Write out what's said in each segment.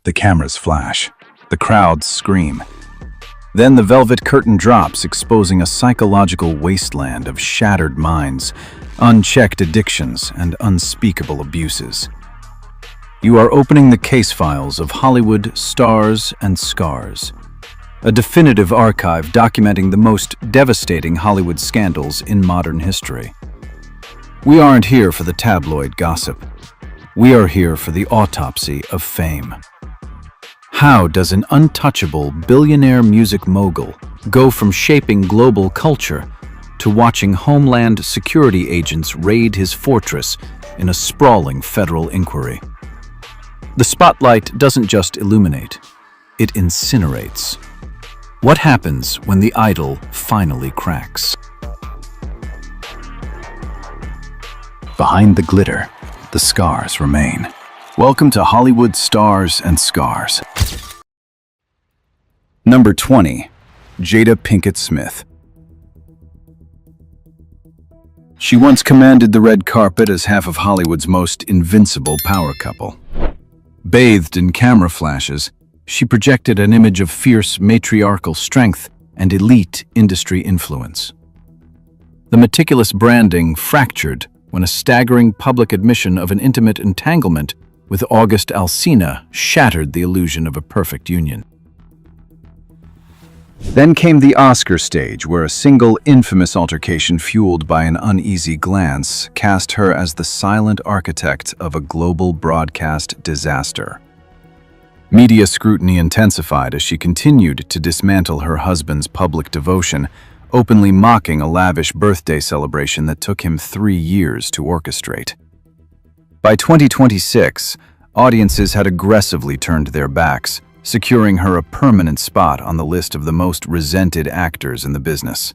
The cameras flash. The crowds scream. Then the velvet curtain drops, exposing a psychological wasteland of shattered minds, unchecked addictions, and unspeakable abuses. You are opening the case files of Hollywood stars and scars, a definitive archive documenting the most devastating Hollywood scandals in modern history. We aren't here for the tabloid gossip. We are here for the autopsy of fame. How does an untouchable billionaire music mogul go from shaping global culture to watching Homeland Security agents raid his fortress in a sprawling federal inquiry? The spotlight doesn't just illuminate, it incinerates. What happens when the idol finally cracks? Behind the glitter, the scars remain. Welcome to Hollywood Stars and Scars. Number 20. Jada Pinkett Smith. She once commanded the red carpet as half of Hollywood's most invincible power couple. Bathed in camera flashes, she projected an image of fierce matriarchal strength and elite industry influence. The meticulous branding fractured when a staggering public admission of an intimate entanglement with August Alsina shattered the illusion of a perfect union. Then came the Oscar stage, where a single infamous altercation fueled by an uneasy glance cast her as the silent architect of a global broadcast disaster. Media scrutiny intensified as she continued to dismantle her husband's public devotion, openly mocking a lavish birthday celebration that took him 3 years to orchestrate. By 2026, audiences had aggressively turned their backs, securing her a permanent spot on the list of the most resented actors in the business.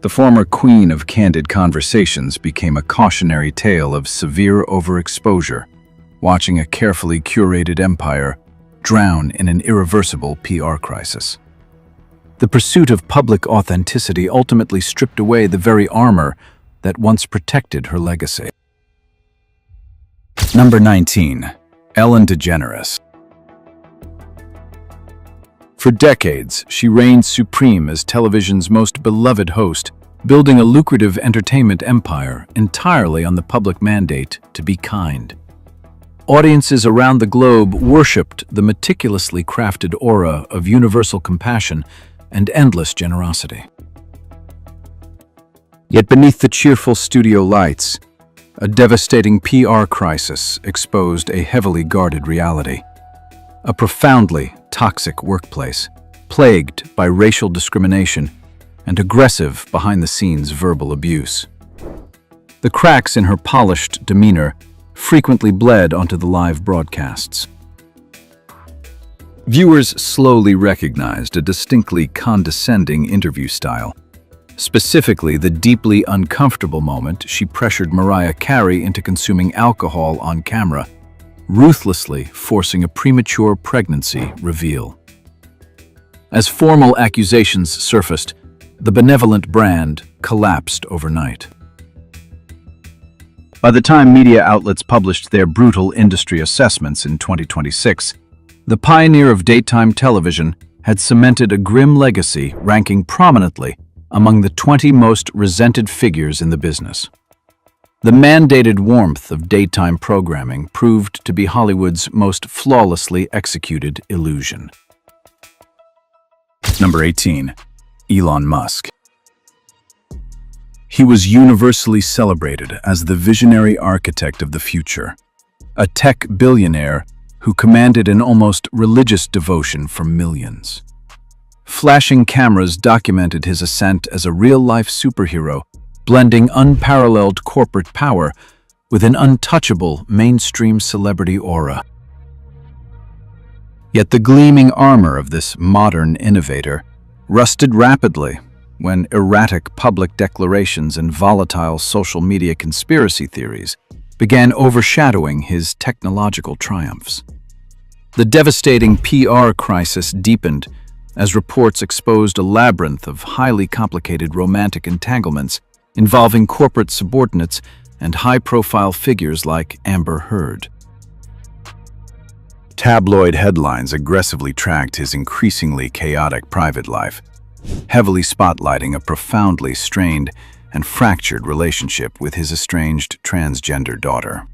The former queen of candid conversations became a cautionary tale of severe overexposure, watching a carefully curated empire drown in an irreversible PR crisis. The pursuit of public authenticity ultimately stripped away the very armor that once protected her legacy. Number 19. Ellen DeGeneres. For decades, she reigned supreme as television's most beloved host, building a lucrative entertainment empire entirely on the public mandate to be kind. Audiences around the globe worshipped the meticulously crafted aura of universal compassion and endless generosity. Yet beneath the cheerful studio lights, a devastating PR crisis exposed a heavily guarded reality. A profoundly toxic workplace, plagued by racial discrimination and aggressive behind-the-scenes verbal abuse. The cracks in her polished demeanor frequently bled onto the live broadcasts. Viewers slowly recognized a distinctly condescending interview style, specifically the deeply uncomfortable moment she pressured Mariah Carey into consuming alcohol on camera, ruthlessly forcing a premature pregnancy reveal. As formal accusations surfaced, the benevolent brand collapsed overnight. By the time media outlets published their brutal industry assessments in 2026, the pioneer of daytime television had cemented a grim legacy, ranking prominently among the 20 most resented figures in the business. The mandated warmth of daytime programming proved to be Hollywood's most flawlessly executed illusion. Number 18. Elon Musk. He was universally celebrated as the visionary architect of the future, a tech billionaire who commanded an almost religious devotion from millions. Flashing cameras documented his ascent as a real-life superhero, blending unparalleled corporate power with an untouchable mainstream celebrity aura. Yet the gleaming armor of this modern innovator rusted rapidly when erratic public declarations and volatile social media conspiracy theories began overshadowing his technological triumphs. The devastating PR crisis deepened as reports exposed a labyrinth of highly complicated romantic entanglements involving corporate subordinates and high-profile figures like Amber Heard. Tabloid headlines aggressively tracked his increasingly chaotic private life, heavily spotlighting a profoundly strained and fractured relationship with his estranged transgender daughter.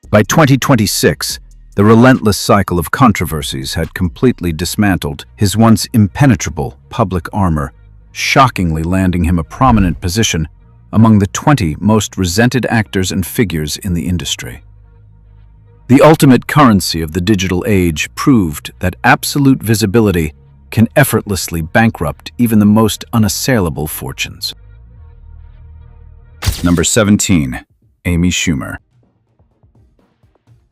By 2026, the relentless cycle of controversies had completely dismantled his once impenetrable public armor, shockingly landing him a prominent position among the 20 most resented actors and figures in the industry. The ultimate currency of the digital age proved that absolute visibility can effortlessly bankrupt even the most unassailable fortunes. Number 17. Amy Schumer.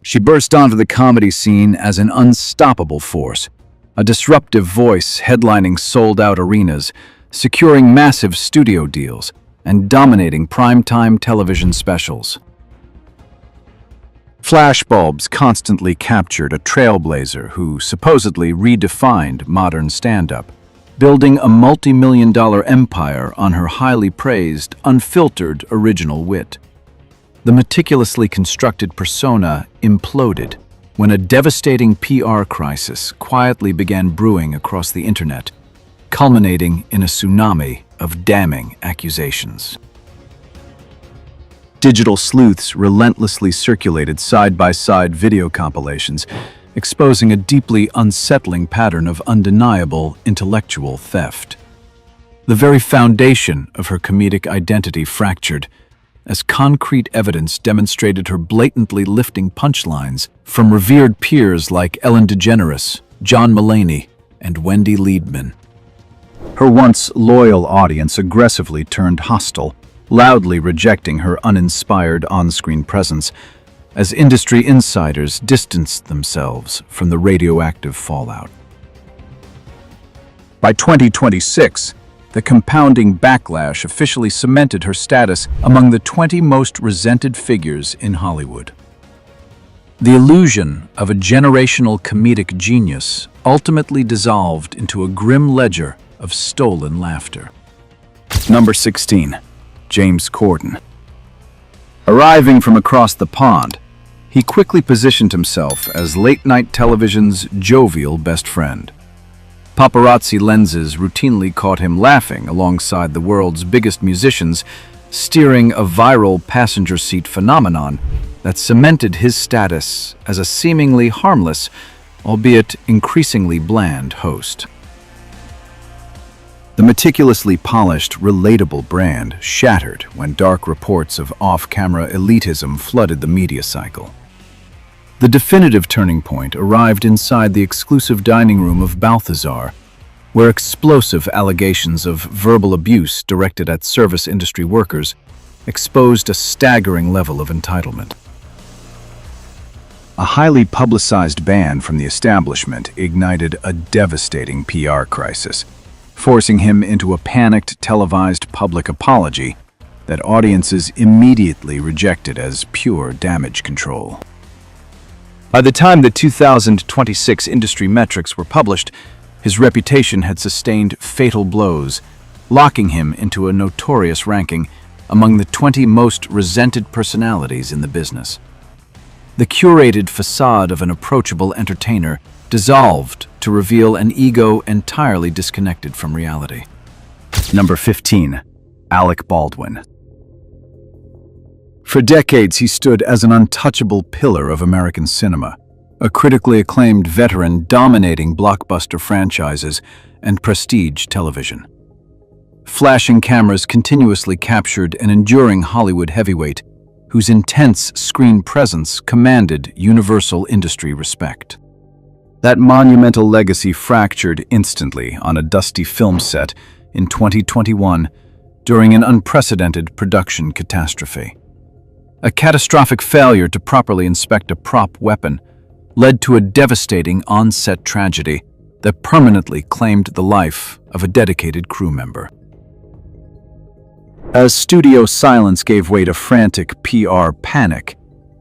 She burst onto the comedy scene as an unstoppable force, a disruptive voice headlining sold-out arenas, securing massive studio deals, and dominating primetime television specials. Flashbulbs constantly captured a trailblazer who supposedly redefined modern stand-up, building a multi-million-dollar empire on her highly praised, unfiltered original wit. The meticulously constructed persona imploded when a devastating PR crisis quietly began brewing across the internet, culminating in a tsunami of damning accusations. Digital sleuths relentlessly circulated side-by-side video compilations, exposing a deeply unsettling pattern of undeniable intellectual theft. The very foundation of her comedic identity fractured, as concrete evidence demonstrated her blatantly lifting punchlines from revered peers like Ellen DeGeneres, John Mulaney, and Wendy Liebman. Her once loyal audience aggressively turned hostile, loudly rejecting her uninspired on-screen presence as industry insiders distanced themselves from the radioactive fallout. By 2026, the compounding backlash officially cemented her status among the 20 most resented figures in Hollywood. The illusion of a generational comedic genius ultimately dissolved into a grim ledger of stolen laughter. Number 16. James Corden. Arriving from across the pond, he quickly positioned himself as late-night television's jovial best friend. Paparazzi lenses routinely caught him laughing alongside the world's biggest musicians, steering a viral passenger seat phenomenon that cemented his status as a seemingly harmless, albeit increasingly bland host. The meticulously polished, relatable brand shattered when dark reports of off-camera elitism flooded the media cycle. The definitive turning point arrived inside the exclusive dining room of Balthazar, where explosive allegations of verbal abuse directed at service industry workers exposed a staggering level of entitlement. A highly publicized ban from the establishment ignited a devastating PR crisis, forcing him into a panicked, televised public apology that audiences immediately rejected as pure damage control. By the time the 2026 industry metrics were published, his reputation had sustained fatal blows, locking him into a notorious ranking among the 20 most resented personalities in the business. The curated facade of an approachable entertainer dissolved to reveal an ego entirely disconnected from reality. Number 15. Alec Baldwin. For decades, he stood as an untouchable pillar of American cinema, a critically acclaimed veteran dominating blockbuster franchises and prestige television. Flashing cameras continuously captured an enduring Hollywood heavyweight whose intense screen presence commanded universal industry respect. That monumental legacy fractured instantly on a dusty film set in 2021 during an unprecedented production catastrophe. A catastrophic failure to properly inspect a prop weapon led to a devastating on-set tragedy that permanently claimed the life of a dedicated crew member. As studio silence gave way to frantic PR panic,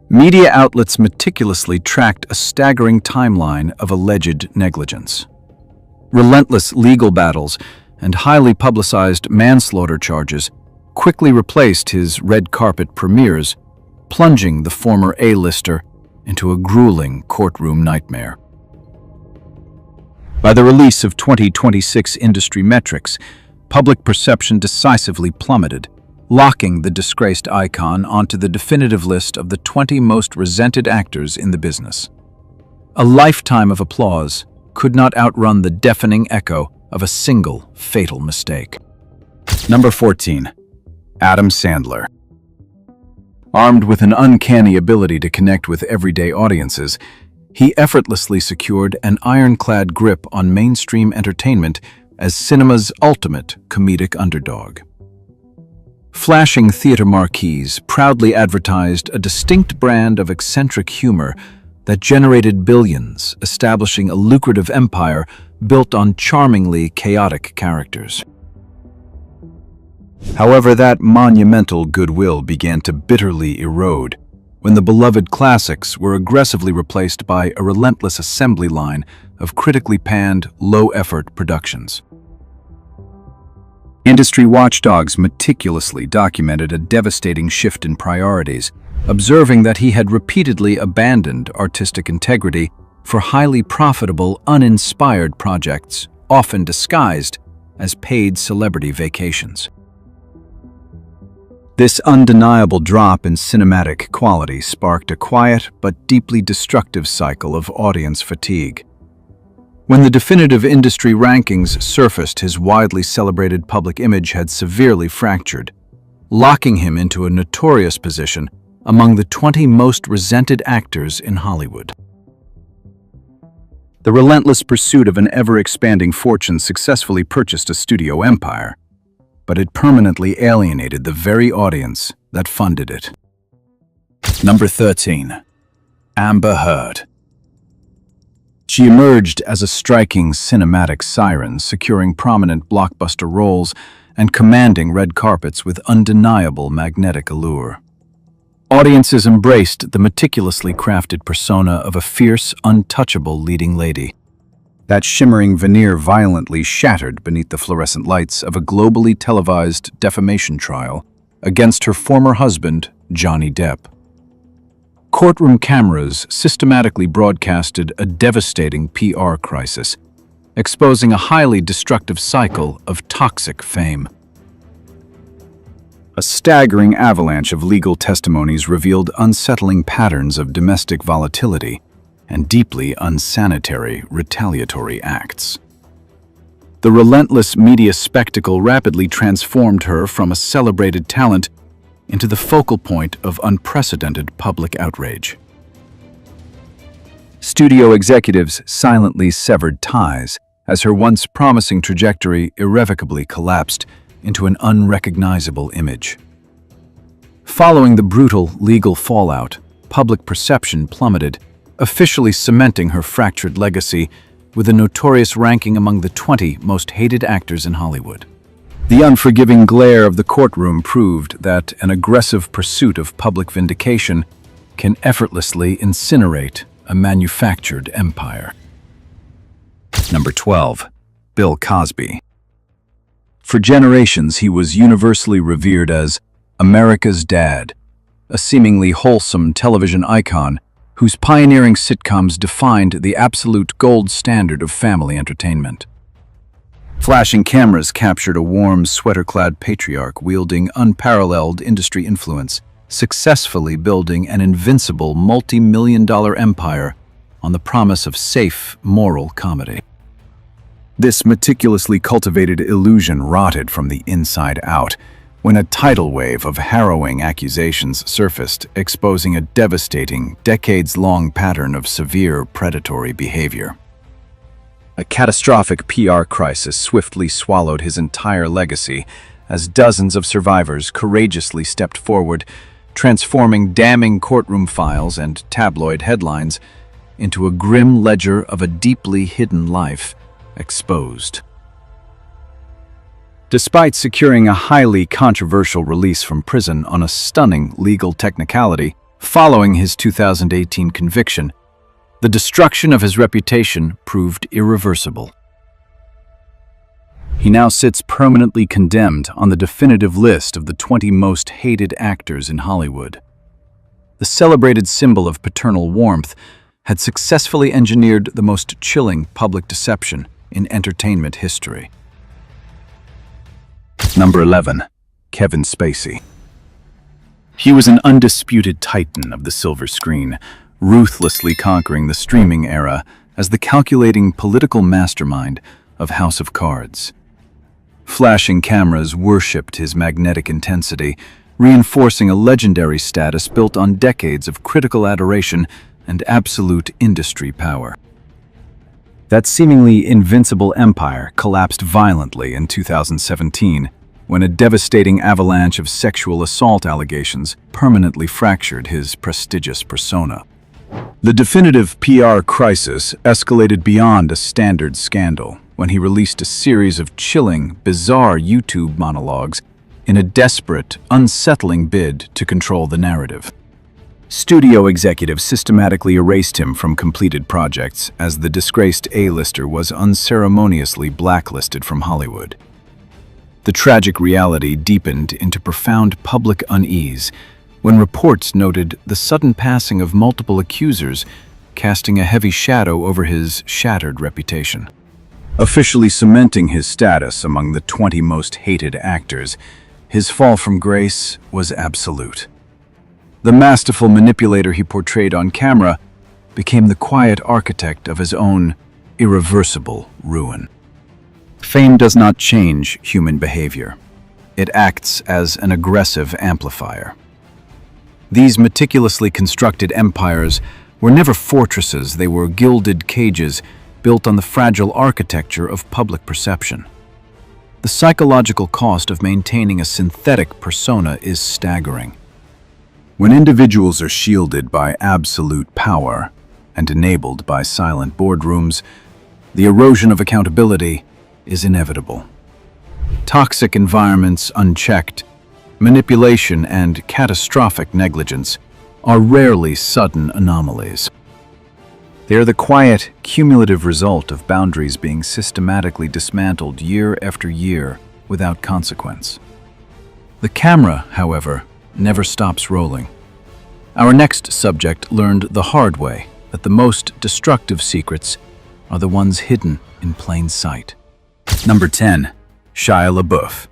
media outlets meticulously tracked a staggering timeline of alleged negligence. Relentless legal battles and highly publicized manslaughter charges quickly replaced his red carpet premieres, plunging the former A-lister into a grueling courtroom nightmare. By the release of 2026 industry metrics, public perception decisively plummeted, locking the disgraced icon onto the definitive list of the 20 most resented actors in the business. A lifetime of applause could not outrun the deafening echo of a single fatal mistake. Number 14. Adam Sandler. Armed with an uncanny ability to connect with everyday audiences, he effortlessly secured an ironclad grip on mainstream entertainment as cinema's ultimate comedic underdog. Flashing theater marquees proudly advertised a distinct brand of eccentric humor that generated billions, establishing a lucrative empire built on charmingly chaotic characters. However, that monumental goodwill began to bitterly erode when the beloved classics were aggressively replaced by a relentless assembly line of critically panned, low-effort productions. Industry watchdogs meticulously documented a devastating shift in priorities, observing that he had repeatedly abandoned artistic integrity for highly profitable, uninspired projects, often disguised as paid celebrity vacations. This undeniable drop in cinematic quality sparked a quiet but deeply destructive cycle of audience fatigue. When the definitive industry rankings surfaced, his widely celebrated public image had severely fractured, locking him into a notorious position among the 20 most resented actors in Hollywood. The relentless pursuit of an ever-expanding fortune successfully purchased a studio empire, but it permanently alienated the very audience that funded it. Number 13. Amber Heard. She emerged as a striking cinematic siren, securing prominent blockbuster roles and commanding red carpets with undeniable magnetic allure. Audiences embraced the meticulously crafted persona of a fierce, untouchable leading lady. That shimmering veneer violently shattered beneath the fluorescent lights of a globally televised defamation trial against her former husband, Johnny Depp. Courtroom cameras systematically broadcasted a devastating PR crisis, exposing a highly destructive cycle of toxic fame. A staggering avalanche of legal testimonies revealed unsettling patterns of domestic volatility and deeply unsanitary retaliatory acts. The relentless media spectacle rapidly transformed her from a celebrated talent into the focal point of unprecedented public outrage. Studio executives silently severed ties as her once promising trajectory irrevocably collapsed into an unrecognizable image. Following the brutal legal fallout, public perception plummeted, officially cementing her fractured legacy with a notorious ranking among the 20 most hated actors in Hollywood. The unforgiving glare of the courtroom proved that an aggressive pursuit of public vindication can effortlessly incinerate a manufactured empire. Number 12. Bill Cosby. For generations, he was universally revered as America's dad, a seemingly wholesome television icon whose pioneering sitcoms defined the absolute gold standard of family entertainment. Flashing cameras captured a warm, sweater-clad patriarch wielding unparalleled industry influence, successfully building an invincible multi-million-dollar empire on the promise of safe, moral comedy. This meticulously cultivated illusion rotted from the inside out when a tidal wave of harrowing accusations surfaced, exposing a devastating, decades-long pattern of severe predatory behavior. A catastrophic PR crisis swiftly swallowed his entire legacy as dozens of survivors courageously stepped forward, transforming damning courtroom files and tabloid headlines into a grim ledger of a deeply hidden life exposed. Despite securing a highly controversial release from prison on a stunning legal technicality following his 2018 conviction, the destruction of his reputation proved irreversible. He now sits permanently condemned on the definitive list of the 20 most hated actors in Hollywood. the celebrated symbol of paternal warmth, had successfully engineered the most chilling public deception in entertainment history. Number 11. Kevin Spacey. He was an undisputed titan of the silver screen, ruthlessly conquering the streaming era as the calculating political mastermind of House of Cards. Flashing cameras worshipped his magnetic intensity, reinforcing a legendary status built on decades of critical adoration and absolute industry power. That seemingly invincible empire collapsed violently in 2017, when a devastating avalanche of sexual assault allegations permanently fractured his prestigious persona. The definitive PR crisis escalated beyond a standard scandal when he released a series of chilling, bizarre YouTube monologues in a desperate, unsettling bid to control the narrative. Studio executives systematically erased him from completed projects as the disgraced A-lister was unceremoniously blacklisted from Hollywood. The tragic reality deepened into profound public unease when reports noted the sudden passing of multiple accusers, casting a heavy shadow over his shattered reputation. Officially cementing his status among the 20 most hated actors, his fall from grace was absolute. The masterful manipulator he portrayed on camera became the quiet architect of his own irreversible ruin. Fame does not change human behavior. It acts as an aggressive amplifier. These meticulously constructed empires were never fortresses, they were gilded cages built on the fragile architecture of public perception. The psychological cost of maintaining a synthetic persona is staggering. When individuals are shielded by absolute power and enabled by silent boardrooms, the erosion of accountability is inevitable. Toxic environments unchecked, manipulation and catastrophic negligence are rarely sudden anomalies. They are the quiet, cumulative result of boundaries being systematically dismantled year after year without consequence. The camera, however, never stops rolling. Our next subject learned the hard way that the most destructive secrets are the ones hidden in plain sight. Number 10. Shia LaBeouf.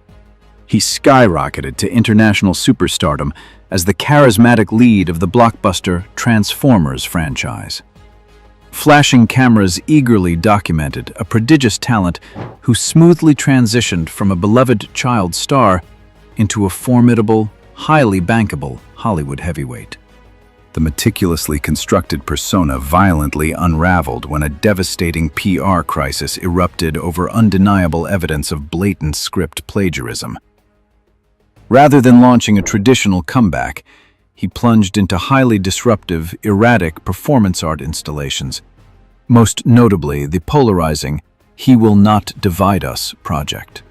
He skyrocketed to international superstardom as the charismatic lead of the blockbuster Transformers franchise. Flashing cameras eagerly documented a prodigious talent who smoothly transitioned from a beloved child star into a formidable, highly bankable Hollywood heavyweight. The meticulously constructed persona violently unraveled when a devastating PR crisis erupted over undeniable evidence of blatant script plagiarism. Rather than launching a traditional comeback, he plunged into highly disruptive, erratic performance art installations, most notably the polarizing "He Will Not Divide Us" project.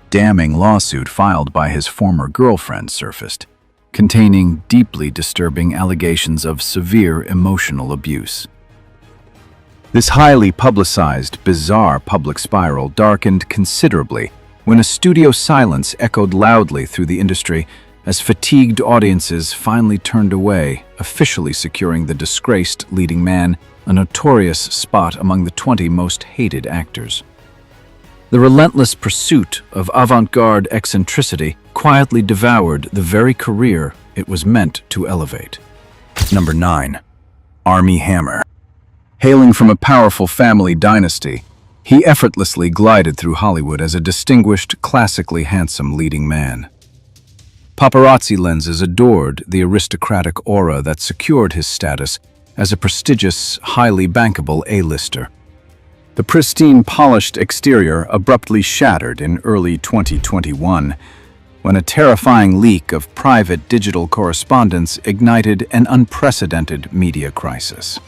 Damning lawsuit filed by his former girlfriend surfaced, containing deeply disturbing allegations of severe emotional abuse. This highly publicized, bizarre public spiral darkened considerably when a studio silence echoed loudly through the industry as fatigued audiences finally turned away, officially securing the disgraced leading man a notorious spot among the 20 most hated actors. The relentless pursuit of avant-garde eccentricity quietly devoured the very career it was meant to elevate. Number 9. Armie Hammer. Hailing from a powerful family dynasty, he effortlessly glided through Hollywood as a distinguished, classically handsome leading man. Paparazzi lenses adored the aristocratic aura that secured his status as a prestigious, highly bankable A-lister. The pristine, polished exterior abruptly shattered in early 2021 when a terrifying leak of private digital correspondence ignited an unprecedented media crisis.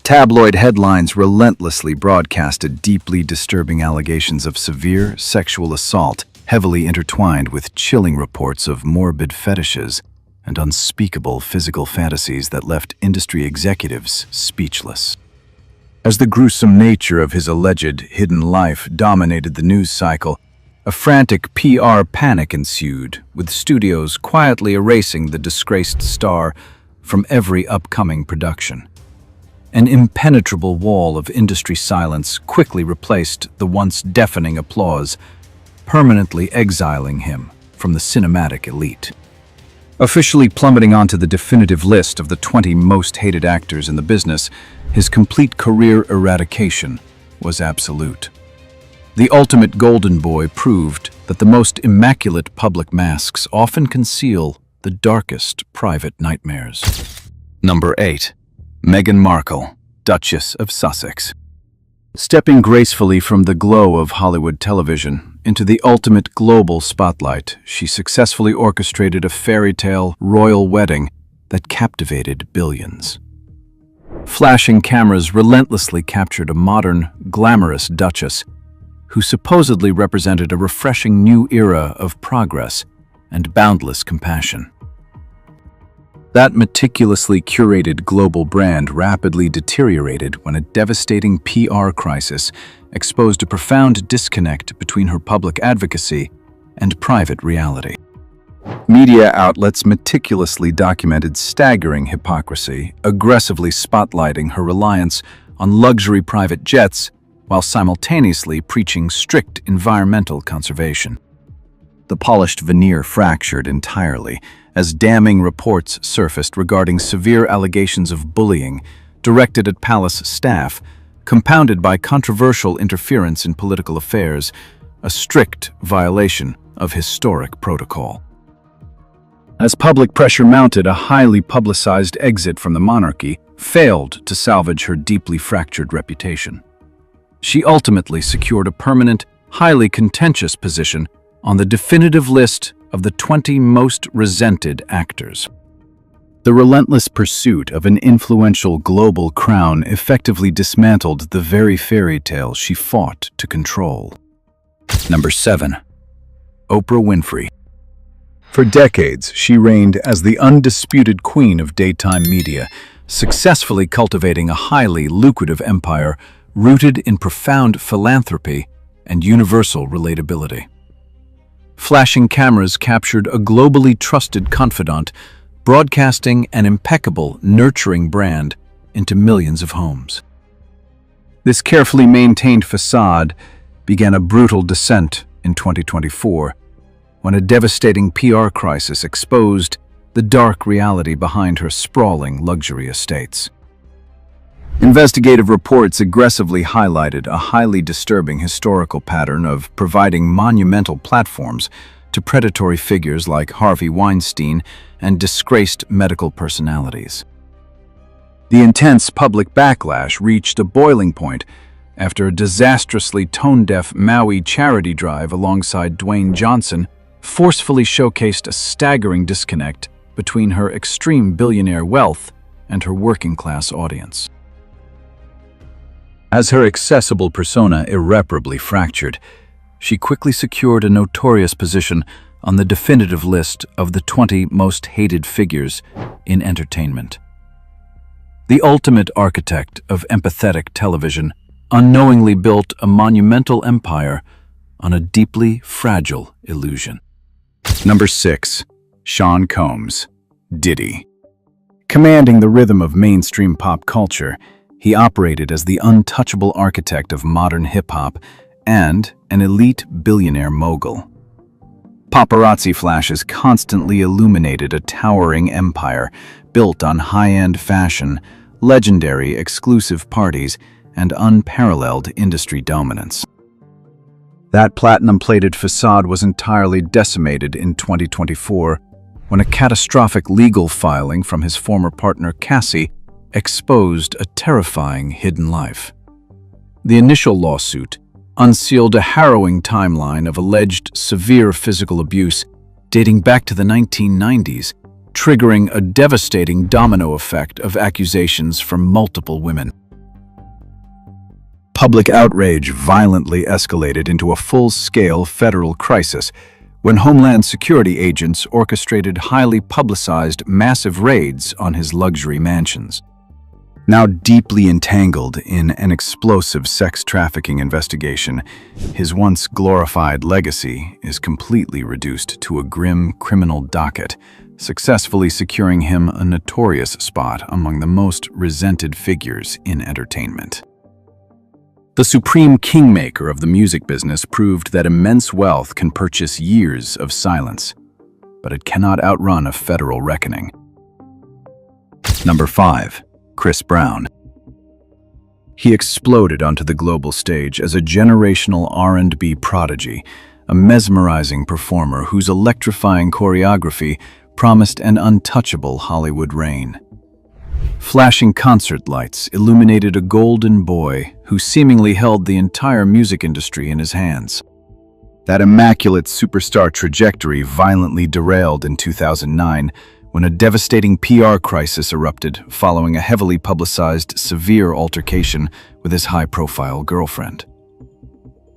Tabloid headlines relentlessly broadcasted deeply disturbing allegations of severe sexual assault, heavily intertwined with chilling reports of morbid fetishes and unspeakable physical fantasies that left industry executives speechless. As the gruesome nature of his alleged hidden life dominated the news cycle, A frantic PR panic ensued, with studios quietly erasing the disgraced star from every upcoming production. An impenetrable wall of industry silence quickly replaced the once deafening applause, permanently exiling him from the cinematic elite. Officially plummeting onto the definitive list of the 20 most hated actors in the business, his complete career eradication was absolute. The ultimate golden boy proved that the most immaculate public masks often conceal the darkest private nightmares. Number 8. Meghan Markle, Duchess of Sussex. Stepping gracefully from the glow of Hollywood television into the ultimate global spotlight, she successfully orchestrated a fairy tale royal wedding that captivated billions. Flashing cameras relentlessly captured a modern, glamorous Duchess who supposedly represented a refreshing new era of progress and boundless compassion. That meticulously curated global brand rapidly deteriorated when a devastating PR crisis exposed a profound disconnect between her public advocacy and private reality. Media outlets meticulously documented staggering hypocrisy, aggressively spotlighting her reliance on luxury private jets while simultaneously preaching strict environmental conservation. The polished veneer fractured entirely as damning reports surfaced regarding severe allegations of bullying directed at palace staff, compounded by controversial interference in political affairs, a strict violation of historic protocol. As public pressure mounted, a highly publicized exit from the monarchy failed to salvage her deeply fractured reputation. She ultimately secured a permanent, highly contentious position on the definitive list of the 20 most resented actors. The relentless pursuit of an influential global crown effectively dismantled the very fairy tale she fought to control. Number 7. Oprah Winfrey. For decades, she reigned as the undisputed queen of daytime media, successfully cultivating a highly lucrative empire rooted in profound philanthropy and universal relatability. Flashing cameras captured a globally trusted confidant, broadcasting an impeccable, nurturing brand into millions of homes. This carefully maintained facade began a brutal descent in 2024, when a devastating PR crisis exposed the dark reality behind her sprawling luxury estates. Investigative reports aggressively highlighted a highly disturbing historical pattern of providing monumental platforms to predatory figures like Harvey Weinstein and disgraced medical personalities. The intense public backlash reached a boiling point after a disastrously tone-deaf Maui charity drive alongside Dwayne Johnson forcefully showcased a staggering disconnect between her extreme billionaire wealth and her working-class audience. As her accessible persona irreparably fractured, she quickly secured a notorious position on the definitive list of the 20 most hated figures in entertainment. The ultimate architect of empathetic television unknowingly built a monumental empire on a deeply fragile illusion. Number 6. Sean Combs, Diddy. Commanding the rhythm of mainstream pop culture, he operated as the untouchable architect of modern hip-hop and an elite billionaire mogul. Paparazzi flashes constantly illuminated a towering empire built on high-end fashion, legendary exclusive parties, and unparalleled industry dominance. That platinum-plated facade was entirely decimated in 2024 when a catastrophic legal filing from his former partner Cassie exposed a terrifying hidden life. The initial lawsuit unsealed a harrowing timeline of alleged severe physical abuse dating back to the 1990s, triggering a devastating domino effect of accusations from multiple women. Public outrage violently escalated into a full-scale federal crisis when Homeland Security agents orchestrated highly publicized massive raids on his luxury mansions. Now deeply entangled in an explosive sex trafficking investigation, his once glorified legacy is completely reduced to a grim criminal docket, successfully securing him a notorious spot among the most resented figures in entertainment. The supreme kingmaker of the music business proved that immense wealth can purchase years of silence, but it cannot outrun a federal reckoning. Number 5. Chris Brown. He exploded onto the global stage as a generational R&B prodigy, a mesmerizing performer whose electrifying choreography promised an untouchable Hollywood reign. Flashing concert lights illuminated a golden boy who seemingly held the entire music industry in his hands. That immaculate superstar trajectory violently derailed in 2009 when a devastating PR crisis erupted following a heavily publicized severe altercation with his high-profile girlfriend.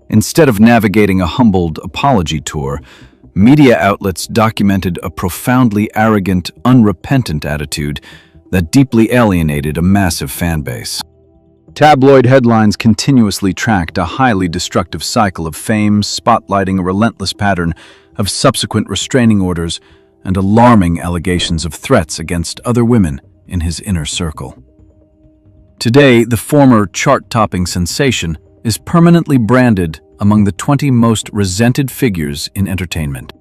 Instead of navigating a humbled apology tour, media outlets documented a profoundly arrogant, unrepentant attitude that deeply alienated a massive fan base. Tabloid headlines continuously tracked a highly destructive cycle of fame, spotlighting a relentless pattern of subsequent restraining orders and alarming allegations of threats against other women in his inner circle. Today, the former chart-topping sensation is permanently branded among the 20 most resented figures in entertainment.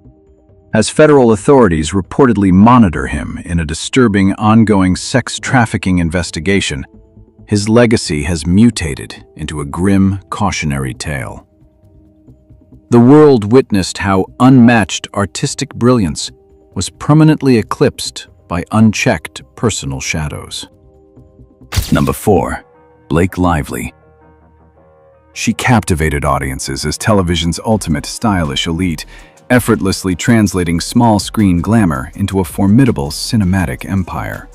As federal authorities reportedly monitor him in a disturbing ongoing sex trafficking investigation, his legacy has mutated into a grim, cautionary tale. The world witnessed how unmatched artistic brilliance was permanently eclipsed by unchecked personal shadows. Number 4. Blake Lively. She captivated audiences as television's ultimate stylish elite, effortlessly translating small-screen glamour into a formidable cinematic empire.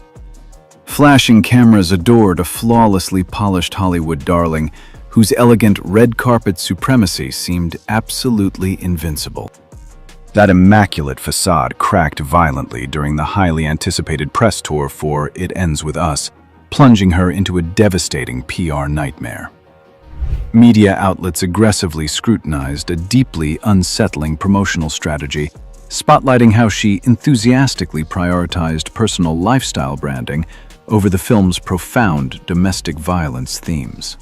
Flashing cameras adored a flawlessly polished Hollywood darling whose elegant red carpet supremacy seemed absolutely invincible. That immaculate facade cracked violently during the highly anticipated press tour for It Ends With Us, plunging her into a devastating PR nightmare. Media outlets aggressively scrutinized a deeply unsettling promotional strategy, spotlighting how she enthusiastically prioritized personal lifestyle branding over the film's profound domestic violence themes.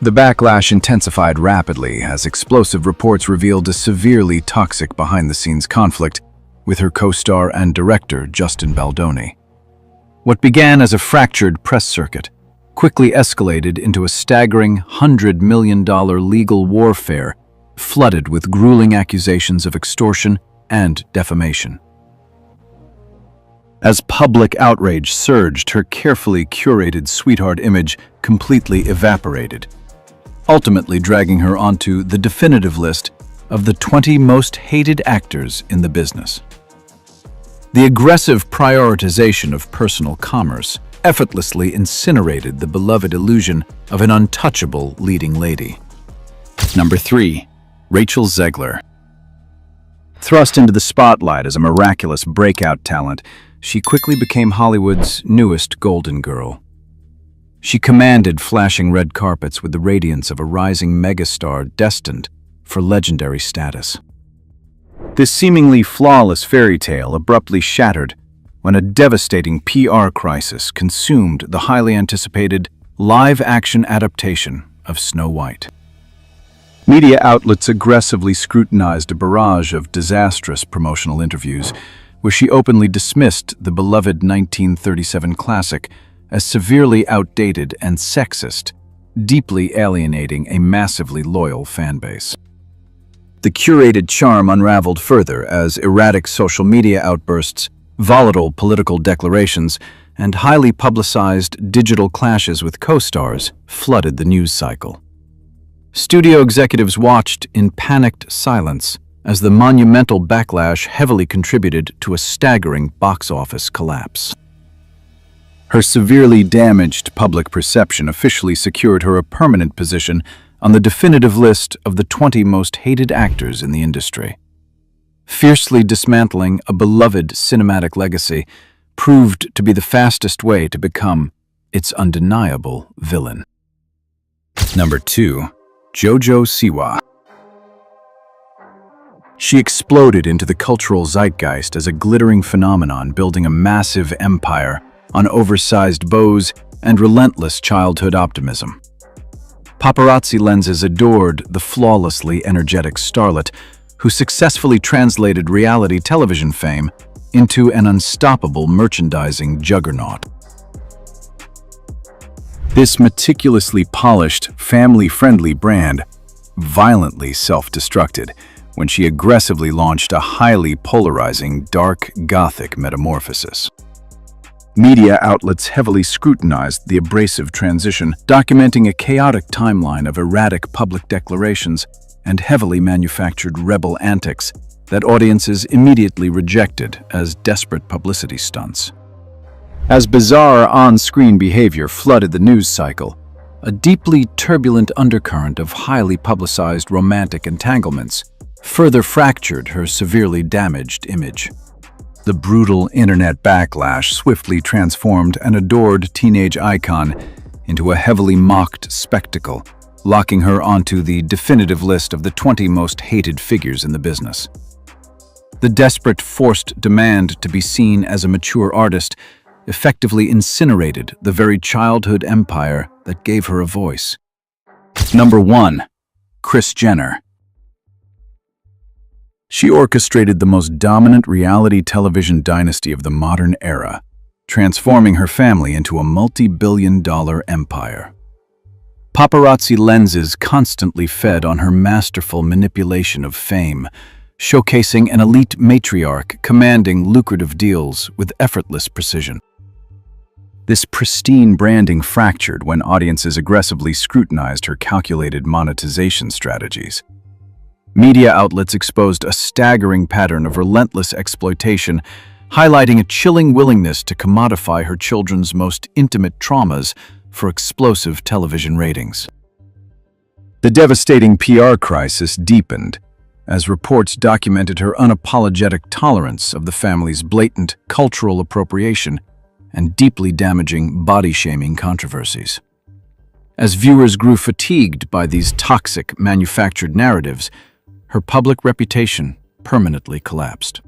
The backlash intensified rapidly as explosive reports revealed a severely toxic behind-the-scenes conflict with her co-star and director, Justin Baldoni. What began as a fractured press circuit quickly escalated into a staggering $100 million legal warfare flooded with grueling accusations of extortion and defamation. As public outrage surged, her carefully curated sweetheart image completely evaporated, ultimately dragging her onto the definitive list of the 20 most hated actors in the business. The aggressive prioritization of personal commerce effortlessly incinerated the beloved illusion of an untouchable leading lady. Number 3. Rachel Zegler. Thrust into the spotlight as a miraculous breakout talent, she quickly became Hollywood's newest golden girl. She commanded flashing red carpets with the radiance of a rising megastar destined for legendary status. This seemingly flawless fairy tale abruptly shattered when a devastating PR crisis consumed the highly anticipated live-action adaptation of Snow White. Media outlets aggressively scrutinized a barrage of disastrous promotional interviews, where she openly dismissed the beloved 1937 classic as severely outdated and sexist, deeply alienating a massively loyal fan base. The curated charm unraveled further as erratic social media outbursts, volatile political declarations, and highly publicized digital clashes with co-stars flooded the news cycle. Studio executives watched in panicked silence as the monumental backlash heavily contributed to a staggering box office collapse. Her severely damaged public perception officially secured her a permanent position on the definitive list of the 20 most hated actors in the industry. Fiercely dismantling a beloved cinematic legacy proved to be the fastest way to become its undeniable villain. Number 2. JoJo Siwa. She exploded into the cultural zeitgeist as a glittering phenomenon, building a massive empire on oversized bows and relentless childhood optimism. Paparazzi lenses adored the flawlessly energetic starlet who successfully translated reality television fame into an unstoppable merchandising juggernaut. This meticulously polished, family-friendly brand violently self-destructed when she aggressively launched a highly polarizing dark Gothic metamorphosis. Media outlets heavily scrutinized the abrasive transition, documenting a chaotic timeline of erratic public declarations and heavily manufactured rebel antics that audiences immediately rejected as desperate publicity stunts. As bizarre on-screen behavior flooded the news cycle, a deeply turbulent undercurrent of highly publicized romantic entanglements further fractured her severely damaged image. The brutal internet backlash swiftly transformed an adored teenage icon into a heavily mocked spectacle, locking her onto the definitive list of the 20 most hated figures in the business. The desperate, forced demand to be seen as a mature artist effectively incinerated the very childhood empire that gave her a voice. Number 1. Kris Jenner. She orchestrated the most dominant reality television dynasty of the modern era, transforming her family into a multi-billion-dollar empire. Paparazzi lenses constantly fed on her masterful manipulation of fame, showcasing an elite matriarch commanding lucrative deals with effortless precision. This pristine branding fractured when audiences aggressively scrutinized her calculated monetization strategies. Media outlets exposed a staggering pattern of relentless exploitation, highlighting a chilling willingness to commodify her children's most intimate traumas for explosive television ratings. The devastating PR crisis deepened as reports documented her unapologetic tolerance of the family's blatant cultural appropriation and deeply damaging body-shaming controversies. As viewers grew fatigued by these toxic, manufactured narratives, her public reputation permanently collapsed.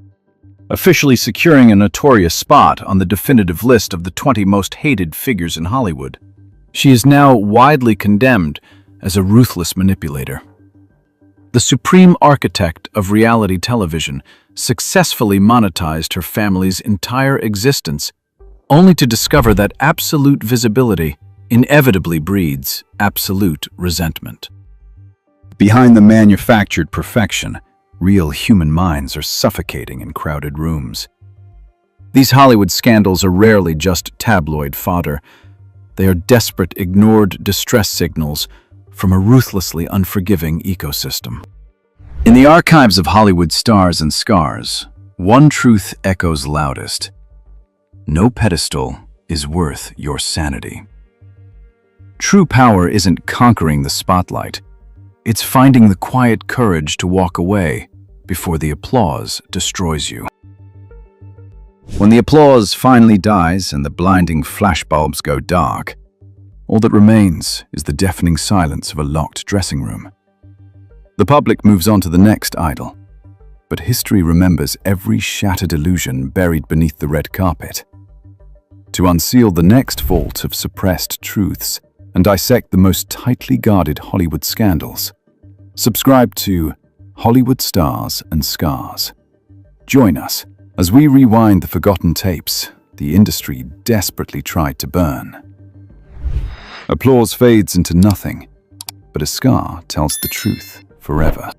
Officially securing a notorious spot on the definitive list of the 20 most hated figures in Hollywood, she is now widely condemned as a ruthless manipulator. The supreme architect of reality television successfully monetized her family's entire existence, only to discover that absolute visibility inevitably breeds absolute resentment. Behind the manufactured perfection, real human minds are suffocating in crowded rooms. These Hollywood scandals are rarely just tabloid fodder. They are desperate, ignored distress signals from a ruthlessly unforgiving ecosystem. In the archives of Hollywood stars and scars, one truth echoes loudest: no pedestal is worth your sanity. True power isn't conquering the spotlight. It's finding the quiet courage to walk away before the applause destroys you. When the applause finally dies and the blinding flashbulbs go dark, all that remains is the deafening silence of a locked dressing room. The public moves on to the next idol, but history remembers every shattered illusion buried beneath the red carpet. To unseal the next vault of suppressed truths and dissect the most tightly guarded Hollywood scandals, subscribe to Hollywood Stars and Scars. Join us as we rewind the forgotten tapes the industry desperately tried to burn. Applause fades into nothing, but a scar tells the truth forever.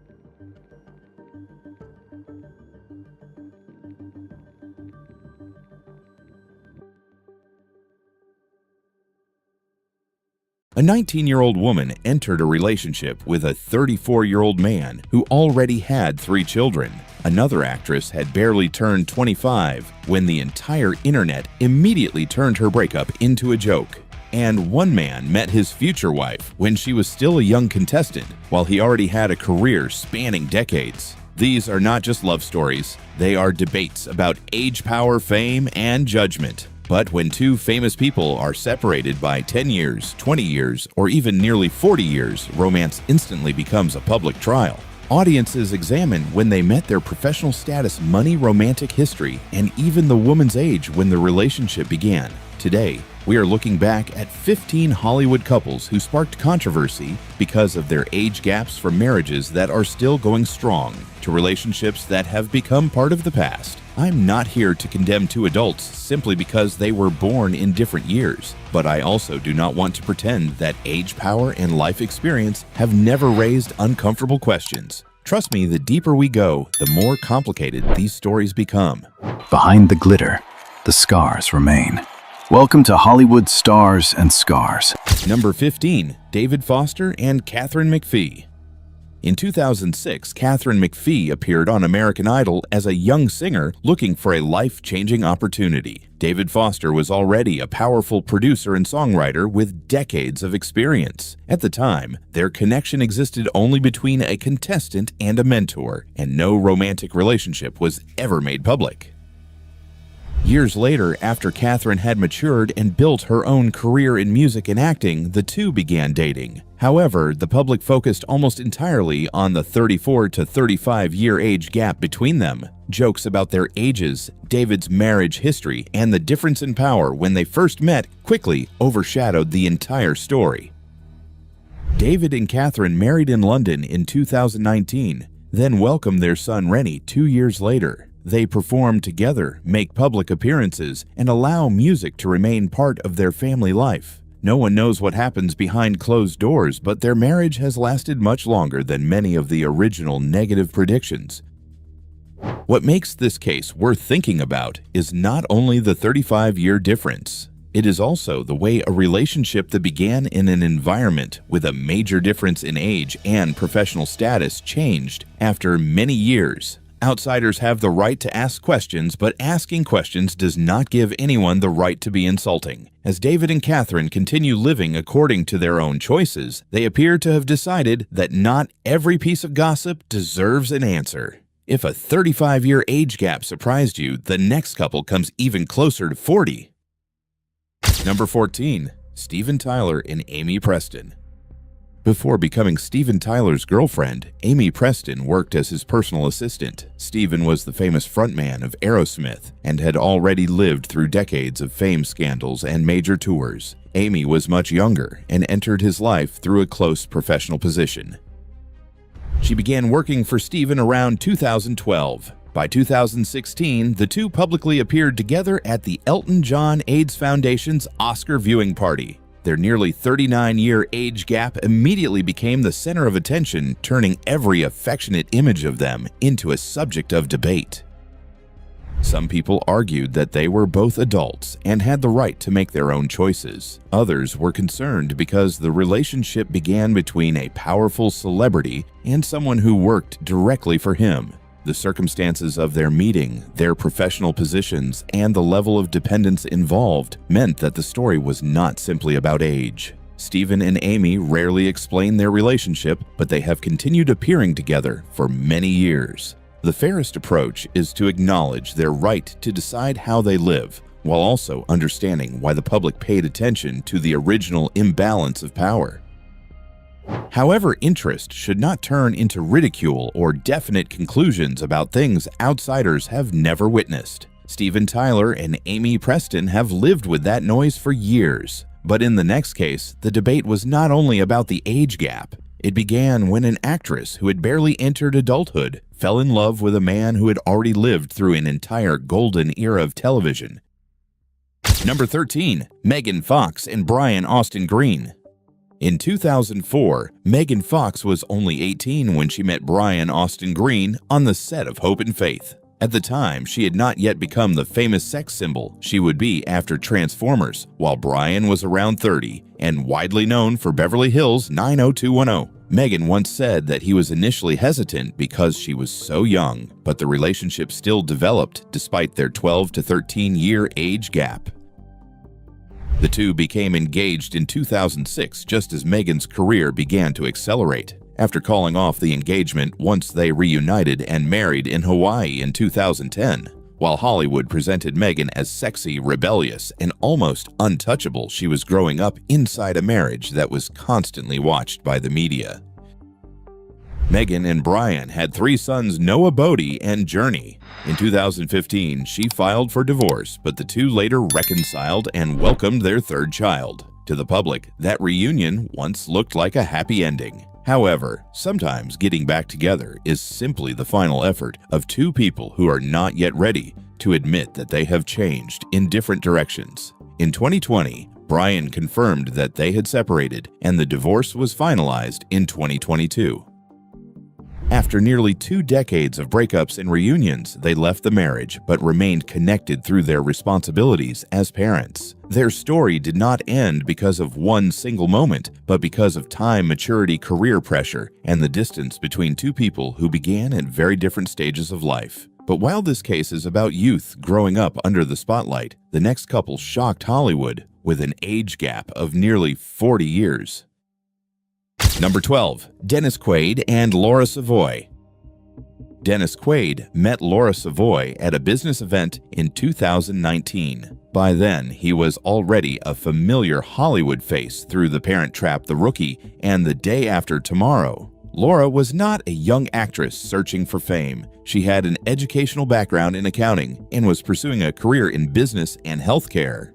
A 19-year-old woman entered a relationship with a 34-year-old man who already had 3 children. Another actress had barely turned 25 when the entire internet immediately turned her breakup into a joke. And one man met his future wife when she was still a young contestant, while he already had a career spanning decades. These are not just love stories, they are debates about age, power, fame, and judgment. But when two famous people are separated by 10 years, 20 years, or even nearly 40 years, romance instantly becomes a public trial. Audiences examine when they met, their professional status, money, romantic history, and even the woman's age when the relationship began. Today, we are looking back at 15 Hollywood couples who sparked controversy because of their age gaps, from marriages that are still going strong to relationships that have become part of the past. I'm not here to condemn two adults simply because they were born in different years, but I also do not want to pretend that age, power, and life experience have never raised uncomfortable questions. Trust me, the deeper we go, the more complicated these stories become. Behind the glitter, the scars remain. Welcome to Hollywood Stars and Scars. Number 15. David Foster and Katharine McPhee. In 2006, Katharine McPhee appeared on American Idol as a young singer looking for a life-changing opportunity. David Foster was already a powerful producer and songwriter with decades of experience. At the time, their connection existed only between a contestant and a mentor, and no romantic relationship was ever made public. Years later, after Katharine had matured and built her own career in music and acting, the two began dating. However, the public focused almost entirely on the 34 to 35-year age gap between them. Jokes about their ages, David's marriage history, and the difference in power when they first met quickly overshadowed the entire story. David and Katharine married in London in 2019, then welcomed their son Rennie 2 years later. They perform together, make public appearances, and allow music to remain part of their family life. No one knows what happens behind closed doors, but their marriage has lasted much longer than many of the original negative predictions. What makes this case worth thinking about is not only the 35-year difference. It is also the way a relationship that began in an environment with a major difference in age and professional status changed after many years. Outsiders have the right to ask questions, but asking questions does not give anyone the right to be insulting. As David and Katharine continue living according to their own choices, they appear to have decided that not every piece of gossip deserves an answer. If a 35-year age gap surprised you, the next couple comes even closer to 40. Number 14. Steven Tyler and Amy Preston. Before becoming Steven Tyler's girlfriend, Amy Preston worked as his personal assistant. Steven was the famous frontman of Aerosmith and had already lived through decades of fame scandals and major tours. Amy was much younger and entered his life through a close professional position. She began working for Steven around 2012. By 2016, the two publicly appeared together at the Elton John AIDS Foundation's Oscar viewing party. Their nearly 39-year age gap immediately became the center of attention, turning every affectionate image of them into a subject of debate. Some people argued that they were both adults and had the right to make their own choices. Others were concerned because the relationship began between a powerful celebrity and someone who worked directly for him. The circumstances of their meeting, their professional positions, and the level of dependence involved meant that the story was not simply about age. Steven and Amy rarely explain their relationship, but they have continued appearing together for many years. The fairest approach is to acknowledge their right to decide how they live, while also understanding why the public paid attention to the original imbalance of power. However, interest should not turn into ridicule or definite conclusions about things outsiders have never witnessed. Steven Tyler and Amy Preston have lived with that noise for years. But in the next case, the debate was not only about the age gap. It began when an actress who had barely entered adulthood fell in love with a man who had already lived through an entire golden era of television. Number 13. Megan Fox and Brian Austin Green. In 2004, Megan Fox was only 18 when she met Brian Austin Green on the set of Hope and Faith. At the time, she had not yet become the famous sex symbol she would be after Transformers, while Brian was around 30 and widely known for Beverly Hills 90210. Megan once said that he was initially hesitant because she was so young, but the relationship still developed despite their 12 to 13-year age gap. The two became engaged in 2006 just as Megan's career began to accelerate. After calling off the engagement once they reunited and married in Hawaii in 2010. While Hollywood presented Meghan as sexy, rebellious, and almost untouchable, she was growing up inside a marriage that was constantly watched by the media. Meghan and Brian had 3 sons, Noah, Bodhi, and Journey. In 2015, she filed for divorce, but the two later reconciled and welcomed their 3rd child. To the public, that reunion once looked like a happy ending. However, sometimes getting back together is simply the final effort of 2 people who are not yet ready to admit that they have changed in different directions. In 2020, Brian confirmed that they had separated, and the divorce was finalized in 2022. After nearly 2 decades of breakups and reunions, they left the marriage but remained connected through their responsibilities as parents. Their story did not end because of one single moment, but because of time, maturity, career pressure, and the distance between 2 people who began at very different stages of life. But while this case is about youth growing up under the spotlight, the next couple shocked Hollywood with an age gap of nearly 40 years. Number 12. Dennis Quaid and Laura Savoy. Dennis Quaid met Laura Savoy at a business event in 2019. By then, he was already a familiar Hollywood face through The Parent Trap, The Rookie, and The Day After Tomorrow. Laura was not a young actress searching for fame. She had an educational background in accounting and was pursuing a career in business and healthcare.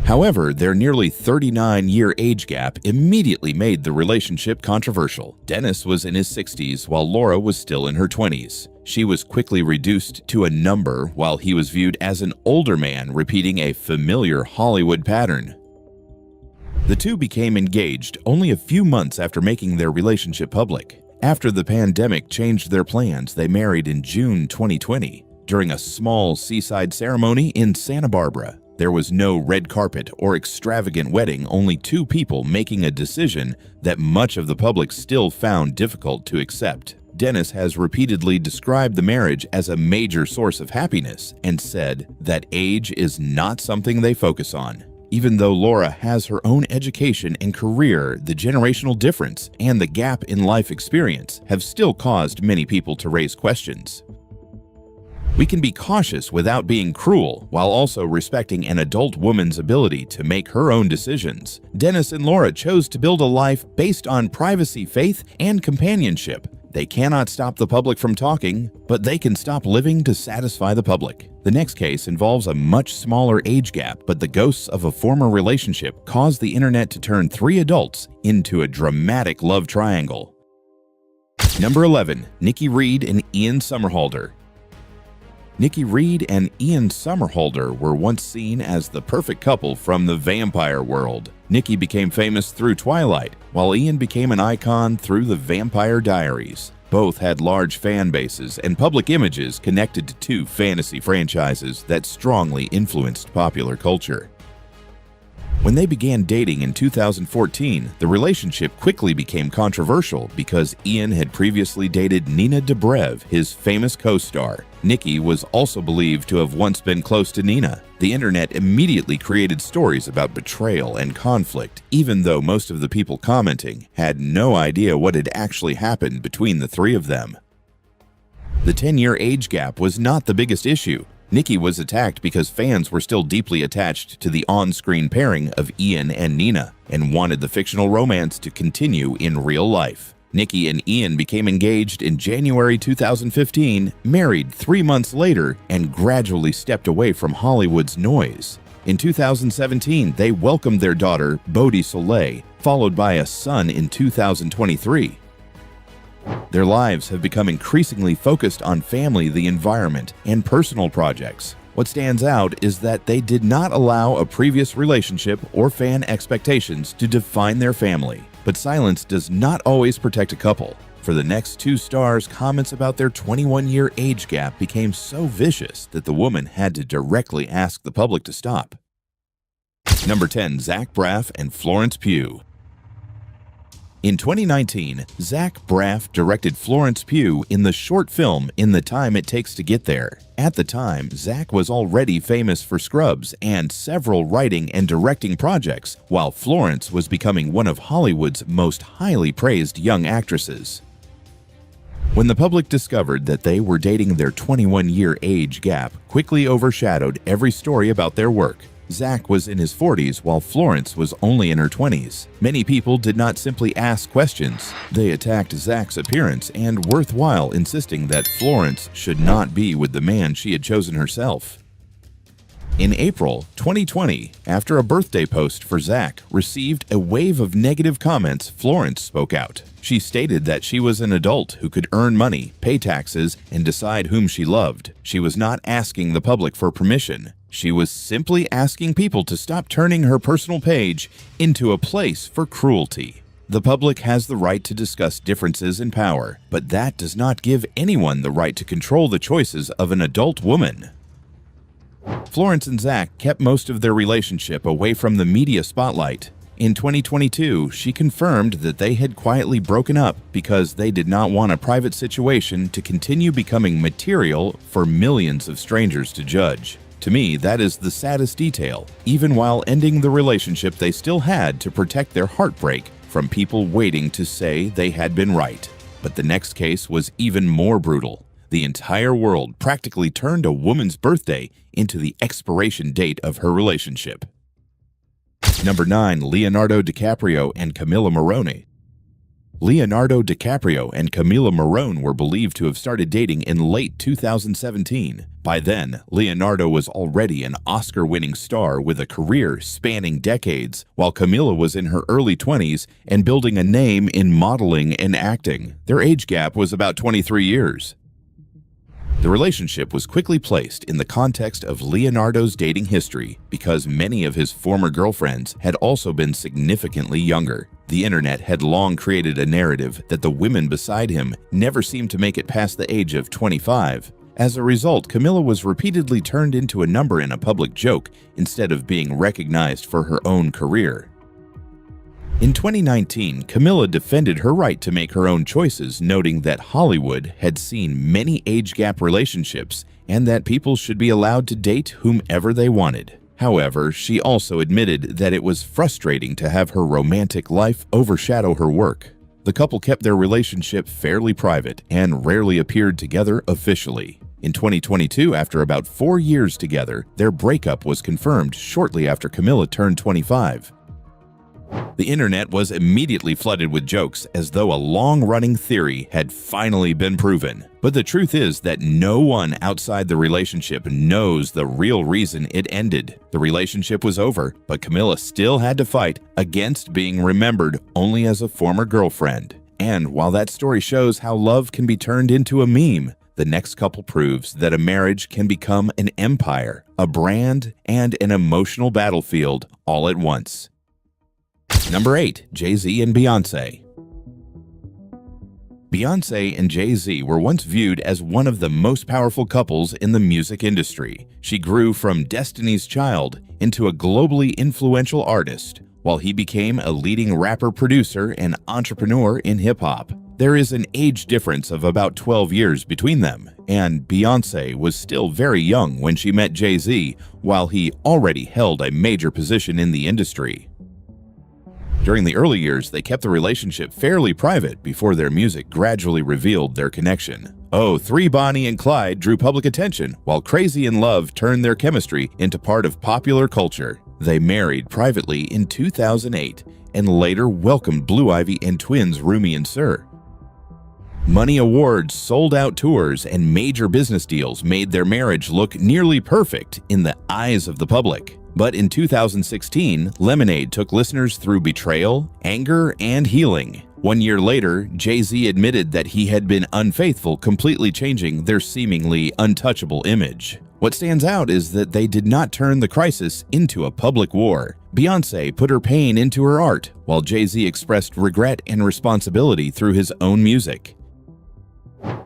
However, their nearly 39-year age gap immediately made the relationship controversial. Dennis was in his 60s while Laura was still in her 20s. She was quickly reduced to a number while he was viewed as an older man repeating a familiar Hollywood pattern. The two became engaged only a few months after making their relationship public. After the pandemic changed their plans, they married in June 2020 during a small seaside ceremony in Santa Barbara. There was no red carpet or extravagant wedding, only 2 people making a decision that much of the public still found difficult to accept. Dennis has repeatedly described the marriage as a major source of happiness and said that age is not something they focus on. Even though Laura has her own education and career, the generational difference and the gap in life experience have still caused many people to raise questions. We can be cautious without being cruel, while also respecting an adult woman's ability to make her own decisions. Dennis and Laura chose to build a life based on privacy, faith, and companionship. They cannot stop the public from talking, but they can stop living to satisfy the public. The next case involves a much smaller age gap, but the ghosts of a former relationship caused the internet to turn 3 adults into a dramatic love triangle. Number 11. Nikki Reed and Ian Somerhalder. Nikki Reed and Ian Somerhalder were once seen as the perfect couple from the vampire world. Nikki became famous through Twilight, while Ian became an icon through The Vampire Diaries. Both had large fan bases and public images connected to 2 fantasy franchises that strongly influenced popular culture. When they began dating in 2014, the relationship quickly became controversial because Ian had previously dated Nina Dobrev, his famous co-star. Nikki was also believed to have once been close to Nina. The internet immediately created stories about betrayal and conflict, even though most of the people commenting had no idea what had actually happened between the 3 of them. The 10-year age gap was not the biggest issue. Nikki was attacked because fans were still deeply attached to the on-screen pairing of Ian and Nina and wanted the fictional romance to continue in real life. Nikki and Ian became engaged in January 2015, married 3 months later, and gradually stepped away from Hollywood's noise. In 2017, they welcomed their daughter, Bodhi Soleil, followed by a son in 2023. Their lives have become increasingly focused on family, the environment, and personal projects. What stands out is that they did not allow a previous relationship or fan expectations to define their family. But silence does not always protect a couple. For the next 2 stars, comments about their 21-year age gap became so vicious that the woman had to directly ask the public to stop. Number 10. Zach Braff and Florence Pugh. In 2019, Zach Braff directed Florence Pugh in the short film In the Time It Takes to Get There. At the time, Zach was already famous for Scrubs and several writing and directing projects, while Florence was becoming one of Hollywood's most highly praised young actresses. When the public discovered that they were dating, their 21-year age gap quickly overshadowed every story about their work. Zach was in his 40s while Florence was only in her 20s. Many people did not simply ask questions. They attacked Zach's appearance and worthwhile, insisting that Florence should not be with the man she had chosen herself. In April 2020, after a birthday post for Zach received a wave of negative comments, Florence spoke out. She stated that she was an adult who could earn money, pay taxes, and decide whom she loved. She was not asking the public for permission. She was simply asking people to stop turning her personal page into a place for cruelty. The public has the right to discuss differences in power, but that does not give anyone the right to control the choices of an adult woman. Florence and Zach kept most of their relationship away from the media spotlight. In 2022, she confirmed that they had quietly broken up because they did not want a private situation to continue becoming material for millions of strangers to judge. To me, that is the saddest detail. Even while ending the relationship, they still had to protect their heartbreak from people waiting to say they had been right. But the next case was even more brutal. The entire world practically turned a woman's birthday into the expiration date of her relationship. Number 9. Leonardo DiCaprio and Camila Morrone. Leonardo DiCaprio and Camila Morrone were believed to have started dating in late 2017. By then, Leonardo was already an Oscar-winning star with a career spanning decades, while Camila was in her early 20s and building a name in modeling and acting. Their age gap was about 23 years. The relationship was quickly placed in the context of Leonardo's dating history because many of his former girlfriends had also been significantly younger. The internet had long created a narrative that the women beside him never seemed to make it past the age of 25. As a result, Camila was repeatedly turned into a number in a public joke instead of being recognized for her own career. In 2019, Camila defended her right to make her own choices, noting that Hollywood had seen many age gap relationships and that people should be allowed to date whomever they wanted. However, she also admitted that it was frustrating to have her romantic life overshadow her work. The couple kept their relationship fairly private and rarely appeared together officially. In 2022, after about 4 years together, their breakup was confirmed shortly after Camila turned 25. The internet was immediately flooded with jokes as though a long-running theory had finally been proven. But the truth is that no one outside the relationship knows the real reason it ended. The relationship was over, but Camila still had to fight against being remembered only as a former girlfriend. And while that story shows how love can be turned into a meme, the next couple proves that a marriage can become an empire, a brand, and an emotional battlefield all at once. Number 8. Jay-Z and Beyoncé. Beyoncé and Jay-Z were once viewed as one of the most powerful couples in the music industry. She grew from Destiny's Child into a globally influential artist, while he became a leading rapper, producer, and entrepreneur in hip-hop. There is an age difference of about 12 years between them, and Beyoncé was still very young when she met Jay-Z, while he already held a major position in the industry. During the early years, they kept the relationship fairly private before their music gradually revealed their connection. Oh, 3 Bonnie and Clyde drew public attention, while Crazy in Love turned their chemistry into part of popular culture. They married privately in 2008 and later welcomed Blue Ivy and twins Rumi and Sir. Money awards, sold-out tours, and major business deals made their marriage look nearly perfect in the eyes of the public. But in 2016, Lemonade took listeners through betrayal, anger, and healing. 1 year later, Jay-Z admitted that he had been unfaithful, completely changing their seemingly untouchable image. What stands out is that they did not turn the crisis into a public war. Beyoncé put her pain into her art, while Jay-Z expressed regret and responsibility through his own music.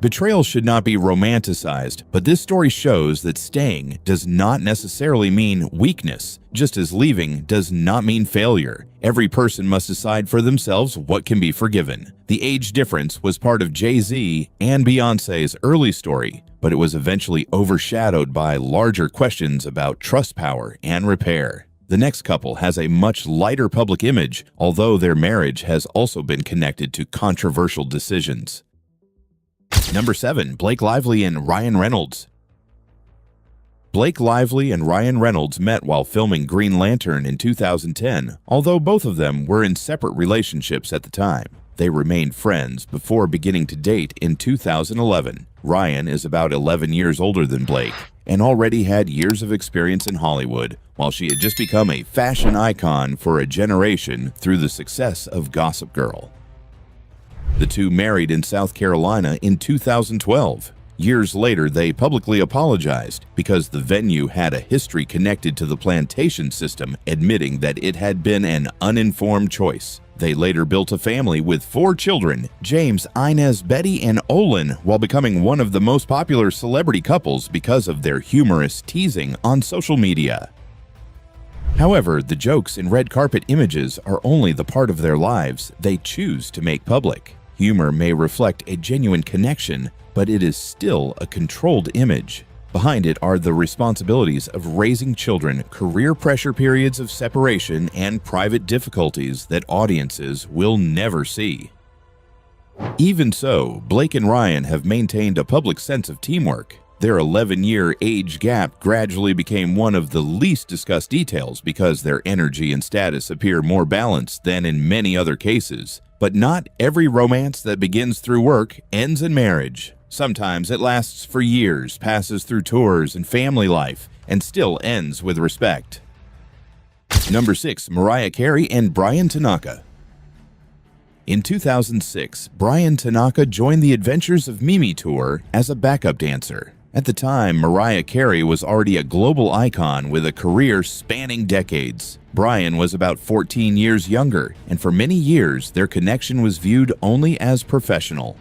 Betrayal should not be romanticized, but this story shows that staying does not necessarily mean weakness, just as leaving does not mean failure. Every person must decide for themselves what can be forgiven. The age difference was part of Jay-Z and Beyoncé's early story, but it was eventually overshadowed by larger questions about trust power and repair. The next couple has a much lighter public image, although their marriage has also been connected to controversial decisions. Number 7. Blake Lively and Ryan Reynolds. Blake Lively and Ryan Reynolds met while filming Green Lantern in 2010, although both of them were in separate relationships at the time. They remained friends before beginning to date in 2011. Ryan is about 11 years older than Blake and already had years of experience in Hollywood, while she had just become a fashion icon for a generation through the success of Gossip Girl. The two married in South Carolina in 2012. Years later, they publicly apologized because the venue had a history connected to the plantation system, admitting that it had been an uninformed choice. They later built a family with 4 children, James, Inez, Betty, and Olin, while becoming one of the most popular celebrity couples because of their humorous teasing on social media. However, the jokes and red carpet images are only the part of their lives they choose to make public. Humor may reflect a genuine connection, but it is still a controlled image. Behind it are the responsibilities of raising children, career pressure periods of separation, and private difficulties that audiences will never see. Even so, Blake and Ryan have maintained a public sense of teamwork. Their 11-year age gap gradually became one of the least discussed details because their energy and status appear more balanced than in many other cases. But not every romance that begins through work ends in marriage. Sometimes it lasts for years, passes through tours and family life, and still ends with respect. Number 6. Mariah Carey and Brian Tanaka. In 2006, Brian Tanaka joined the Adventures of Mimi tour as a backup dancer. At the time, Mariah Carey was already a global icon with a career spanning decades. Brian was about 14 years younger, and for many years, their connection was viewed only as professional.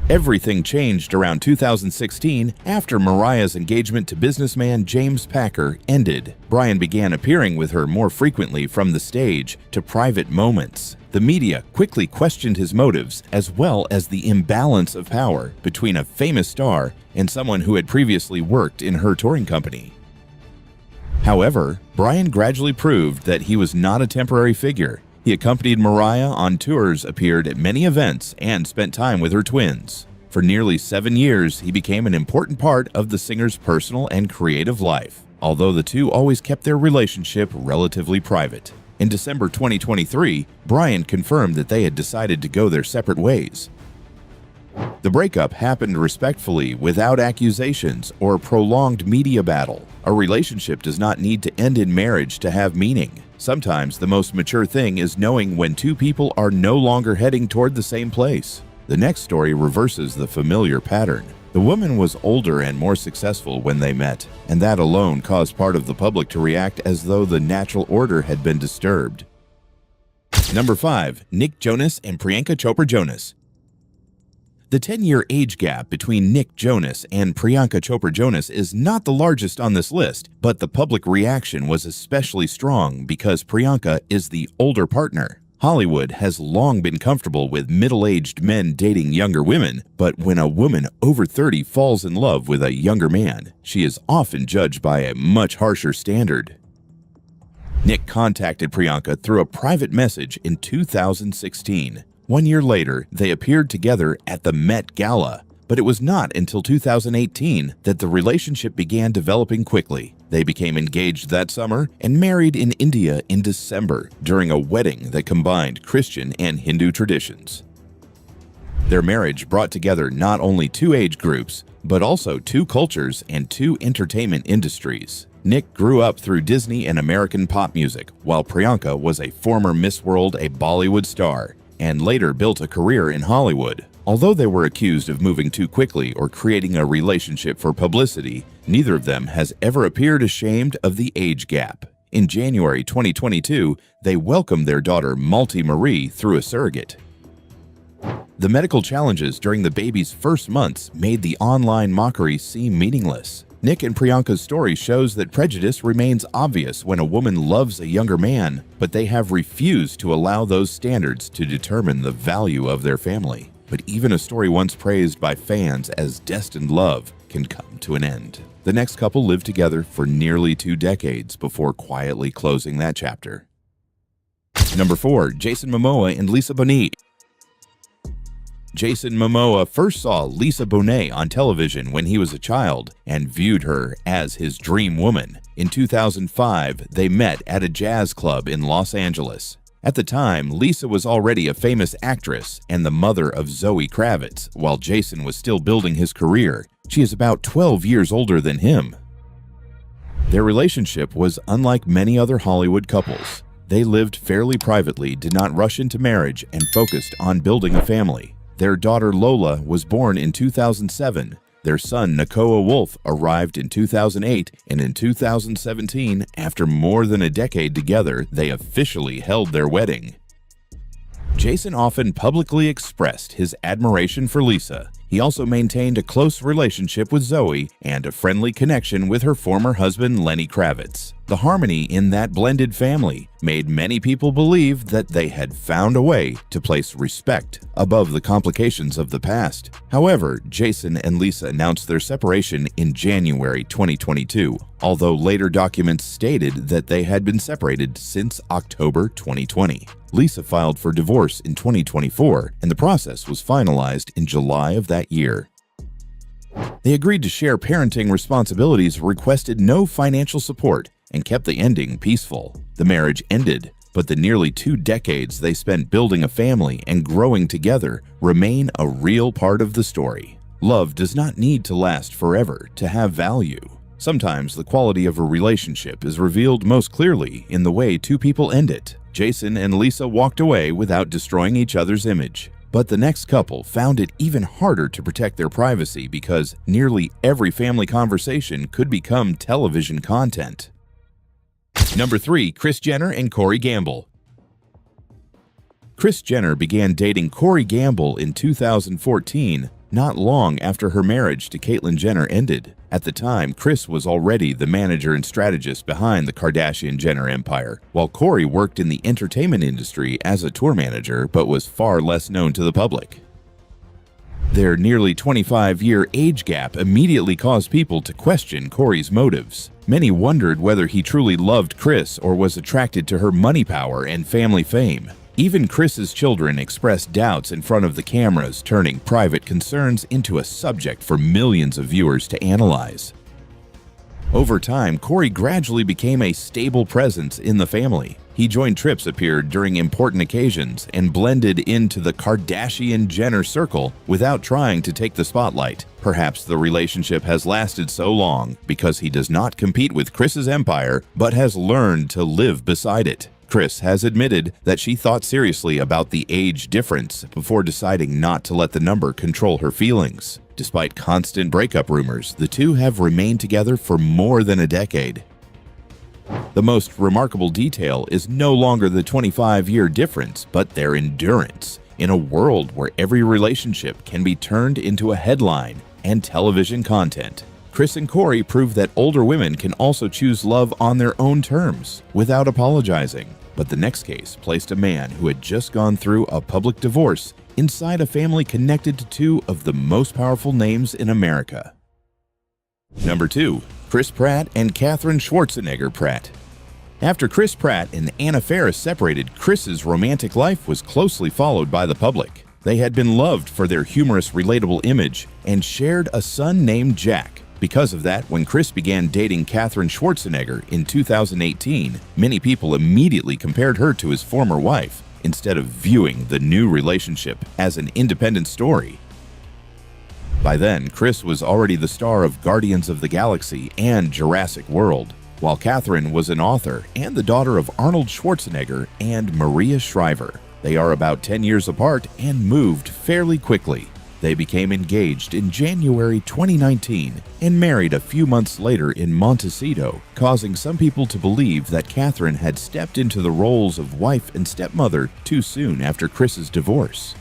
Everything changed around 2016 after Mariah's engagement to businessman James Packer ended. Brian began appearing with her more frequently from the stage to private moments. The media quickly questioned his motives, as well as the imbalance of power between a famous star and someone who had previously worked in her touring company. However, Brian gradually proved that he was not a temporary figure. He accompanied Mariah on tours, appeared at many events, and spent time with her twins. For nearly 7 years, he became an important part of the singer's personal and creative life, although the two always kept their relationship relatively private. In December 2023, Brian confirmed that they had decided to go their separate ways. The breakup happened respectfully, without accusations or prolonged media battle. A relationship does not need to end in marriage to have meaning. Sometimes the most mature thing is knowing when two people are no longer heading toward the same place. The next story reverses the familiar pattern. The woman was older and more successful when they met, and that alone caused part of the public to react as though the natural order had been disturbed. Number 5. Nick Jonas and Priyanka Chopra Jonas. The 10-year age gap between Nick Jonas and Priyanka Chopra Jonas is not the largest on this list, but the public reaction was especially strong because Priyanka is the older partner. Hollywood has long been comfortable with middle-aged men dating younger women, but when a woman over 30 falls in love with a younger man, she is often judged by a much harsher standard. Nick contacted Priyanka through a private message in 2016. 1 year later, they appeared together at the Met Gala, but it was not until 2018 that the relationship began developing quickly. They became engaged that summer and married in India in December during a wedding that combined Christian and Hindu traditions. Their marriage brought together not only 2 age groups, but also 2 cultures and 2 entertainment industries. Nick grew up through Disney and American pop music, while Priyanka was a former Miss World, a Bollywood star, and later built a career in Hollywood. Although they were accused of moving too quickly or creating a relationship for publicity, neither of them has ever appeared ashamed of the age gap. In January 2022, they welcomed their daughter Malti Marie through a surrogate. The medical challenges during the baby's first months made the online mockery seem meaningless. Nick and Priyanka's story shows that prejudice remains obvious when a woman loves a younger man, but they have refused to allow those standards to determine the value of their family. But even a story once praised by fans as destined love can come to an end. The next couple lived together for nearly 2 decades before quietly closing that chapter. Number 4. Jason Momoa and Lisa Bonet. Jason Momoa first saw Lisa Bonet on television when he was a child and viewed her as his dream woman. In 2005, they met at a jazz club in Los Angeles. At the time, Lisa was already a famous actress and the mother of Zoe Kravitz, while Jason was still building his career. She is about 12 years older than him. Their relationship was unlike many other Hollywood couples. They lived fairly privately, did not rush into marriage, and focused on building a family. Their daughter Lola was born in 2007. Their son Nakoa Wolf arrived in 2008, and in 2017, after more than a decade together, they officially held their wedding. Jason often publicly expressed his admiration for Lisa. He also maintained a close relationship with Zoe and a friendly connection with her former husband Lenny Kravitz. The harmony in that blended family made many people believe that they had found a way to place respect above the complications of the past. However, Jason and Lisa announced their separation in January 2022, although later documents stated that they had been separated since October 2020. Lisa filed for divorce in 2024, and the process was finalized in July of that year. They agreed to share parenting responsibilities, requested no financial support, and kept the ending peaceful. The marriage ended, but the nearly 2 decades they spent building a family and growing together remain a real part of the story. Love does not need to last forever to have value. Sometimes the quality of a relationship is revealed most clearly in the way 2 people end it. Jason and Lisa walked away without destroying each other's image. But the next couple found it even harder to protect their privacy because nearly every family conversation could become television content. Number 3. Kris Jenner and Corey Gamble. Kris Jenner began dating Corey Gamble in 2014, not long after her marriage to Caitlyn Jenner ended. At the time, Kris was already the manager and strategist behind the Kardashian-Jenner empire, while Corey worked in the entertainment industry as a tour manager but was far less known to the public. Their nearly 25-year age gap immediately caused people to question Corey's motives. Many wondered whether he truly loved Kris or was attracted to her money power and family fame. Even Kris's children expressed doubts in front of the cameras, turning private concerns into a subject for millions of viewers to analyze. Over time, Corey gradually became a stable presence in the family. He joined trips, appeared during important occasions, and blended into the Kardashian-Jenner circle without trying to take the spotlight. Perhaps the relationship has lasted so long because he does not compete with Kris's empire, but has learned to live beside it. Kris has admitted that she thought seriously about the age difference before deciding not to let the number control her feelings. Despite constant breakup rumors, the two have remained together for more than a decade. The most remarkable detail is no longer the 25-year difference, but their endurance. In a world where every relationship can be turned into a headline and television content, Kris and Corey prove that older women can also choose love on their own terms, without apologizing. But the next case placed a man who had just gone through a public divorce inside a family connected to 2 of the most powerful names in America. Number 2. Chris Pratt and Katherine Schwarzenegger Pratt. After Chris Pratt and Anna Faris separated, Chris's romantic life was closely followed by the public. They had been loved for their humorous, relatable image and shared a son named Jack. Because of that, when Kris began dating Katherine Schwarzenegger in 2018, many people immediately compared her to his former wife, instead of viewing the new relationship as an independent story. By then, Kris was already the star of Guardians of the Galaxy and Jurassic World, while Katherine was an author and the daughter of Arnold Schwarzenegger and Maria Shriver. They are about 10 years apart and moved fairly quickly. They became engaged in January 2019 and married a few months later in Montecito, causing some people to believe that Katherine had stepped into the roles of wife and stepmother too soon after Chris's divorce.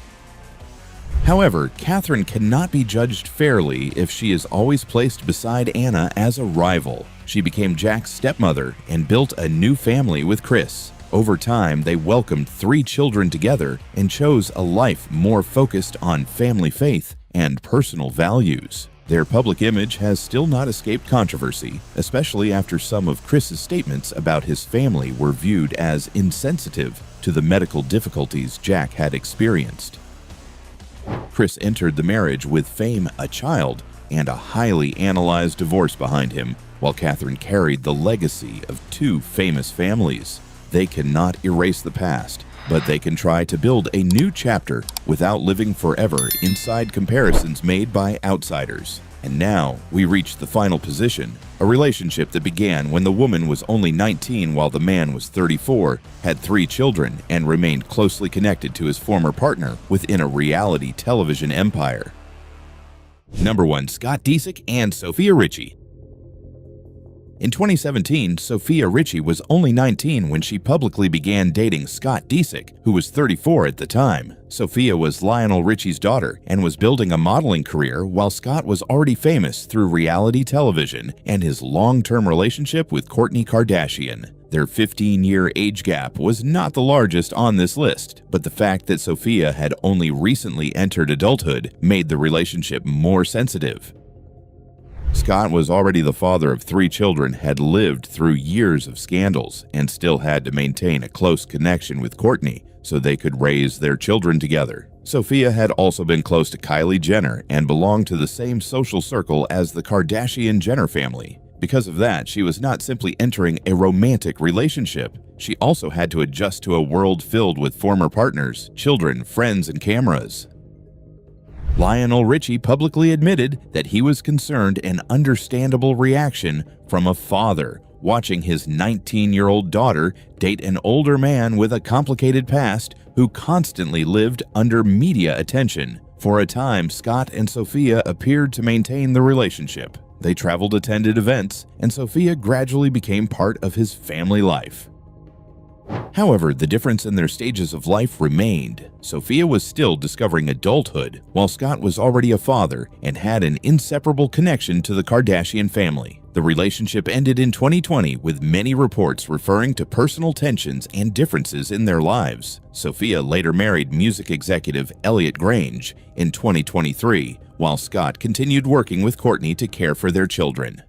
However, Katherine cannot be judged fairly if she is always placed beside Anna as a rival. She became Jack's stepmother and built a new family with Kris. Over time, they welcomed 3 children together and chose a life more focused on family faith and personal values. Their public image has still not escaped controversy, especially after some of Chris's statements about his family were viewed as insensitive to the medical difficulties Jack had experienced. Kris entered the marriage with fame, a child, and a highly analyzed divorce behind him, while Catherine carried the legacy of two famous families. They cannot erase the past, but they can try to build a new chapter without living forever inside comparisons made by outsiders. And now we reach the final position, a relationship that began when the woman was only 19 while the man was 34, had 3 children, and remained closely connected to his former partner within a reality television empire. Number 1. Scott Disick and Sofia Richie. In 2017, Sofia Richie was only 19 when she publicly began dating Scott Disick, who was 34 at the time. Sofia was Lionel Richie's daughter and was building a modeling career while Scott was already famous through reality television and his long-term relationship with Kourtney Kardashian. Their 15-year age gap was not the largest on this list, but the fact that Sofia had only recently entered adulthood made the relationship more sensitive. Scott was already the father of 3 children, had lived through years of scandals, and still had to maintain a close connection with Kourtney so they could raise their children together. Sofia had also been close to Kylie Jenner and belonged to the same social circle as the Kardashian-Jenner family. Because of that, she was not simply entering a romantic relationship. She also had to adjust to a world filled with former partners, children, friends, and cameras. Lionel Richie publicly admitted that he was concerned, an understandable reaction from a father watching his 19-year-old daughter date an older man with a complicated past who constantly lived under media attention. For a time, Scott and Sofia appeared to maintain the relationship. They traveled, attended events, and Sofia gradually became part of his family life. However, the difference in their stages of life remained. Sofia was still discovering adulthood, while Scott was already a father and had an inseparable connection to the Kardashian family. The relationship ended in 2020 with many reports referring to personal tensions and differences in their lives. Sofia later married music executive Elliot Grange in 2023, while Scott continued working with Kourtney to care for their children.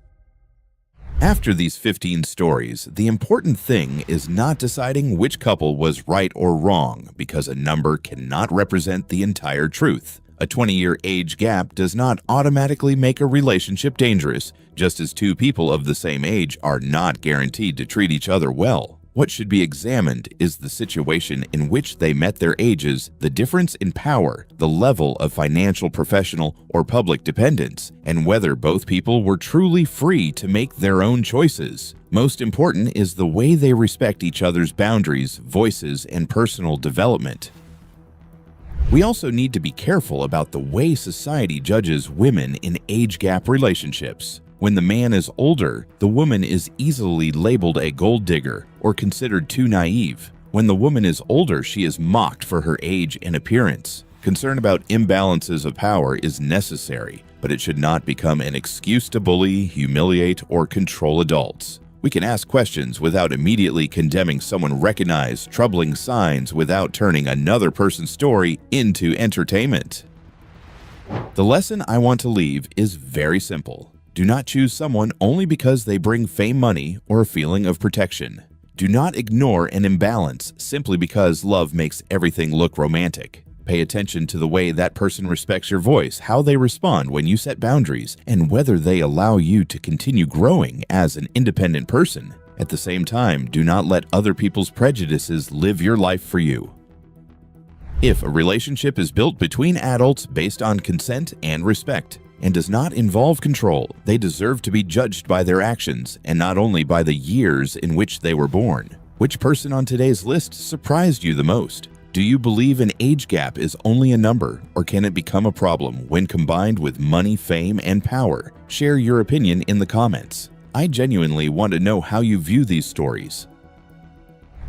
After these 15 stories, the important thing is not deciding which couple was right or wrong, because a number cannot represent the entire truth. A 20-year age gap does not automatically make a relationship dangerous, just as 2 people of the same age are not guaranteed to treat each other well. What should be examined is the situation in which they met their ages, the difference in power, the level of financial, professional, or public dependence, and whether both people were truly free to make their own choices. Most important is the way they respect each other's boundaries, voices, and personal development. We also need to be careful about the way society judges women in age gap relationships. When the man is older, the woman is easily labeled a gold digger or considered too naive. When the woman is older, she is mocked for her age and appearance. Concern about imbalances of power is necessary, but it should not become an excuse to bully, humiliate, or control adults. We can ask questions without immediately condemning someone, recognize troubling signs without turning another person's story into entertainment. The lesson I want to leave is very simple. Do not choose someone only because they bring fame, money, or a feeling of protection. Do not ignore an imbalance simply because love makes everything look romantic. Pay attention to the way that person respects your voice, how they respond when you set boundaries, and whether they allow you to continue growing as an independent person. At the same time, do not let other people's prejudices live your life for you. If a relationship is built between adults based on consent and respect, and does not involve control, they deserve to be judged by their actions and not only by the years in which they were born. Which person on today's list surprised you the most? Do you believe an age gap is only a number, or can it become a problem when combined with money, fame, and power? Share your opinion in the comments. I genuinely want to know how you view these stories.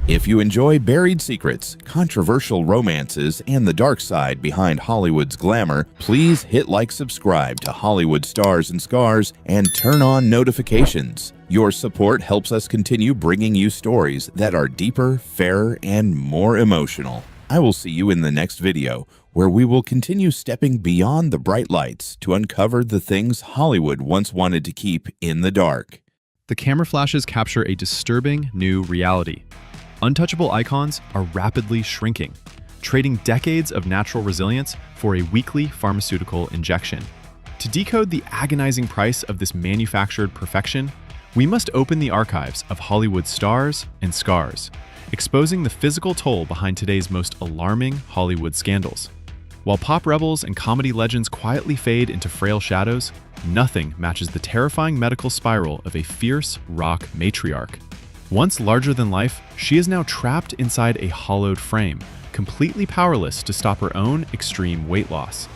If you enjoy buried secrets, controversial romances, and the dark side behind Hollywood's glamour, please hit like, subscribe to Hollywood Stars and Scars, and turn on notifications. Your support helps us continue bringing you stories that are deeper, fairer, and more emotional. I will see you in the next video, where we will continue stepping beyond the bright lights to uncover the things Hollywood once wanted to keep in the dark. The camera flashes capture a disturbing new reality. Untouchable icons are rapidly shrinking. trading decades of natural resilience for a weekly pharmaceutical injection. To decode the agonizing price of this manufactured perfection, we must open the archives of Hollywood stars and scars, exposing the physical toll behind today's most alarming Hollywood scandals. While pop rebels and comedy legends quietly fade into frail shadows, nothing matches the terrifying medical spiral of a fierce rock matriarch. Once larger than life, she is now trapped inside a hollowed frame, completely powerless to stop her own extreme weight loss.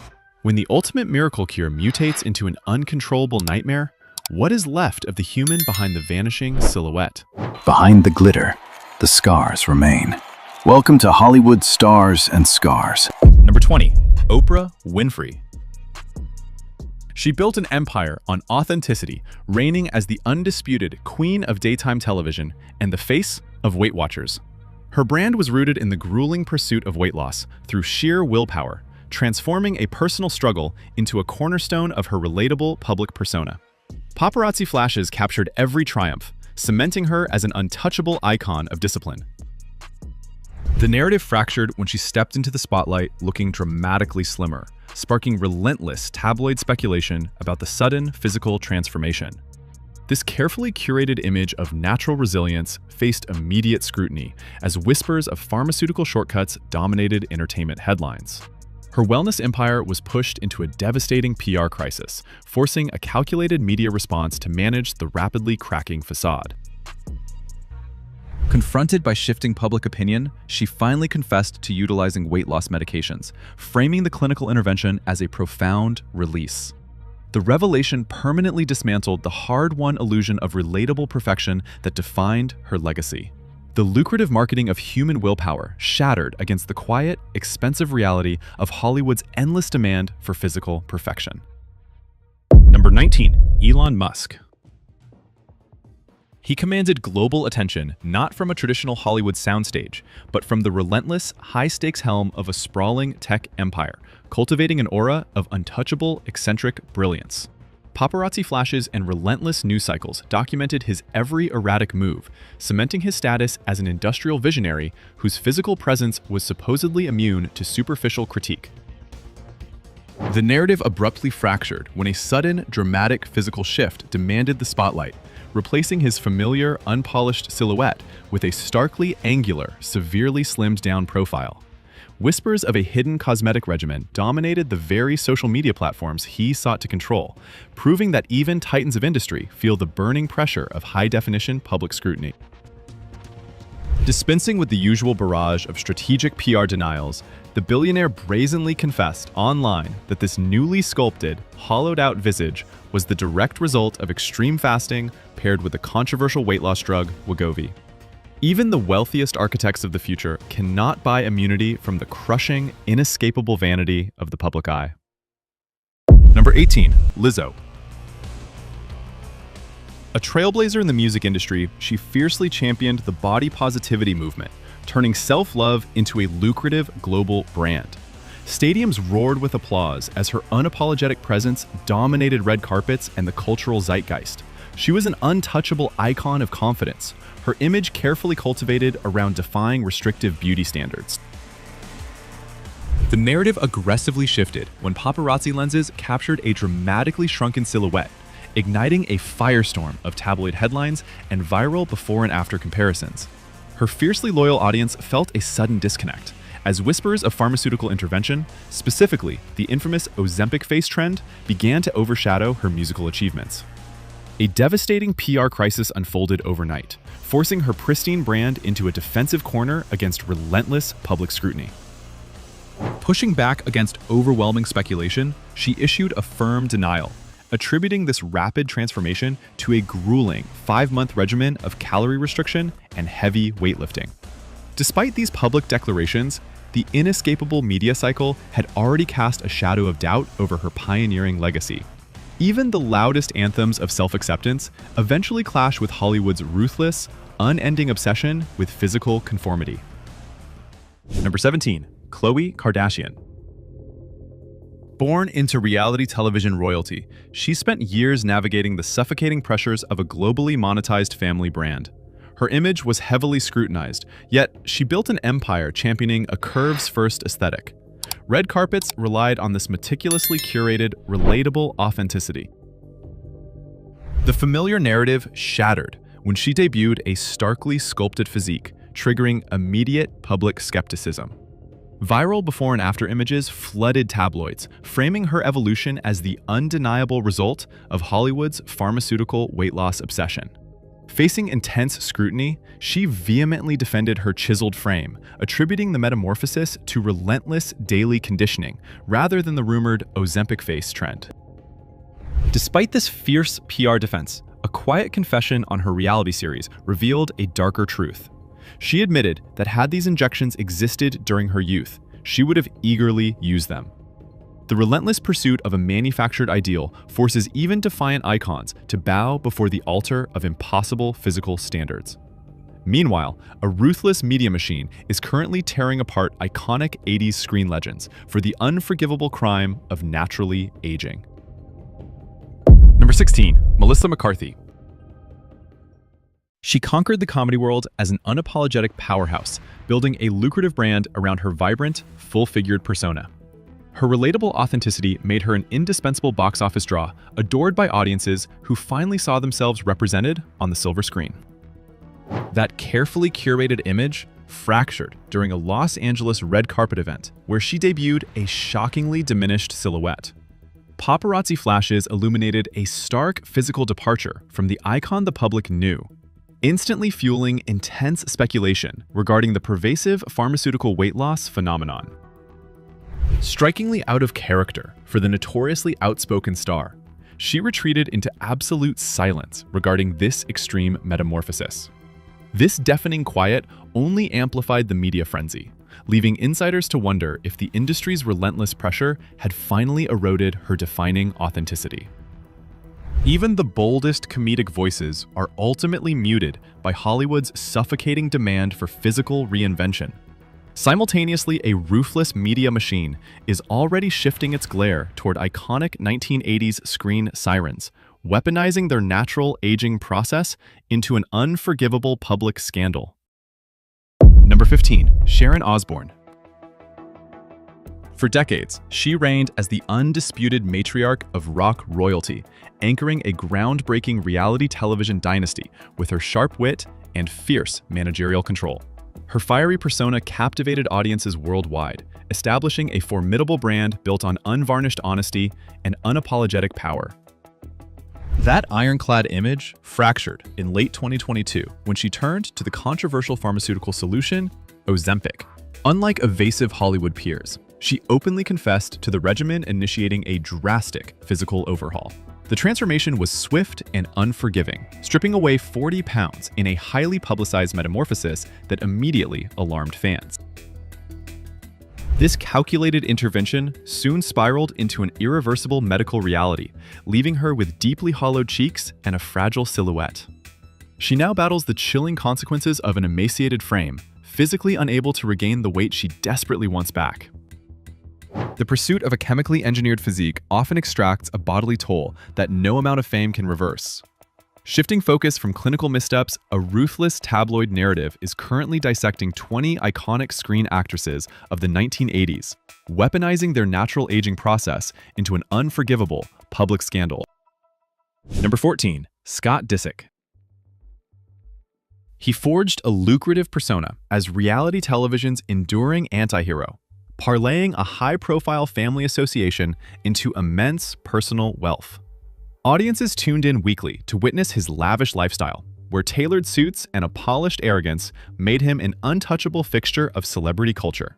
When the ultimate miracle cure mutates into an uncontrollable nightmare, what is left of the human behind the vanishing silhouette? Behind the glitter, the scars remain. Welcome to Hollywood Stars and Scars. Number 20. Oprah Winfrey. She built an empire on authenticity, reigning as the undisputed queen of daytime television and the face of Weight Watchers. Her brand was rooted in the grueling pursuit of weight loss through sheer willpower, transforming a personal struggle into a cornerstone of her relatable public persona. Paparazzi flashes captured every triumph, cementing her as an untouchable icon of discipline. The narrative fractured when she stepped into the spotlight looking dramatically slimmer, sparking relentless tabloid speculation about the sudden physical transformation. This carefully curated image of natural resilience faced immediate scrutiny as whispers of pharmaceutical shortcuts dominated entertainment headlines. Her wellness empire was pushed into a devastating PR crisis, forcing a calculated media response to manage the rapidly cracking facade. Confronted by shifting public opinion, she finally confessed to utilizing weight loss medications, framing the clinical intervention as a profound release. The revelation permanently dismantled the hard-won illusion of relatable perfection that defined her legacy. The lucrative marketing of human willpower shattered against the quiet, expensive reality of Hollywood's endless demand for physical perfection. Number 19. Elon Musk. He commanded global attention not from a traditional Hollywood soundstage, but from the relentless, high-stakes helm of a sprawling tech empire, cultivating an aura of untouchable, eccentric brilliance. Paparazzi flashes and relentless news cycles documented his every erratic move, cementing his status as an industrial visionary whose physical presence was supposedly immune to superficial critique. The narrative abruptly fractured when a sudden, dramatic physical shift demanded the spotlight, replacing his familiar, unpolished silhouette with a starkly angular, severely slimmed-down profile. Whispers of a hidden cosmetic regimen dominated the very social media platforms he sought to control, proving that even titans of industry feel the burning pressure of high-definition public scrutiny. Dispensing with the usual barrage of strategic PR denials, the billionaire brazenly confessed online that this newly sculpted, hollowed-out visage was the direct result of extreme fasting paired with the controversial weight loss drug Wegovy. Even the wealthiest architects of the future cannot buy immunity from the crushing, inescapable vanity of the public eye. Number 18. Lizzo. A trailblazer in the music industry, she fiercely championed the body positivity movement, turning self-love into a lucrative global brand. Stadiums roared with applause as her unapologetic presence dominated red carpets and the cultural zeitgeist. She was an untouchable icon of confidence, her image carefully cultivated around defying restrictive beauty standards. The narrative aggressively shifted when paparazzi lenses captured a dramatically shrunken silhouette, igniting a firestorm of tabloid headlines and viral before and after comparisons. Her fiercely loyal audience felt a sudden disconnect, as whispers of pharmaceutical intervention, specifically the infamous Ozempic face trend, began to overshadow her musical achievements. A devastating PR crisis unfolded overnight, forcing her pristine brand into a defensive corner against relentless public scrutiny. Pushing back against overwhelming speculation, she issued a firm denial, attributing this rapid transformation to a grueling 5-month regimen of calorie restriction and heavy weightlifting. Despite these public declarations, the inescapable media cycle had already cast a shadow of doubt over her pioneering legacy. Even the loudest anthems of self-acceptance eventually clash with Hollywood's ruthless, unending obsession with physical conformity. Number 17. Khloe Kardashian. Born into reality television royalty, she spent years navigating the suffocating pressures of a globally monetized family brand. Her image was heavily scrutinized, yet she built an empire championing a curves-first aesthetic. Red carpets relied on this meticulously curated, relatable authenticity. The familiar narrative shattered when she debuted a starkly sculpted physique, triggering immediate public skepticism. Viral before and after images flooded tabloids, framing her evolution as the undeniable result of Hollywood's pharmaceutical weight loss obsession. Facing intense scrutiny, she vehemently defended her chiseled frame, attributing the metamorphosis to relentless daily conditioning rather than the rumored Ozempic face trend. Despite this fierce PR defense, a quiet confession on her reality series revealed a darker truth. She admitted that had these injections existed during her youth, she would have eagerly used them. The relentless pursuit of a manufactured ideal forces even defiant icons to bow before the altar of impossible physical standards. Meanwhile, a ruthless media machine is currently tearing apart iconic 80s screen legends for the unforgivable crime of naturally aging. Number 16. Melissa McCarthy. She conquered the comedy world as an unapologetic powerhouse, building a lucrative brand around her vibrant, full-figured persona. Her relatable authenticity made her an indispensable box office draw, adored by audiences who finally saw themselves represented on the silver screen. That carefully curated image fractured during a Los Angeles red carpet event where she debuted a shockingly diminished silhouette. Paparazzi flashes illuminated a stark physical departure from the icon the public knew, instantly fueling intense speculation regarding the pervasive pharmaceutical weight loss phenomenon. Strikingly out of character for the notoriously outspoken star, she retreated into absolute silence regarding this extreme metamorphosis. This deafening quiet only amplified the media frenzy, leaving insiders to wonder if the industry's relentless pressure had finally eroded her defining authenticity. Even the boldest comedic voices are ultimately muted by Hollywood's suffocating demand for physical reinvention. Simultaneously, a ruthless media machine is already shifting its glare toward iconic 1980s screen sirens, weaponizing their natural aging process into an unforgivable public scandal. Number 15. Sharon Osbourne. For decades, she reigned as the undisputed matriarch of rock royalty, anchoring a groundbreaking reality television dynasty with her sharp wit and fierce managerial control. Her fiery persona captivated audiences worldwide, establishing a formidable brand built on unvarnished honesty and unapologetic power. That ironclad image fractured in late 2022 when she turned to the controversial pharmaceutical solution, Ozempic. Unlike evasive Hollywood peers, she openly confessed to the regimen, initiating a drastic physical overhaul. The transformation was swift and unforgiving, stripping away 40 pounds in a highly publicized metamorphosis that immediately alarmed fans. This calculated intervention soon spiraled into an irreversible medical reality, leaving her with deeply hollowed cheeks and a fragile silhouette. She now battles the chilling consequences of an emaciated frame, physically unable to regain the weight she desperately wants back. The pursuit of a chemically engineered physique often extracts a bodily toll that no amount of fame can reverse. Shifting focus from clinical missteps, a ruthless tabloid narrative is currently dissecting 20 iconic screen actresses of the 1980s, weaponizing their natural aging process into an unforgivable public scandal. Number 14. Scott Disick. He forged a lucrative persona as reality television's enduring anti-hero, parlaying a high-profile family association into immense personal wealth. Audiences tuned in weekly to witness his lavish lifestyle, where tailored suits and a polished arrogance made him an untouchable fixture of celebrity culture.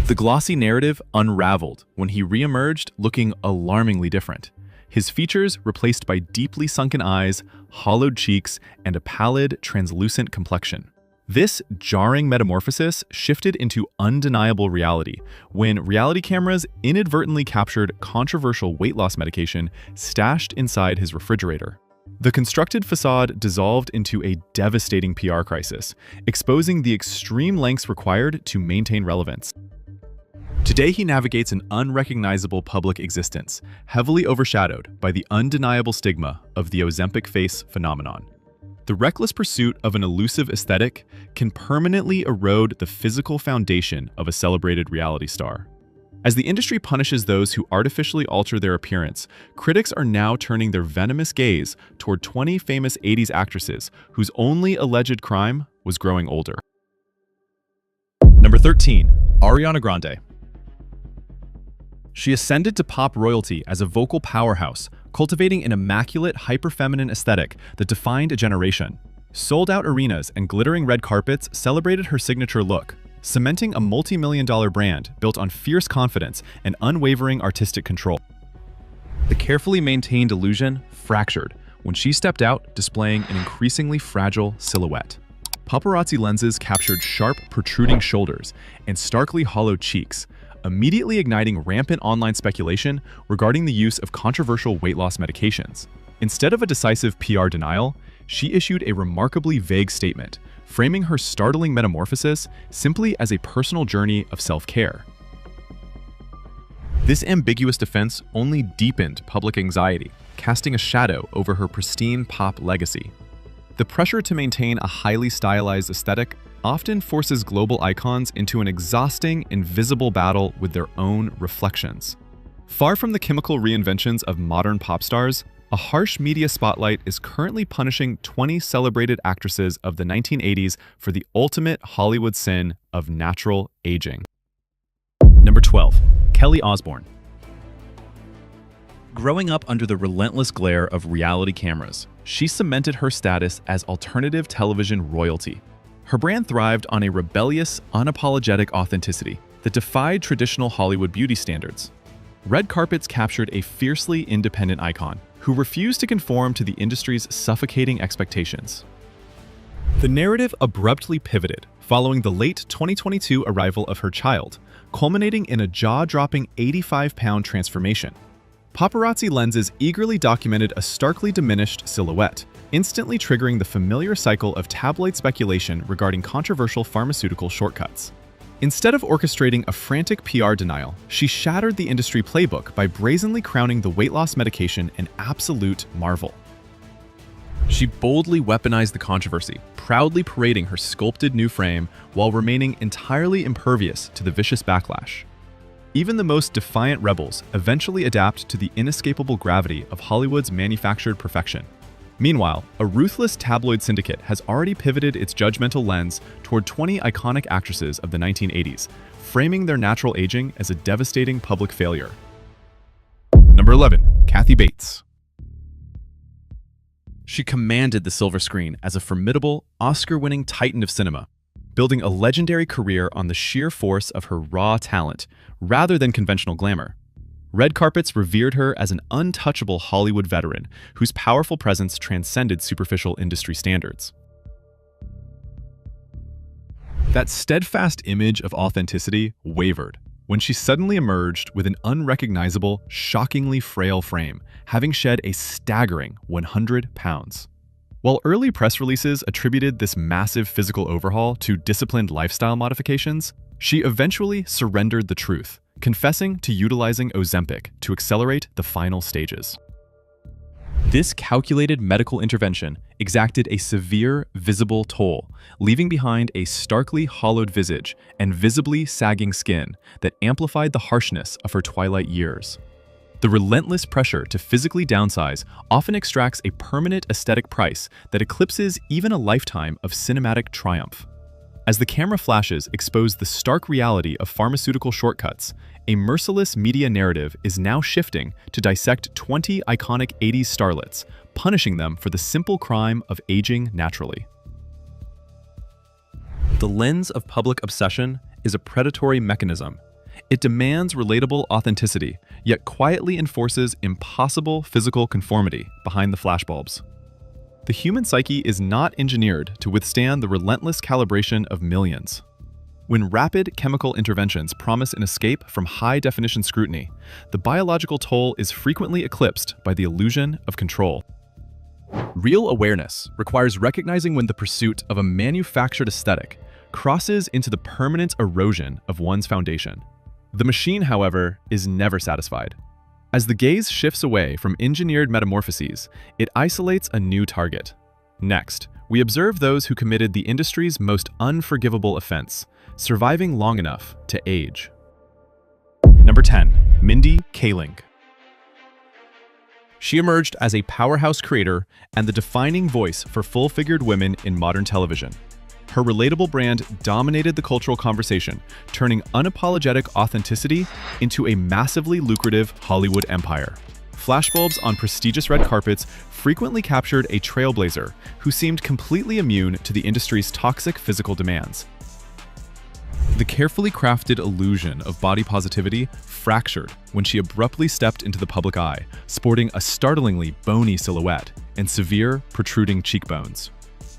The glossy narrative unraveled when he re-emerged looking alarmingly different, his features replaced by deeply sunken eyes, hollowed cheeks, and a pallid, translucent complexion. This jarring metamorphosis shifted into undeniable reality when reality cameras inadvertently captured controversial weight loss medication stashed inside his refrigerator. The constructed facade dissolved into a devastating PR crisis, exposing the extreme lengths required to maintain relevance. Today he navigates an unrecognizable public existence, heavily overshadowed by the undeniable stigma of the Ozempic face phenomenon. The reckless pursuit of an elusive aesthetic can permanently erode the physical foundation of a celebrated reality star. As the industry punishes those who artificially alter their appearance, critics are now turning their venomous gaze toward 20 famous 80s actresses whose only alleged crime was growing older. Number 13. Ariana Grande. She ascended to pop royalty as a vocal powerhouse, cultivating an immaculate, hyper-feminine aesthetic that defined a generation. Sold-out arenas and glittering red carpets celebrated her signature look, cementing a multi-million-dollar brand built on fierce confidence and unwavering artistic control. The carefully maintained illusion fractured when she stepped out, displaying an increasingly fragile silhouette. Paparazzi lenses captured sharp, protruding shoulders and starkly hollowed cheeks, immediately igniting rampant online speculation regarding the use of controversial weight loss medications. Instead of a decisive PR denial, she issued a remarkably vague statement, framing her startling metamorphosis simply as a personal journey of self-care. This ambiguous defense only deepened public anxiety, casting a shadow over her pristine pop legacy. The pressure to maintain a highly stylized aesthetic often forces global icons into an exhausting, invisible battle with their own reflections. Far from the chemical reinventions of modern pop stars, a harsh media spotlight is currently punishing 20 celebrated actresses of the 1980s for the ultimate Hollywood sin of natural aging. Number 12. Kelly Osbourne. Growing up under the relentless glare of reality cameras, she cemented her status as alternative television royalty. Her brand thrived on a rebellious, unapologetic authenticity that defied traditional Hollywood beauty standards. Red carpets captured a fiercely independent icon who refused to conform to the industry's suffocating expectations. The narrative abruptly pivoted following the late 2022 arrival of her child, culminating in a jaw-dropping 85-pound transformation. Paparazzi lenses eagerly documented a starkly diminished silhouette, instantly triggering the familiar cycle of tabloid speculation regarding controversial pharmaceutical shortcuts. Instead of orchestrating a frantic PR denial, she shattered the industry playbook by brazenly crowning the weight loss medication an absolute marvel. She boldly weaponized the controversy, proudly parading her sculpted new frame while remaining entirely impervious to the vicious backlash. Even the most defiant rebels eventually adapt to the inescapable gravity of Hollywood's manufactured perfection. Meanwhile, a ruthless tabloid syndicate has already pivoted its judgmental lens toward 20 iconic actresses of the 1980s, framing their natural aging as a devastating public failure. Number 11. Kathy Bates. She commanded the silver screen as a formidable, Oscar-winning titan of cinema, building a legendary career on the sheer force of her raw talent, rather than conventional glamour. Red carpets revered her as an untouchable Hollywood veteran whose powerful presence transcended superficial industry standards. That steadfast image of authenticity wavered when she suddenly emerged with an unrecognizable, shockingly frail frame, having shed a staggering 100 pounds. While early press releases attributed this massive physical overhaul to disciplined lifestyle modifications, she eventually surrendered the truth, confessing to utilizing Ozempic to accelerate the final stages. This calculated medical intervention exacted a severe, visible toll, leaving behind a starkly hollowed visage and visibly sagging skin that amplified the harshness of her twilight years. The relentless pressure to physically downsize often extracts a permanent aesthetic price that eclipses even a lifetime of cinematic triumph. As the camera flashes expose the stark reality of pharmaceutical shortcuts, a merciless media narrative is now shifting to dissect 20 iconic 80s starlets, punishing them for the simple crime of aging naturally. The lens of public obsession is a predatory mechanism. It demands relatable authenticity, yet quietly enforces impossible physical conformity behind the flashbulbs. The human psyche is not engineered to withstand the relentless calibration of millions. When rapid chemical interventions promise an escape from high-definition scrutiny, the biological toll is frequently eclipsed by the illusion of control. Real awareness requires recognizing when the pursuit of a manufactured aesthetic crosses into the permanent erosion of one's foundation. The machine, however, is never satisfied. As the gaze shifts away from engineered metamorphoses, it isolates a new target. Next, We observe those who committed the industry's most unforgivable offense, surviving long enough to age. Number 10. Mindy Kaling. She emerged as a powerhouse creator and the defining voice for full-figured women in modern television. Her relatable brand dominated the cultural conversation, turning unapologetic authenticity into a massively lucrative Hollywood empire. Flashbulbs on prestigious red carpets frequently captured a trailblazer who seemed completely immune to the industry's toxic physical demands. The carefully crafted illusion of body positivity fractured when she abruptly stepped into the public eye, sporting a startlingly bony silhouette and severe, protruding cheekbones.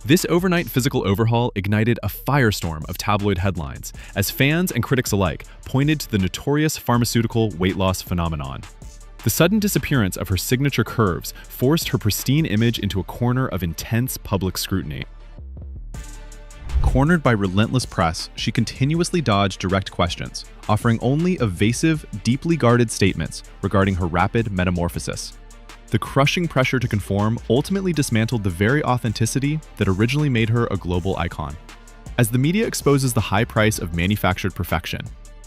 This overnight physical overhaul ignited a firestorm of tabloid headlines as fans and critics alike pointed to the notorious pharmaceutical weight loss phenomenon. The sudden disappearance of her signature curves forced her pristine image into a corner of intense public scrutiny. Cornered by relentless press, she continuously dodged direct questions, offering only evasive, deeply guarded statements regarding her rapid metamorphosis. The crushing pressure to conform ultimately dismantled the very authenticity that originally made her a global icon. As the media exposes the high price of manufactured perfection,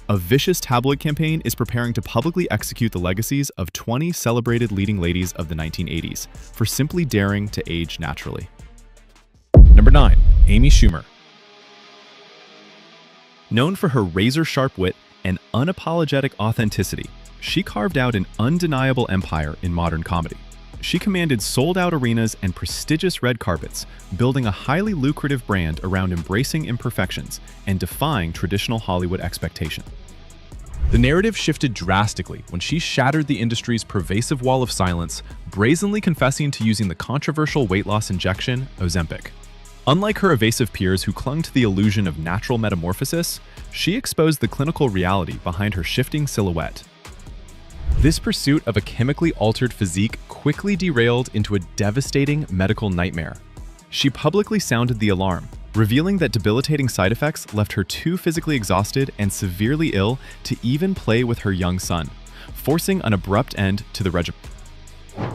a vicious tabloid campaign is preparing to publicly execute the legacies of 20 celebrated leading ladies of the 1980s for simply daring to age naturally. Number 9. Amy Schumer. Known for her razor-sharp wit and unapologetic authenticity, she carved out an undeniable empire in modern comedy. She commanded sold-out arenas and prestigious red carpets, building a highly lucrative brand around embracing imperfections and defying traditional Hollywood expectation. The narrative shifted drastically when she shattered the industry's pervasive wall of silence, brazenly confessing to using the controversial weight loss injection, Ozempic. Unlike her evasive peers who clung to the illusion of natural metamorphosis, she exposed the clinical reality behind her shifting silhouette. This pursuit of a chemically altered physique quickly derailed into a devastating medical nightmare. She publicly sounded the alarm, revealing that debilitating side effects left her too physically exhausted and severely ill to even play with her young son, forcing an abrupt end to the regimen.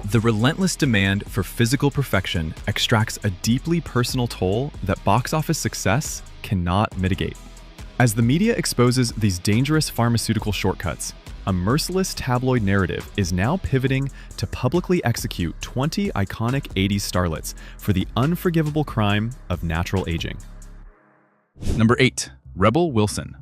The relentless demand for physical perfection extracts a deeply personal toll that box office success cannot mitigate. As the media exposes these dangerous pharmaceutical shortcuts, a merciless tabloid narrative is now pivoting to publicly execute 20 iconic 80s starlets for the unforgivable crime of natural aging. Number 8. Rebel Wilson.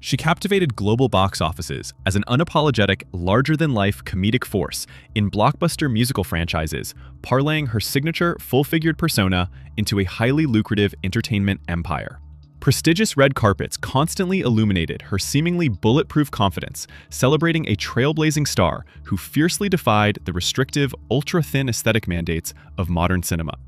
She captivated global box offices as an unapologetic, larger-than-life comedic force in blockbuster musical franchises, parlaying her signature full-figured persona into a highly lucrative entertainment empire. Prestigious red carpets constantly illuminated her seemingly bulletproof confidence, celebrating a trailblazing star who fiercely defied the restrictive, ultra-thin aesthetic mandates of modern cinema.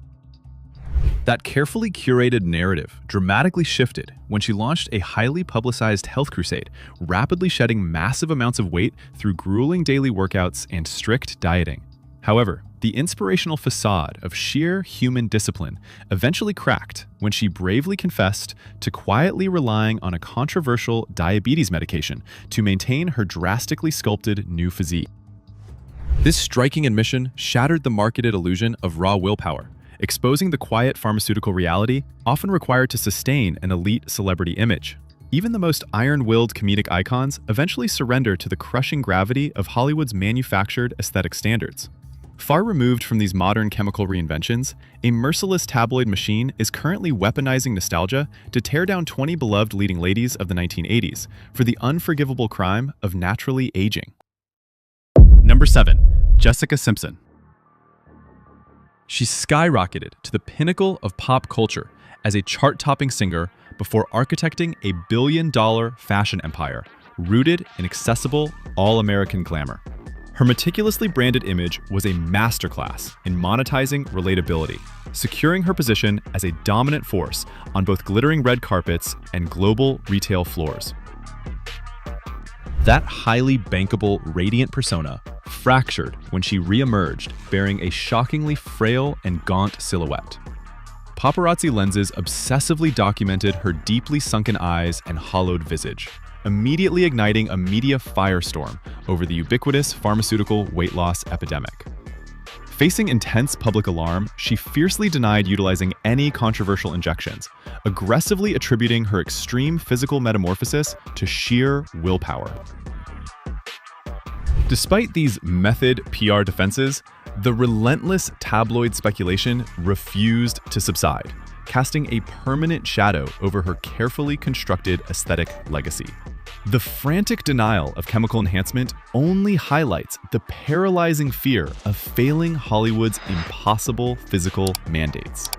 That carefully curated narrative dramatically shifted when she launched a highly publicized health crusade, rapidly shedding massive amounts of weight through grueling daily workouts and strict dieting. However, the inspirational facade of sheer human discipline eventually cracked when she bravely confessed to quietly relying on a controversial diabetes medication to maintain her drastically sculpted new physique. This striking admission shattered the marketed illusion of raw willpower, exposing the quiet pharmaceutical reality often required to sustain an elite celebrity image. Even the most iron-willed comedic icons eventually surrender to the crushing gravity of Hollywood's manufactured aesthetic standards. Far removed from these modern chemical reinventions, a merciless tabloid machine is currently weaponizing nostalgia to tear down 20 beloved leading ladies of the 1980s for the unforgivable crime of naturally aging. Number 7. Jessica Simpson. She skyrocketed to the pinnacle of pop culture as a chart-topping singer before architecting a billion-dollar fashion empire rooted in accessible, all-American glamour. Her meticulously branded image was a masterclass in monetizing relatability, securing her position as a dominant force on both glittering red carpets and global retail floors. That highly bankable, radiant persona fractured when she re-emerged, bearing a shockingly frail and gaunt silhouette. Paparazzi lenses obsessively documented her deeply sunken eyes and hollowed visage, immediately igniting a media firestorm over the ubiquitous pharmaceutical weight loss epidemic. Facing intense public alarm, she fiercely denied utilizing any controversial injections, aggressively attributing her extreme physical metamorphosis to sheer willpower. Despite these method PR defenses, the relentless tabloid speculation refused to subside, casting a permanent shadow over her carefully constructed aesthetic legacy. The frantic denial of chemical enhancement only highlights the paralyzing fear of failing Hollywood's impossible physical mandates.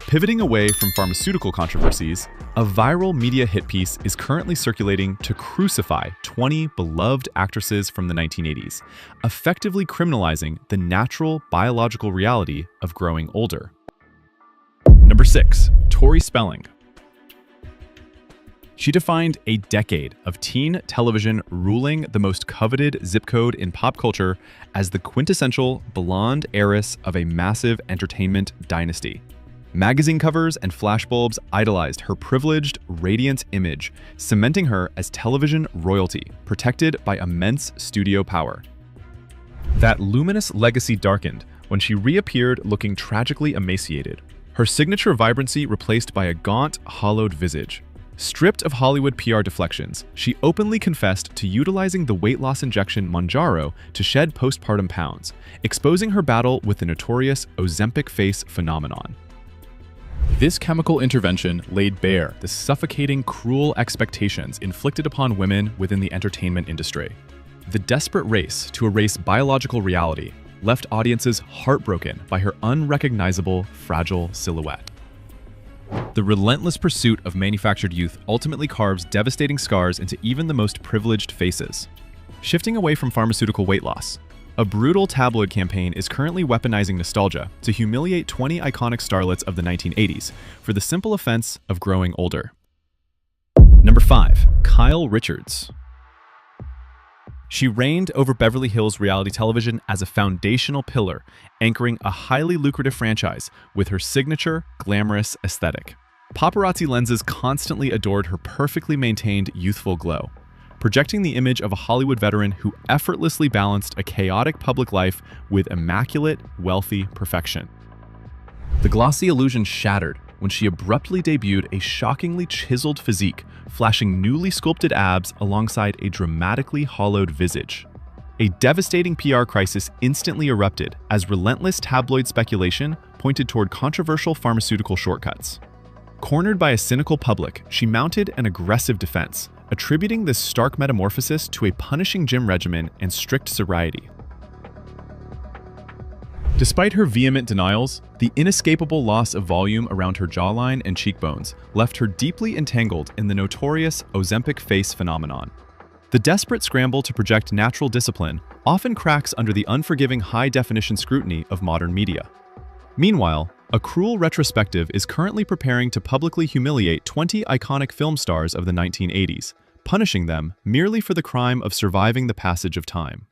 Pivoting away from pharmaceutical controversies, a viral media hit piece is currently circulating to crucify 20 beloved actresses from the 1980s, effectively criminalizing the natural biological reality of growing older. Number 6. Tori Spelling. She defined a decade of teen television, ruling the most coveted zip code in pop culture as the quintessential blonde heiress of a massive entertainment dynasty. Magazine covers and flashbulbs idolized her privileged, radiant image, cementing her as television royalty, protected by immense studio power. That luminous legacy darkened when she reappeared looking tragically emaciated, her signature vibrancy replaced by a gaunt, hollowed visage. Stripped of Hollywood PR deflections, she openly confessed to utilizing the weight loss injection Mounjaro to shed postpartum pounds, exposing her battle with the notorious Ozempic face phenomenon. This chemical intervention laid bare the suffocating, cruel expectations inflicted upon women within the entertainment industry. The desperate race to erase biological reality left audiences heartbroken by her unrecognizable, fragile silhouette. The relentless pursuit of manufactured youth ultimately carves devastating scars into even the most privileged faces. Shifting away from pharmaceutical weight loss, a brutal tabloid campaign is currently weaponizing nostalgia to humiliate 20 iconic starlets of the 1980s for the simple offense of growing older. Number 5. Kyle Richards. She reigned over Beverly Hills reality television as a foundational pillar, anchoring a highly lucrative franchise with her signature, glamorous aesthetic. Paparazzi lenses constantly adored her perfectly maintained youthful glow, projecting the image of a Hollywood veteran who effortlessly balanced a chaotic public life with immaculate, wealthy perfection. The glossy illusion shattered when she abruptly debuted a shockingly chiseled physique, flashing newly sculpted abs alongside a dramatically hollowed visage. A devastating PR crisis instantly erupted as relentless tabloid speculation pointed toward controversial pharmaceutical shortcuts. Cornered by a cynical public, she mounted an aggressive defense, attributing this stark metamorphosis to a punishing gym regimen and strict sobriety. Despite her vehement denials, the inescapable loss of volume around her jawline and cheekbones left her deeply entangled in the notorious Ozempic face phenomenon. The desperate scramble to project natural discipline often cracks under the unforgiving high-definition scrutiny of modern media. Meanwhile, a cruel retrospective is currently preparing to publicly humiliate 20 iconic film stars of the 1980s, punishing them merely for the crime of surviving the passage of time.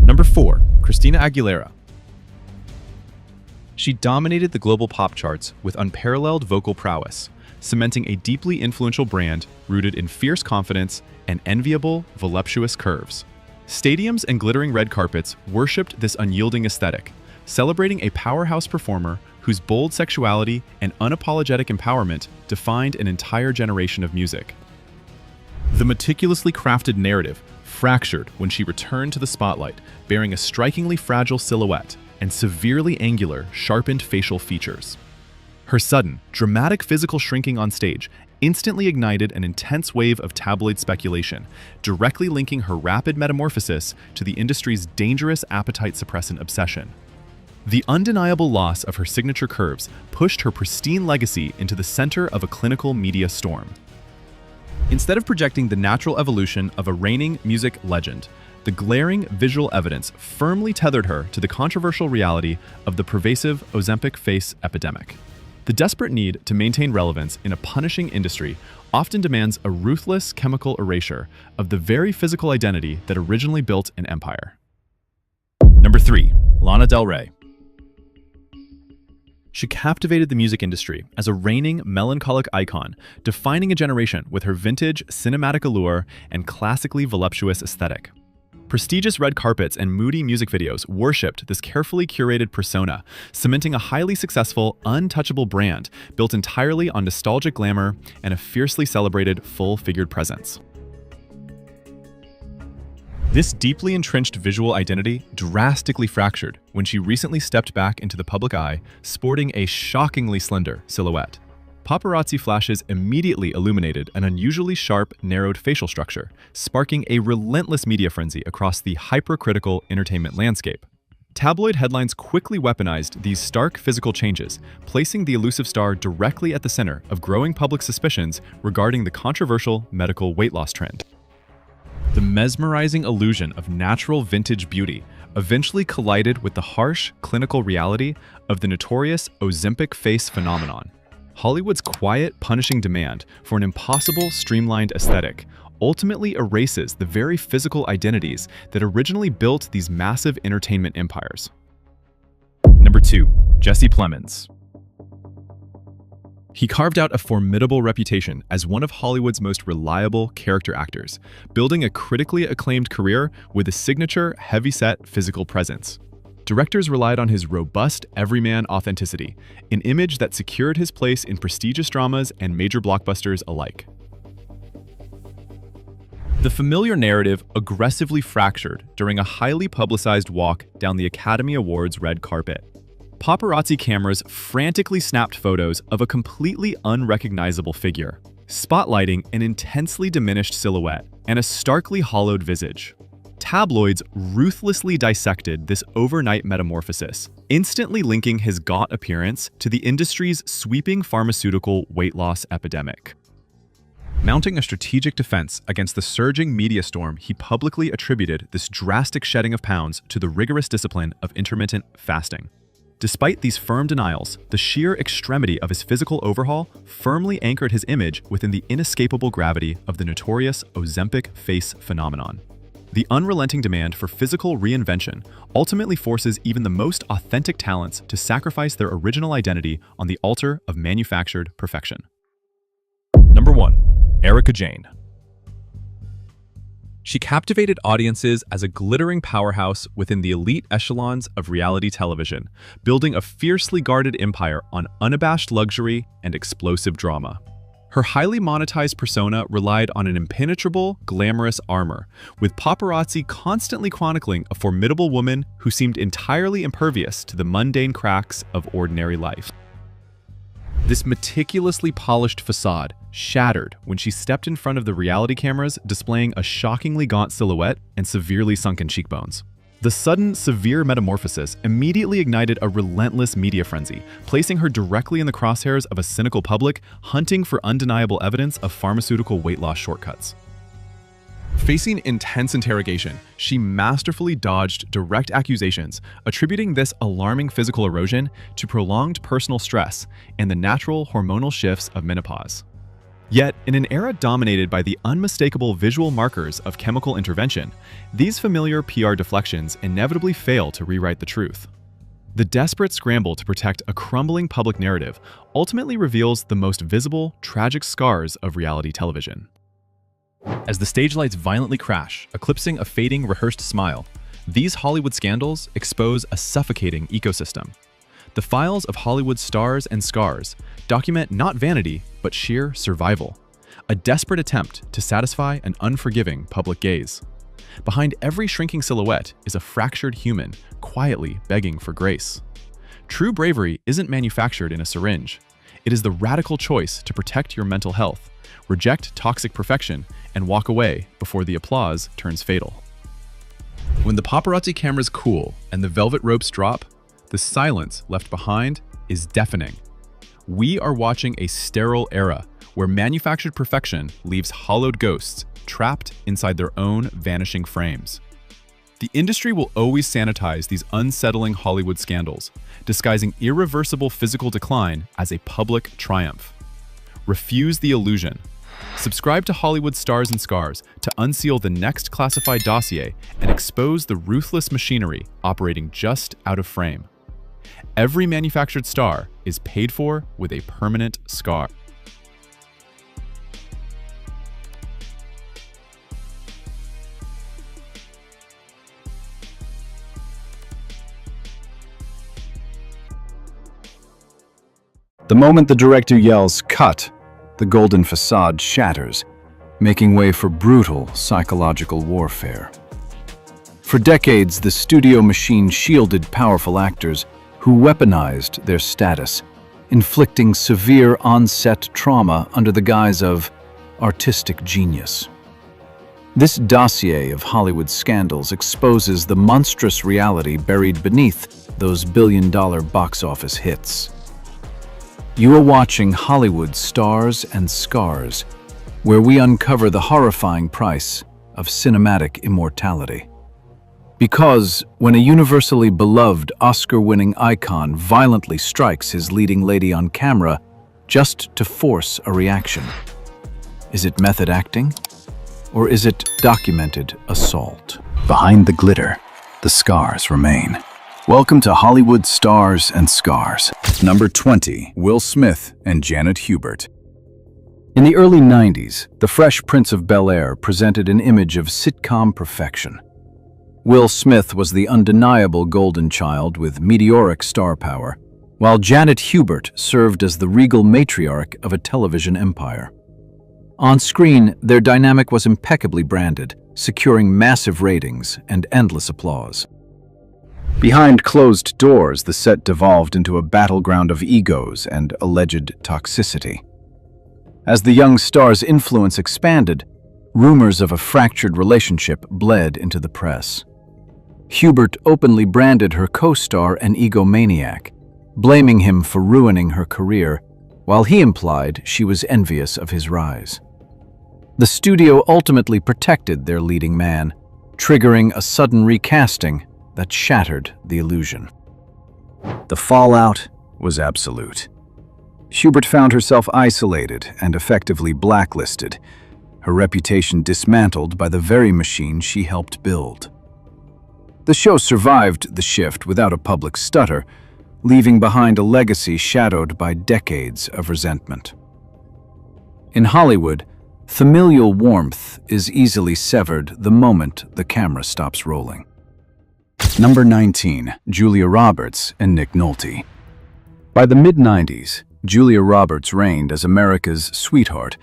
Number 4. Christina Aguilera. She dominated the global pop charts with unparalleled vocal prowess, cementing a deeply influential brand rooted in fierce confidence and enviable, voluptuous curves. Stadiums and glittering red carpets worshipped this unyielding aesthetic, celebrating a powerhouse performer whose bold sexuality and unapologetic empowerment defined an entire generation of music. The meticulously crafted narrative fractured when she returned to the spotlight, bearing a strikingly fragile silhouette and severely angular, sharpened facial features. Her sudden, dramatic physical shrinking on stage instantly ignited an intense wave of tabloid speculation, directly linking her rapid metamorphosis to the industry's dangerous appetite-suppressant obsession. The undeniable loss of her signature curves pushed her pristine legacy into the center of a clinical media storm. Instead of projecting the natural evolution of a reigning music legend, the glaring visual evidence firmly tethered her to the controversial reality of the pervasive Ozempic face epidemic. The desperate need to maintain relevance in a punishing industry often demands a ruthless chemical erasure of the very physical identity that originally built an empire. Number 3. Lana Del Rey. She captivated the music industry as a reigning, melancholic icon, defining a generation with her vintage, cinematic allure and classically voluptuous aesthetic. Prestigious red carpets and moody music videos worshipped this carefully curated persona, cementing a highly successful, untouchable brand built entirely on nostalgic glamour and a fiercely celebrated, full-figured presence. This deeply entrenched visual identity drastically fractured when she recently stepped back into the public eye, sporting a shockingly slender silhouette. Paparazzi flashes immediately illuminated an unusually sharp, narrowed facial structure, sparking a relentless media frenzy across the hypercritical entertainment landscape. Tabloid headlines quickly weaponized these stark physical changes, placing the elusive star directly at the center of growing public suspicions regarding the controversial medical weight loss trend. The mesmerizing illusion of natural vintage beauty eventually collided with the harsh, clinical reality of the notorious Ozempic face phenomenon. Hollywood's quiet, punishing demand for an impossible, streamlined aesthetic ultimately erases the very physical identities that originally built these massive entertainment empires. Number 2. Jesse Plemons. He carved out a formidable reputation as one of Hollywood's most reliable character actors, building a critically acclaimed career with a signature, heavy-set physical presence. Directors relied on his robust, everyman authenticity, an image that secured his place in prestigious dramas and major blockbusters alike. The familiar narrative aggressively fractured during a highly publicized walk down the Academy Awards red carpet. Paparazzi cameras frantically snapped photos of a completely unrecognizable figure, spotlighting an intensely diminished silhouette and a starkly hollowed visage. Tabloids ruthlessly dissected this overnight metamorphosis, instantly linking his gaunt appearance to the industry's sweeping pharmaceutical weight loss epidemic. Mounting a strategic defense against the surging media storm, he publicly attributed this drastic shedding of pounds to the rigorous discipline of intermittent fasting. Despite these firm denials, the sheer extremity of his physical overhaul firmly anchored his image within the inescapable gravity of the notorious Ozempic face phenomenon. The unrelenting demand for physical reinvention ultimately forces even the most authentic talents to sacrifice their original identity on the altar of manufactured perfection. Number 1. Erika Jayne. She captivated audiences as a glittering powerhouse within the elite echelons of reality television, building a fiercely guarded empire on unabashed luxury and explosive drama. Her highly monetized persona relied on an impenetrable, glamorous armor, with paparazzi constantly chronicling a formidable woman who seemed entirely impervious to the mundane cracks of ordinary life. This meticulously polished facade shattered when she stepped in front of the reality cameras, displaying a shockingly gaunt silhouette and severely sunken cheekbones. The sudden, severe metamorphosis immediately ignited a relentless media frenzy, placing her directly in the crosshairs of a cynical public hunting for undeniable evidence of pharmaceutical weight loss shortcuts. Facing intense interrogation, she masterfully dodged direct accusations, attributing this alarming physical erosion to prolonged personal stress and the natural hormonal shifts of menopause. Yet, in an era dominated by the unmistakable visual markers of chemical intervention, these familiar PR deflections inevitably fail to rewrite the truth. The desperate scramble to protect a crumbling public narrative ultimately reveals the most visible, tragic scars of reality television. As the stage lights violently crash, eclipsing a fading, rehearsed smile, these Hollywood scandals expose a suffocating ecosystem. The files of Hollywood's stars and scars document not vanity, but sheer survival, a desperate attempt to satisfy an unforgiving public gaze. Behind every shrinking silhouette is a fractured human, quietly begging for grace. True bravery isn't manufactured in a syringe. It is the radical choice to protect your mental health, reject toxic perfection, and walk away before the applause turns fatal. When the paparazzi cameras cool and the velvet ropes drop, the silence left behind is deafening. We are watching a sterile era where manufactured perfection leaves hollowed ghosts trapped inside their own vanishing frames. The industry will always sanitize these unsettling Hollywood scandals, disguising irreversible physical decline as a public triumph. Refuse the illusion. Subscribe to Hollywood Stars and Scars to unseal the next classified dossier and expose the ruthless machinery operating just out of frame. Every manufactured star is paid for with a permanent scar. The moment the director yells, "Cut," the golden facade shatters, making way for brutal psychological warfare. For decades, the studio machine shielded powerful actors who weaponized their status, inflicting severe on-set trauma under the guise of artistic genius. This dossier of Hollywood scandals exposes the monstrous reality buried beneath those billion-dollar box office hits. You are watching Hollywood Stars and Scars, where we uncover the horrifying price of cinematic immortality. Because when a universally beloved Oscar-winning icon violently strikes his leading lady on camera just to force a reaction, is it method acting? Or is it documented assault? Behind the glitter, the scars remain. Welcome to Hollywood Stars and Scars. Number 20, Will Smith and Janet Hubert. In the early 90s, The Fresh Prince of Bel-Air presented an image of sitcom perfection. Will Smith was the undeniable golden child with meteoric star power, while Janet Hubert served as the regal matriarch of a television empire. On screen, their dynamic was impeccably branded, securing massive ratings and endless applause. Behind closed doors, the set devolved into a battleground of egos and alleged toxicity. As the young star's influence expanded, rumors of a fractured relationship bled into the press. Hubert openly branded her co-star an egomaniac, blaming him for ruining her career, while he implied she was envious of his rise. The studio ultimately protected their leading man, triggering a sudden recasting that shattered the illusion. The fallout was absolute. Hubert found herself isolated and effectively blacklisted, her reputation dismantled by the very machine she helped build. The show survived the shift without a public stutter, leaving behind a legacy shadowed by decades of resentment. In Hollywood, familial warmth is easily severed the moment the camera stops rolling. Number 19, Julia Roberts and Nick Nolte. By the mid-90s, Julia Roberts reigned as America's sweetheart,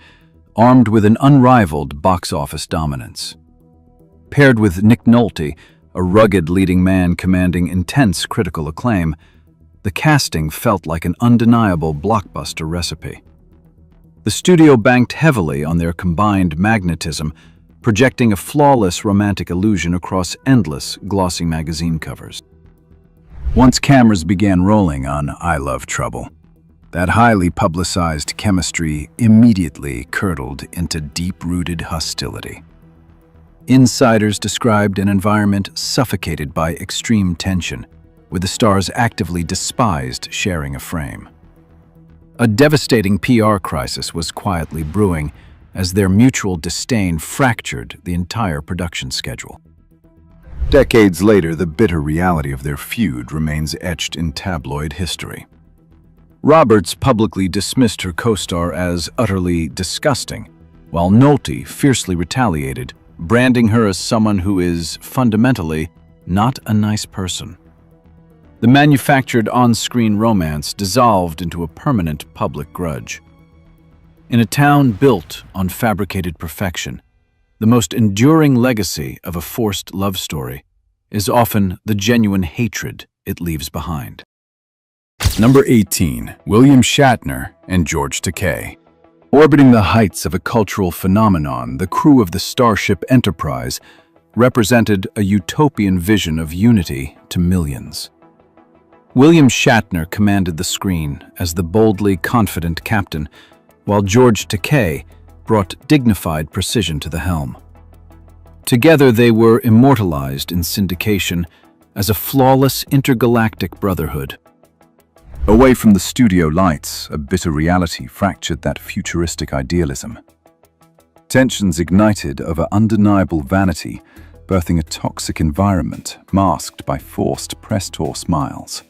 armed with an unrivaled box office dominance. Paired with Nick Nolte, a rugged leading man commanding intense critical acclaim, the casting felt like an undeniable blockbuster recipe. The studio banked heavily on their combined magnetism, projecting a flawless romantic illusion across endless glossy magazine covers. Once cameras began rolling on I Love Trouble, that highly publicized chemistry immediately curdled into deep-rooted hostility. Insiders described an environment suffocated by extreme tension, with the stars actively despised sharing a frame. A devastating PR crisis was quietly brewing as their mutual disdain fractured the entire production schedule. Decades later, the bitter reality of their feud remains etched in tabloid history. Roberts publicly dismissed her co-star as utterly disgusting, while Nolte fiercely retaliated, branding her as someone who is, fundamentally, not a nice person. The manufactured on-screen romance dissolved into a permanent public grudge. In a town built on fabricated perfection, the most enduring legacy of a forced love story is often the genuine hatred it leaves behind. Number 18, William Shatner and George Takei. Orbiting the heights of a cultural phenomenon, the crew of the Starship Enterprise represented a utopian vision of unity to millions. William Shatner commanded the screen as the boldly confident captain, while George Takei brought dignified precision to the helm. Together they were immortalized in syndication as a flawless intergalactic brotherhood. Away from the studio lights, a bitter reality fractured that futuristic idealism. Tensions ignited over undeniable vanity, birthing a toxic environment masked by forced press tour smiles.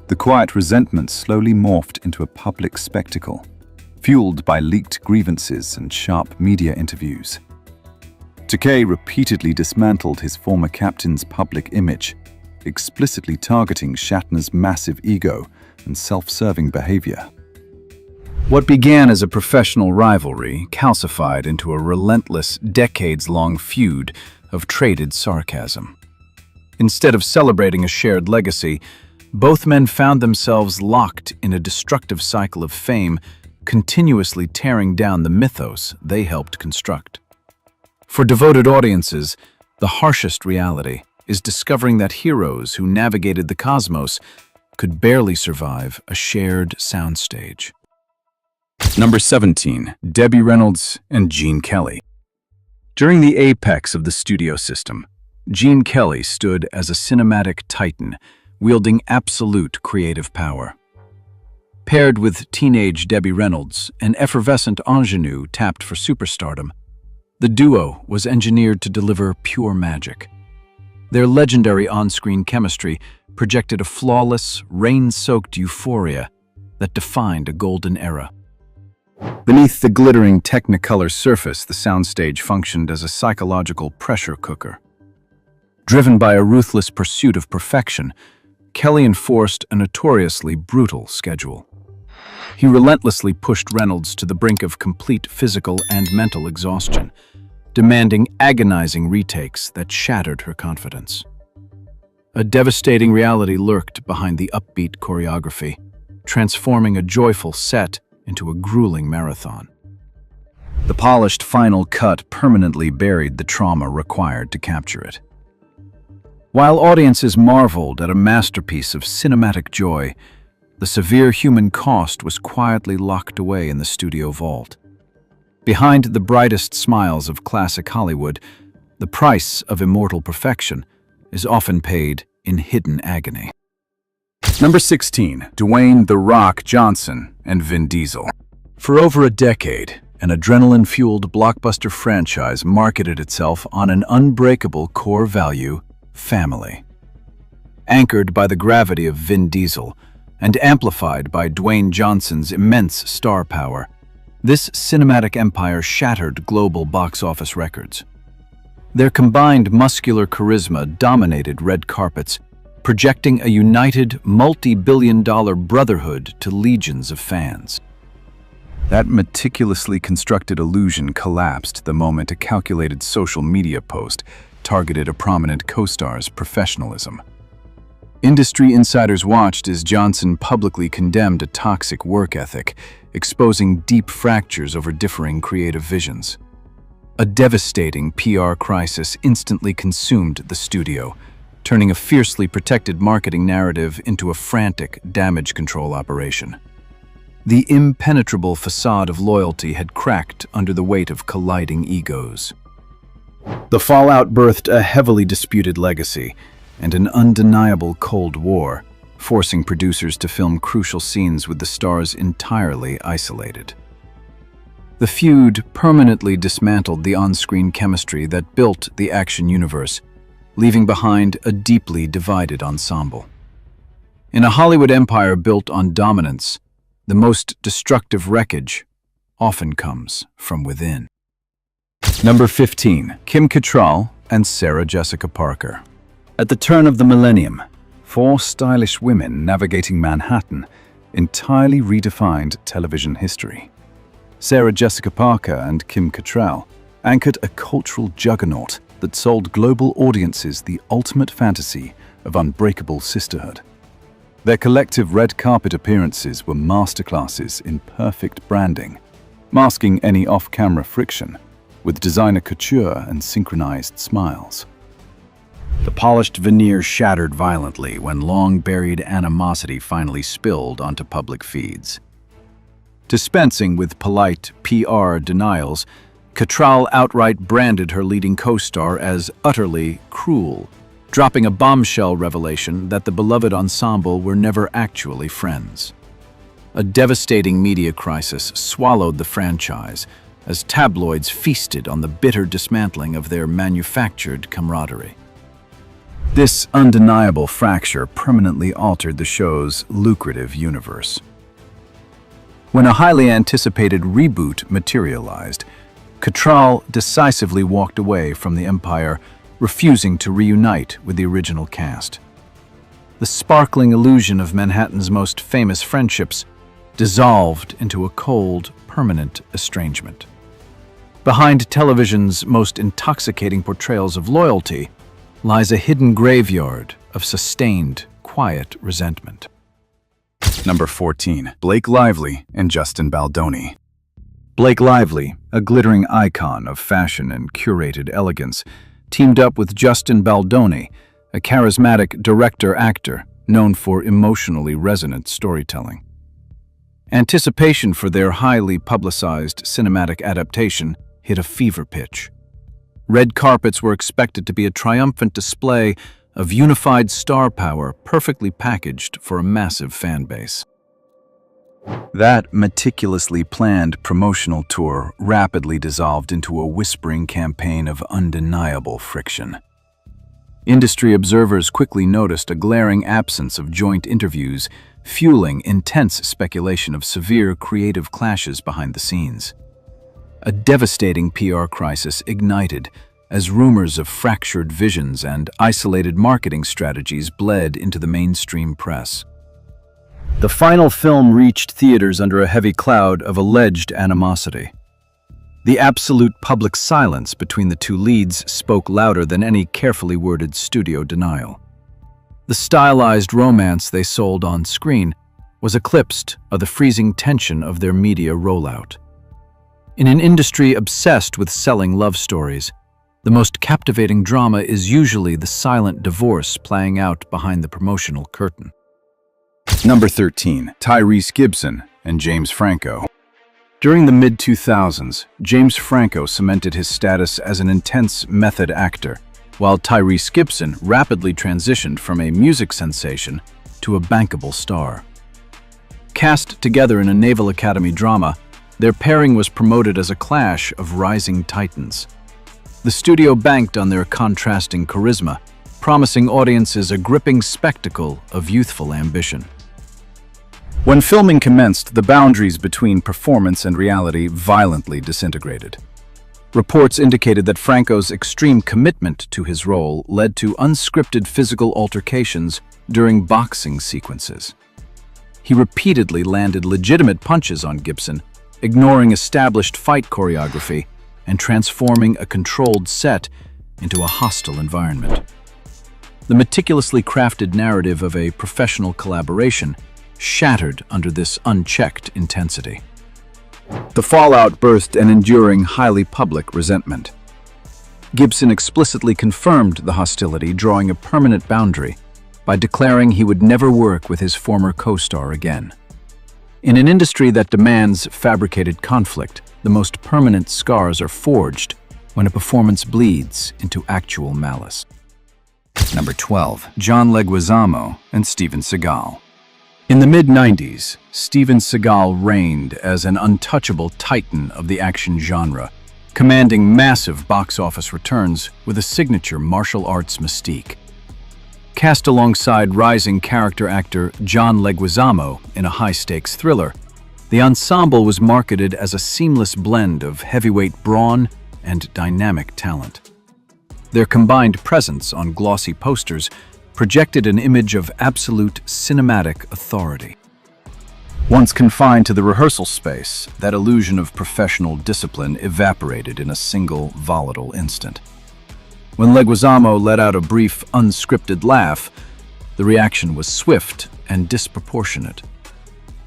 The quiet resentment slowly morphed into a public spectacle, fueled by leaked grievances and sharp media interviews. Takei repeatedly dismantled his former captain's public image, explicitly targeting Shatner's massive ego and self-serving behavior. What began as a professional rivalry calcified into a relentless, decades-long feud of traded sarcasm. Instead of celebrating a shared legacy, both men found themselves locked in a destructive cycle of fame, continuously tearing down the mythos they helped construct. For devoted audiences, the harshest reality is discovering that heroes who navigated the cosmos could barely survive a shared soundstage. Number 17. Debbie Reynolds and Gene Kelly. During the apex of the studio system, Gene Kelly stood as a cinematic titan, wielding absolute creative power. Paired with teenage Debbie Reynolds, an effervescent ingenue tapped for superstardom, the duo was engineered to deliver pure magic. Their legendary on-screen chemistry projected a flawless, rain-soaked euphoria that defined a golden era. Beneath the glittering Technicolor surface, the soundstage functioned as a psychological pressure cooker. Driven by a ruthless pursuit of perfection, Kelly enforced a notoriously brutal schedule. He relentlessly pushed Reynolds to the brink of complete physical and mental exhaustion, demanding agonizing retakes that shattered her confidence. A devastating reality lurked behind the upbeat choreography, transforming a joyful set into a grueling marathon. The polished final cut permanently buried the trauma required to capture it. While audiences marveled at a masterpiece of cinematic joy, the severe human cost was quietly locked away in the studio vault. Behind the brightest smiles of classic Hollywood, the price of immortal perfection is often paid in hidden agony. Number 16. Dwayne "The Rock" Johnson and Vin Diesel. For over a decade, an adrenaline-fueled blockbuster franchise marketed itself on an unbreakable core value: family. Anchored by the gravity of Vin Diesel and amplified by Dwayne Johnson's immense star power, this cinematic empire shattered global box office records. Their combined muscular charisma dominated red carpets, projecting a united, multi-billion-dollar brotherhood to legions of fans. That meticulously constructed illusion collapsed the moment a calculated social media post targeted a prominent co-star's professionalism. Industry insiders watched as Johnson publicly condemned a toxic work ethic, exposing deep fractures over differing creative visions. A devastating PR crisis instantly consumed the studio, turning a fiercely protected marketing narrative into a frantic damage control operation. The impenetrable facade of loyalty had cracked under the weight of colliding egos. The fallout birthed a heavily disputed legacy and an undeniable Cold War, forcing producers to film crucial scenes with the stars entirely isolated. The feud permanently dismantled the on-screen chemistry that built the action universe, leaving behind a deeply divided ensemble. In a Hollywood empire built on dominance, the most destructive wreckage often comes from within. Number 15. Kim Cattrall and Sarah Jessica Parker. At the turn of the millennium, four stylish women navigating Manhattan entirely redefined television history. Sarah Jessica Parker and Kim Cattrall anchored a cultural juggernaut that sold global audiences the ultimate fantasy of unbreakable sisterhood. Their collective red carpet appearances were masterclasses in perfect branding, masking any off-camera friction with designer couture and synchronized smiles. The polished veneer shattered violently when long-buried animosity finally spilled onto public feeds. Dispensing with polite PR denials, Cattrall outright branded her leading co-star as utterly cruel, dropping a bombshell revelation that the beloved ensemble were never actually friends. A devastating media crisis swallowed the franchise as tabloids feasted on the bitter dismantling of their manufactured camaraderie. This undeniable fracture permanently altered the show's lucrative universe. When a highly anticipated reboot materialized, Cattrall decisively walked away from the empire, refusing to reunite with the original cast. the sparkling illusion of Manhattan's most famous friendships dissolved into a cold, permanent estrangement. Behind television's most intoxicating portrayals of loyalty lies a hidden graveyard of sustained, quiet resentment. Number 14. Blake Lively and Justin Baldoni. Blake Lively, a glittering icon of fashion and curated elegance, teamed up with Justin Baldoni, a charismatic director-actor known for emotionally resonant storytelling. Anticipation for their highly publicized cinematic adaptation hit a fever pitch. Red carpets were expected to be a triumphant display of unified star power perfectly packaged for a massive fan base. That meticulously planned promotional tour rapidly dissolved into a whispering campaign of undeniable friction. Industry observers quickly noticed a glaring absence of joint interviews, fueling intense speculation of severe creative clashes behind the scenes. A devastating PR crisis ignited as rumors of fractured visions and isolated marketing strategies bled into the mainstream press. The final film reached theaters under a heavy cloud of alleged animosity. The absolute public silence between the two leads spoke louder than any carefully worded studio denial. The stylized romance they sold on screen was eclipsed by the freezing tension of their media rollout. In an industry obsessed with selling love stories, the most captivating drama is usually the silent divorce playing out behind the promotional curtain. Number 13. Tyrese Gibson and James Franco. During the mid-2000s, James Franco cemented his status as an intense method actor, while Tyrese Gibson rapidly transitioned from a music sensation to a bankable star. Cast together in a Naval Academy drama, their pairing was promoted as a clash of rising titans. The studio banked on their contrasting charisma, promising audiences a gripping spectacle of youthful ambition. When filming commenced, the boundaries between performance and reality violently disintegrated. Reports indicated that Franco's extreme commitment to his role led to unscripted physical altercations during boxing sequences. He repeatedly landed legitimate punches on Gibson, ignoring established fight choreography and transforming a controlled set into a hostile environment. The meticulously crafted narrative of a professional collaboration shattered under this unchecked intensity. The fallout birthed an enduring, highly public resentment. Gibson explicitly confirmed the hostility, drawing a permanent boundary by declaring he would never work with his former co-star again. In an industry that demands fabricated conflict, the most permanent scars are forged when a performance bleeds into actual malice. Number 12. John Leguizamo and Steven Seagal. In the mid-90s, Steven Seagal reigned as an untouchable titan of the action genre, commanding massive box office returns with a signature martial arts mystique. Cast alongside rising character actor John Leguizamo in a high-stakes thriller, the ensemble was marketed as a seamless blend of heavyweight brawn and dynamic talent. Their combined presence on glossy posters projected an image of absolute cinematic authority. Once confined to the rehearsal space, that illusion of professional discipline evaporated in a single volatile instant. When Leguizamo let out a brief, unscripted laugh, the reaction was swift and disproportionate.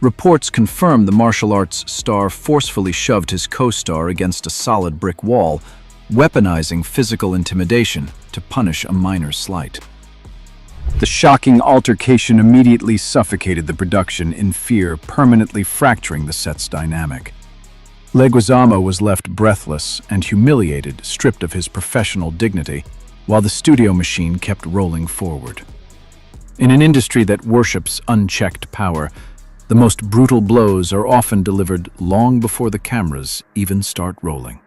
Reports confirmed the martial arts star forcefully shoved his co-star against a solid brick wall, weaponizing physical intimidation to punish a minor slight. The shocking altercation immediately suffocated the production in fear, permanently fracturing the set's dynamic. Leguizamo was left breathless and humiliated, stripped of his professional dignity, while the studio machine kept rolling forward. In an industry that worships unchecked power, the most brutal blows are often delivered long before the cameras even start rolling.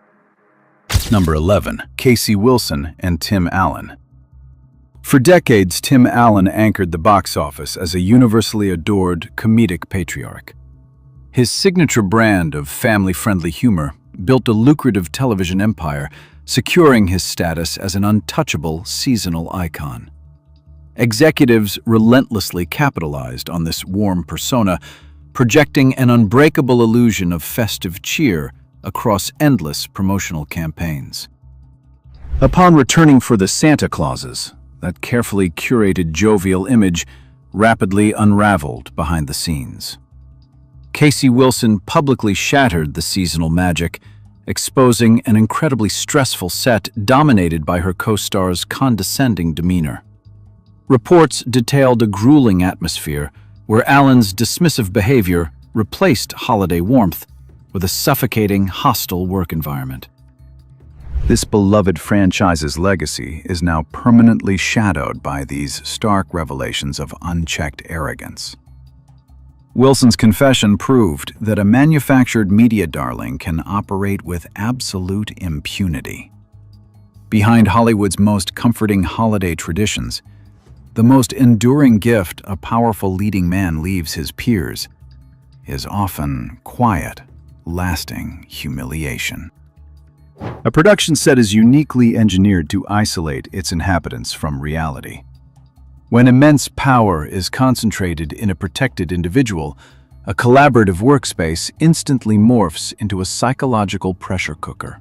Number 11. Casey Wilson and Tim Allen. For decades, Tim Allen anchored the box office as a universally adored comedic patriarch. His signature brand of family-friendly humor built a lucrative television empire, securing his status as an untouchable seasonal icon. Executives relentlessly capitalized on this warm persona, projecting an unbreakable illusion of festive cheer across endless promotional campaigns. Upon returning for the Santa Clauses, that carefully curated jovial image rapidly unraveled behind the scenes. Casey Wilson publicly shattered the seasonal magic, exposing an incredibly stressful set dominated by her co-star's condescending demeanor. Reports detailed a grueling atmosphere where Alan's dismissive behavior replaced holiday warmth with a suffocating, hostile work environment. This beloved franchise's legacy is now permanently shadowed by these stark revelations of unchecked arrogance. Wilson's confession proved that a manufactured media darling can operate with absolute impunity. Behind Hollywood's most comforting holiday traditions, the most enduring gift a powerful leading man leaves his peers is often quiet, lasting humiliation. A production set is uniquely engineered to isolate its inhabitants from reality. When immense power is concentrated in a protected individual, a collaborative workspace instantly morphs into a psychological pressure cooker.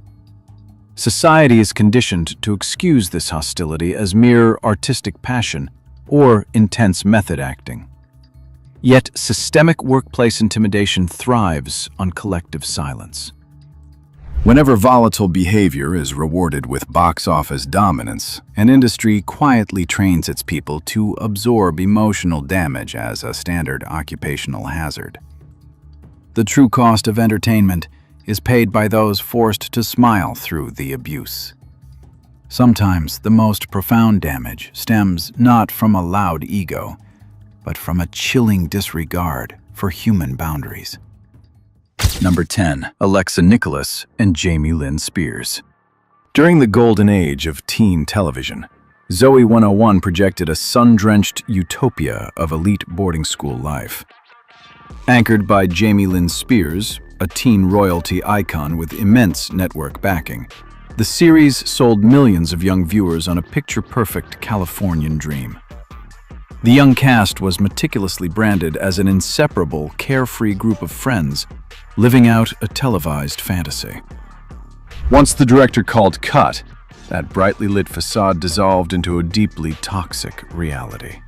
Society is conditioned to excuse this hostility as mere artistic passion or intense method acting. Yet systemic workplace intimidation thrives on collective silence. Whenever volatile behavior is rewarded with box office dominance, an industry quietly trains its people to absorb emotional damage as a standard occupational hazard. The true cost of entertainment is paid by those forced to smile through the abuse. Sometimes the most profound damage stems not from a loud ego, but from a chilling disregard for human boundaries. Number 10. Alexa Nikolas and Jamie Lynn Spears. During the golden age of teen television, Zoe 101 projected a sun-drenched utopia of elite boarding school life. Anchored by Jamie Lynn Spears, a teen royalty icon with immense network backing, the series sold millions of young viewers on a picture-perfect Californian dream. The young cast was meticulously branded as an inseparable, carefree group of friends living out a televised fantasy. Once the director called cut, that brightly lit facade dissolved into a deeply toxic reality.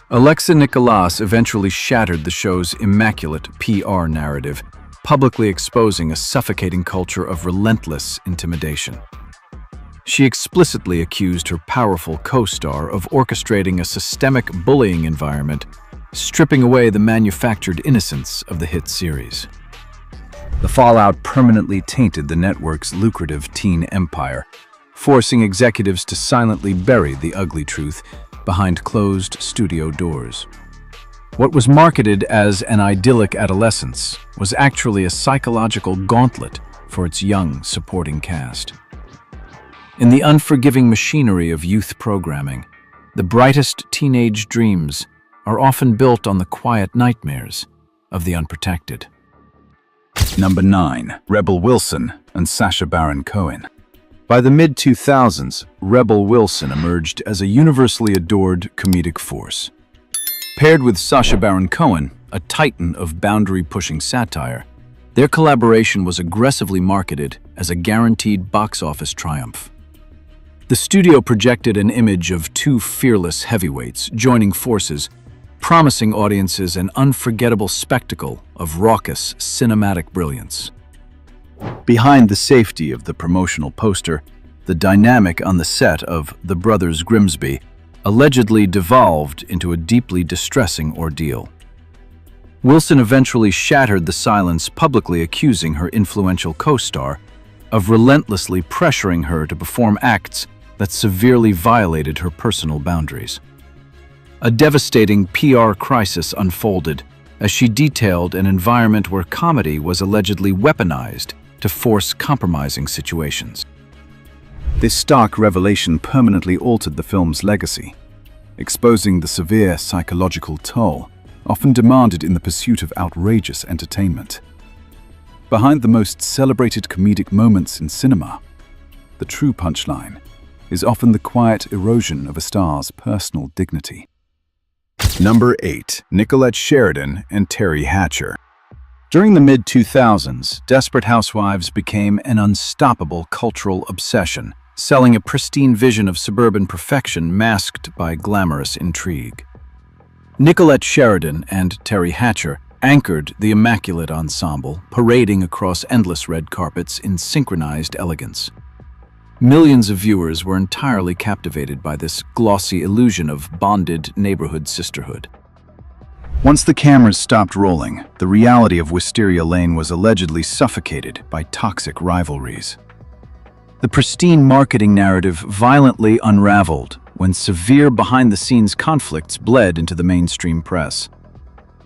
Alexa Nikolas eventually shattered the show's immaculate PR narrative, publicly exposing a suffocating culture of relentless intimidation. She explicitly accused her powerful co-star of orchestrating a systemic bullying environment, stripping away the manufactured innocence of the hit series. The fallout permanently tainted the network's lucrative teen empire, forcing executives to silently bury the ugly truth behind closed studio doors. What was marketed as an idyllic adolescence was actually a psychological gauntlet for its young supporting cast. In the unforgiving machinery of youth programming, the brightest teenage dreams are often built on the quiet nightmares of the unprotected. Number 9. Rebel Wilson and Sacha Baron Cohen. By the mid-2000s, Rebel Wilson emerged as a universally adored comedic force. Paired with Sacha Baron Cohen, a titan of boundary-pushing satire, their collaboration was aggressively marketed as a guaranteed box office triumph. The studio projected an image of two fearless heavyweights joining forces, promising audiences an unforgettable spectacle of raucous cinematic brilliance. Behind the safety of the promotional poster, the dynamic on the set of The Brothers Grimsby allegedly devolved into a deeply distressing ordeal. Wilson eventually shattered the silence, publicly accusing her influential co-star of relentlessly pressuring her to perform acts that severely violated her personal boundaries. A devastating PR crisis unfolded as she detailed an environment where comedy was allegedly weaponized to force compromising situations. This stark revelation permanently altered the film's legacy, exposing the severe psychological toll often demanded in the pursuit of outrageous entertainment. Behind the most celebrated comedic moments in cinema, the true punchline is often the quiet erosion of a star's personal dignity. Number 8. Nicolette Sheridan and Terry Hatcher. During the mid-2000s, Desperate Housewives became an unstoppable cultural obsession, selling a pristine vision of suburban perfection masked by glamorous intrigue. Nicolette Sheridan and Terry Hatcher anchored the immaculate ensemble, parading across endless red carpets in synchronized elegance. Millions of viewers were entirely captivated by this glossy illusion of bonded neighborhood sisterhood. Once the cameras stopped rolling, the reality of Wisteria Lane was allegedly suffocated by toxic rivalries. The pristine marketing narrative violently unraveled when severe behind-the-scenes conflicts bled into the mainstream press.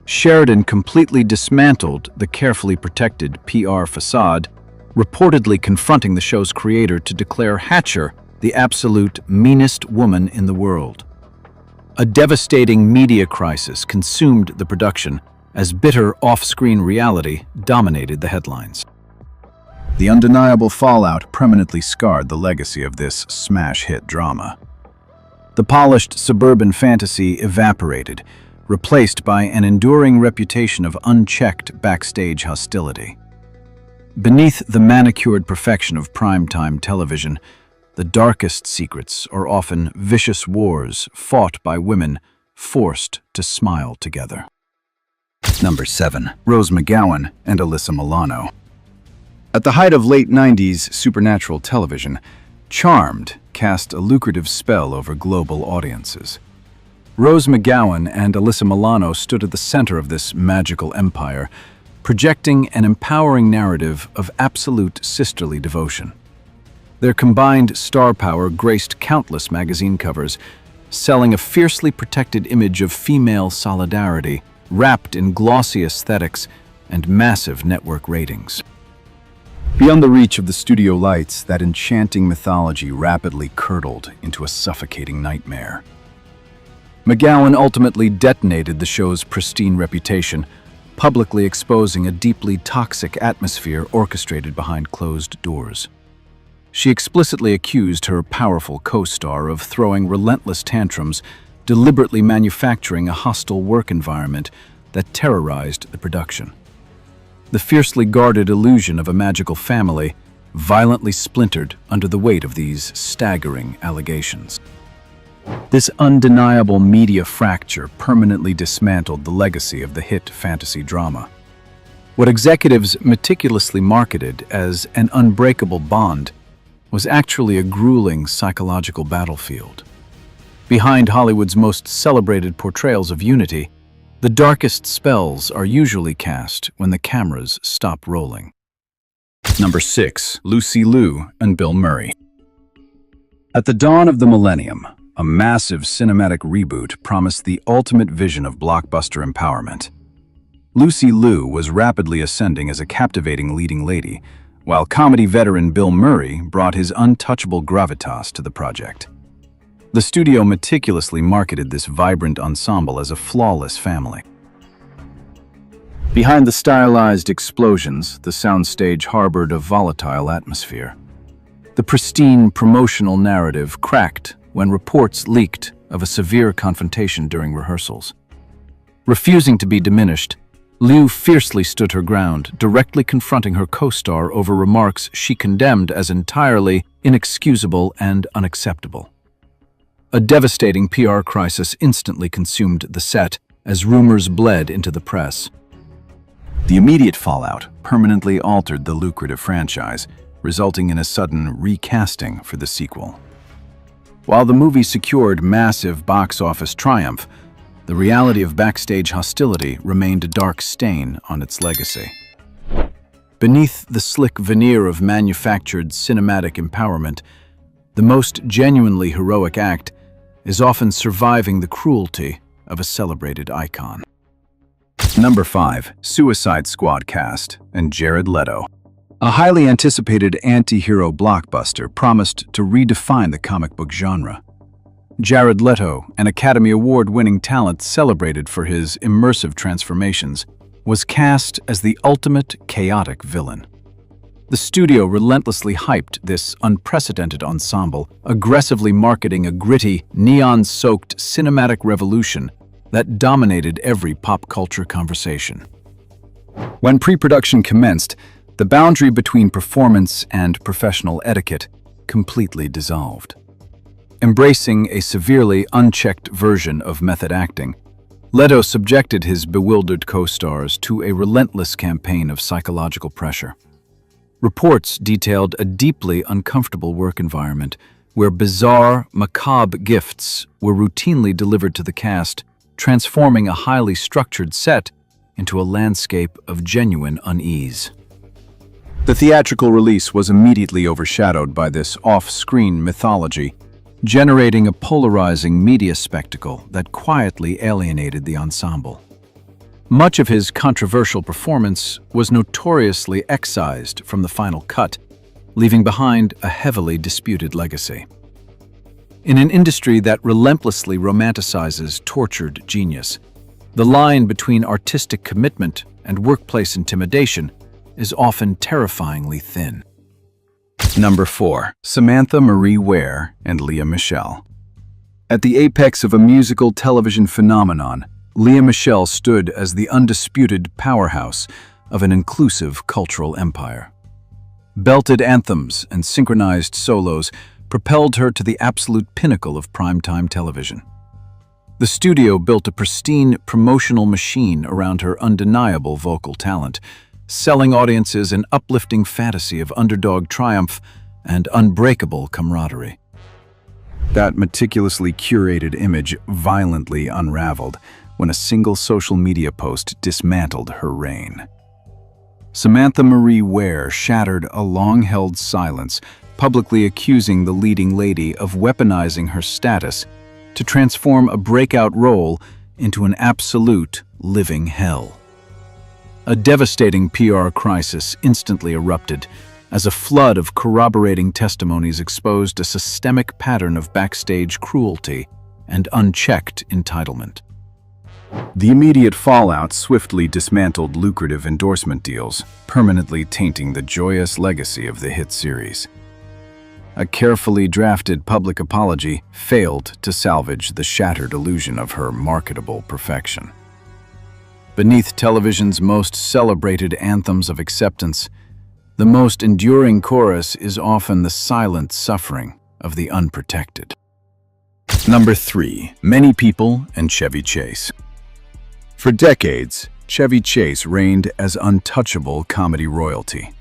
Sheridan completely dismantled the carefully protected PR facade, reportedly confronting the show's creator to declare Hatcher the absolute meanest woman in the world. A devastating media crisis consumed the production as bitter off-screen reality dominated the headlines. The undeniable fallout permanently scarred the legacy of this smash-hit drama. The polished suburban fantasy evaporated, replaced by an enduring reputation of unchecked backstage hostility. Beneath the manicured perfection of primetime television, the darkest secrets are often vicious wars fought by women forced to smile together. Number 7. Rose McGowan and Alyssa Milano. At the height of late 90s supernatural television, Charmed cast a lucrative spell over global audiences. Rose McGowan and Alyssa Milano stood at the center of this magical empire, projecting an empowering narrative of absolute sisterly devotion. Their combined star power graced countless magazine covers, selling a fiercely protected image of female solidarity, wrapped in glossy aesthetics and massive network ratings. Beyond the reach of the studio lights, that enchanting mythology rapidly curdled into a suffocating nightmare. McGowan ultimately detonated the show's pristine reputation, publicly exposing a deeply toxic atmosphere orchestrated behind closed doors. She explicitly accused her powerful co-star of throwing relentless tantrums, deliberately manufacturing a hostile work environment that terrorized the production. The fiercely guarded illusion of a magical family violently splintered under the weight of these staggering allegations. This undeniable media fracture permanently dismantled the legacy of the hit fantasy drama. What executives meticulously marketed as an unbreakable bond was actually a grueling psychological battlefield. Behind Hollywood's most celebrated portrayals of unity, the darkest spells are usually cast when the cameras stop rolling. Number 6. Lucy Liu and Bill Murray. At the dawn of the millennium, a massive cinematic reboot promised the ultimate vision of blockbuster empowerment. Lucy Liu was rapidly ascending as a captivating leading lady, while comedy veteran Bill Murray brought his untouchable gravitas to the project. The studio meticulously marketed this vibrant ensemble as a flawless family. Behind the stylized explosions, the soundstage harbored a volatile atmosphere. The pristine promotional narrative cracked when reports leaked of a severe confrontation during rehearsals. Refusing to be diminished, Liu fiercely stood her ground, directly confronting her co-star over remarks she condemned as entirely inexcusable and unacceptable. A devastating PR crisis instantly consumed the set as rumors bled into the press. The immediate fallout permanently altered the lucrative franchise, resulting in a sudden recasting for the sequel. While the movie secured massive box office triumph, the reality of backstage hostility remained a dark stain on its legacy. Beneath the slick veneer of manufactured cinematic empowerment, the most genuinely heroic act is often surviving the cruelty of a celebrated icon. Number 5. Suicide Squad cast and Jared Leto. A highly anticipated anti-hero blockbuster promised to redefine the comic book genre. Jared Leto, an Academy Award-winning talent celebrated for his immersive transformations, was cast as the ultimate chaotic villain. The studio relentlessly hyped this unprecedented ensemble, aggressively marketing a gritty, neon-soaked cinematic revolution that dominated every pop culture conversation. When pre-production commenced, the boundary between performance and professional etiquette completely dissolved. Embracing a severely unchecked version of method acting, Leto subjected his bewildered co-stars to a relentless campaign of psychological pressure. Reports detailed a deeply uncomfortable work environment where bizarre, macabre gifts were routinely delivered to the cast, transforming a highly structured set into a landscape of genuine unease. The theatrical release was immediately overshadowed by this off-screen mythology, generating a polarizing media spectacle that quietly alienated the ensemble. Much of his controversial performance was notoriously excised from the final cut, leaving behind a heavily disputed legacy. In an industry that relentlessly romanticizes tortured genius, the line between artistic commitment and workplace intimidation is often terrifyingly thin. Number 4. Samantha Marie Ware and Lea Michele. At the apex of a musical television phenomenon, Lea Michele stood as the undisputed powerhouse of an inclusive cultural empire. Belted anthems and synchronized solos propelled her to the absolute pinnacle of primetime television. The studio built a pristine promotional machine around her undeniable vocal talent, selling audiences an uplifting fantasy of underdog triumph and unbreakable camaraderie. That meticulously curated image violently unraveled when a single social media post dismantled her reign. Samantha Marie Ware shattered a long-held silence, publicly accusing the leading lady of weaponizing her status to transform a breakout role into an absolute living hell. A devastating PR crisis instantly erupted as a flood of corroborating testimonies exposed a systemic pattern of backstage cruelty and unchecked entitlement. The immediate fallout swiftly dismantled lucrative endorsement deals, permanently tainting the joyous legacy of the hit series. A carefully drafted public apology failed to salvage the shattered illusion of her marketable perfection. Beneath television's most celebrated anthems of acceptance, the most enduring chorus is often the silent suffering of the unprotected. Number 3. Many People and Chevy Chase. For decades, Chevy Chase reigned as untouchable comedy royalty,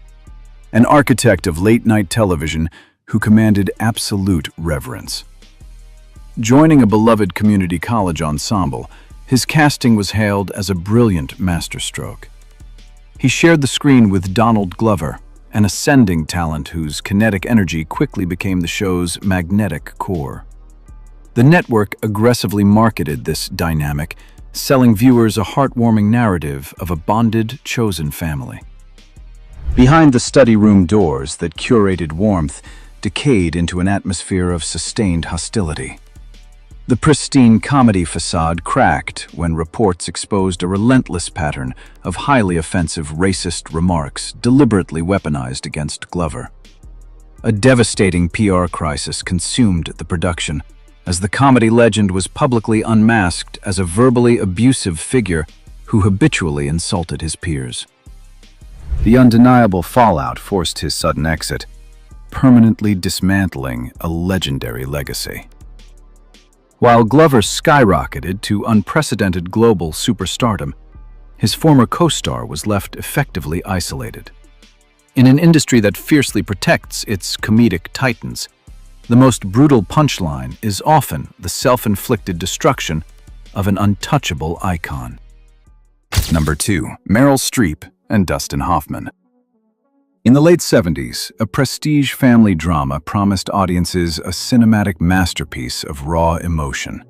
an architect of late-night television who commanded absolute reverence. Joining a beloved community college ensemble, his casting was hailed as a brilliant masterstroke. He shared the screen with Donald Glover, an ascending talent whose kinetic energy quickly became the show's magnetic core. The network aggressively marketed this dynamic, selling viewers a heartwarming narrative of a bonded, chosen family. Behind the study room doors that curated warmth decayed into an atmosphere of sustained hostility. The pristine comedy facade cracked when reports exposed a relentless pattern of highly offensive racist remarks deliberately weaponized against Glover. A devastating PR crisis consumed the production, as the comedy legend was publicly unmasked as a verbally abusive figure who habitually insulted his peers. The undeniable fallout forced his sudden exit, permanently dismantling a legendary legacy. While Glover skyrocketed to unprecedented global superstardom, his former co-star was left effectively isolated. In an industry that fiercely protects its comedic titans, the most brutal punchline is often the self-inflicted destruction of an untouchable icon. Number 2. Meryl Streep and Dustin Hoffman. In the late 70s, a prestige family drama promised audiences a cinematic masterpiece of raw emotion.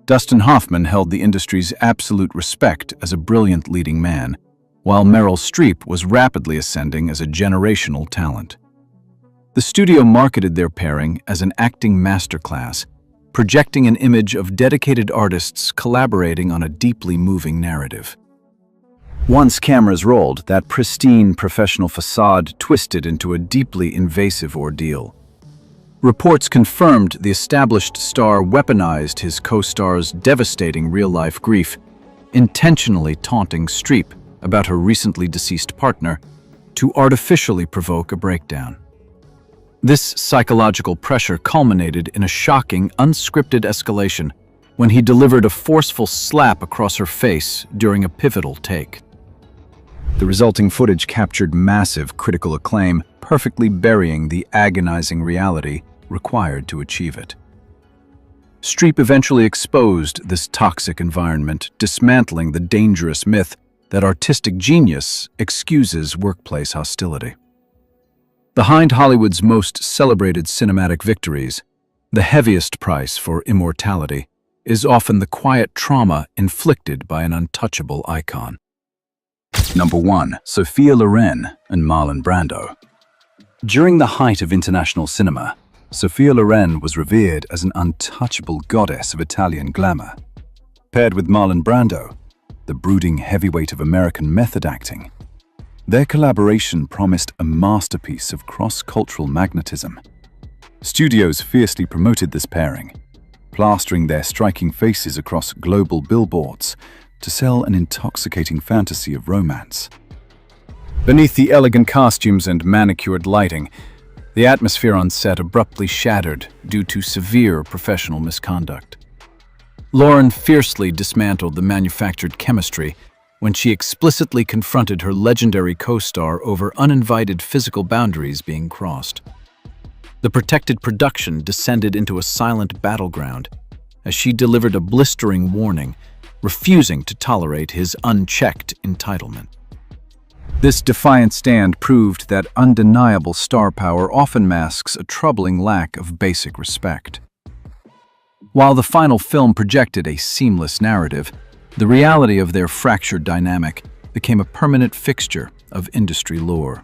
Dustin Hoffman held the industry's absolute respect as a brilliant leading man, while Meryl Streep was rapidly ascending as a generational talent. The studio marketed their pairing as an acting masterclass, projecting an image of dedicated artists collaborating on a deeply moving narrative. Once cameras rolled, that pristine professional facade twisted into a deeply invasive ordeal. Reports confirmed the established star weaponized his co-star's devastating real-life grief, intentionally taunting Streep about her recently deceased partner to artificially provoke a breakdown. This psychological pressure culminated in a shocking, unscripted escalation when he delivered a forceful slap across her face during a pivotal take. The resulting footage captured massive critical acclaim, perfectly burying the agonizing reality required to achieve it. Streep eventually exposed this toxic environment, dismantling the dangerous myth that artistic genius excuses workplace hostility. Behind Hollywood's most celebrated cinematic victories, the heaviest price for immortality is often the quiet trauma inflicted by an untouchable icon. Number 1. Sophia Loren and Marlon Brando. During the height of international cinema, Sophia Loren was revered as an untouchable goddess of Italian glamour. Paired with Marlon Brando, the brooding heavyweight of American method acting, their collaboration promised a masterpiece of cross-cultural magnetism. Studios fiercely promoted this pairing, plastering their striking faces across global billboards to sell an intoxicating fantasy of romance. Beneath the elegant costumes and manicured lighting, the atmosphere on set abruptly shattered due to severe professional misconduct. Lauren fiercely dismantled the manufactured chemistry when she explicitly confronted her legendary co-star over uninvited physical boundaries being crossed. The protected production descended into a silent battleground as she delivered a blistering warning, refusing to tolerate his unchecked entitlement. This defiant stand proved that undeniable star power often masks a troubling lack of basic respect. While the final film projected a seamless narrative, the reality of their fractured dynamic became a permanent fixture of industry lore.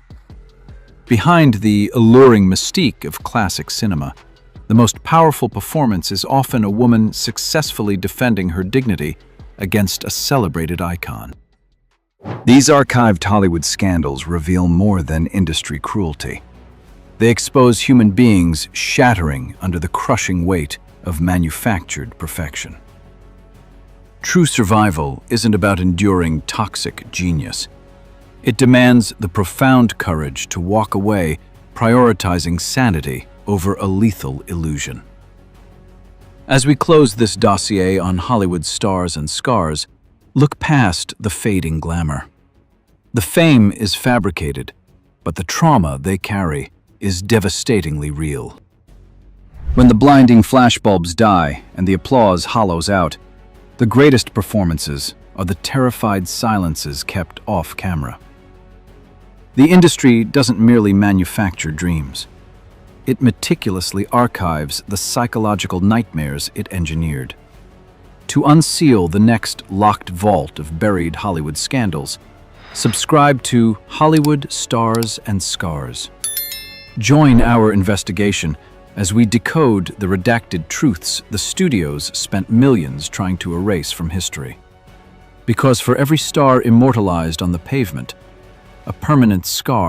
Behind the alluring mystique of classic cinema, the most powerful performance is often a woman successfully defending her dignity against a celebrated icon. These archived Hollywood scandals reveal more than industry cruelty. They expose human beings shattering under the crushing weight of manufactured perfection. True survival isn't about enduring toxic genius. It demands the profound courage to walk away, prioritizing sanity over a lethal illusion. As we close this dossier on Hollywood stars and scars, look past the fading glamour. The fame is fabricated, but the trauma they carry is devastatingly real. When the blinding flashbulbs die and the applause hollows out, the greatest performances are the terrified silences kept off camera. The industry doesn't merely manufacture dreams. It meticulously archives the psychological nightmares it engineered. To unseal the next locked vault of buried Hollywood scandals, subscribe to Hollywood Stars and Scars. Join our investigation as we decode the redacted truths the studios spent millions trying to erase from history. Because for every star immortalized on the pavement, a permanent scar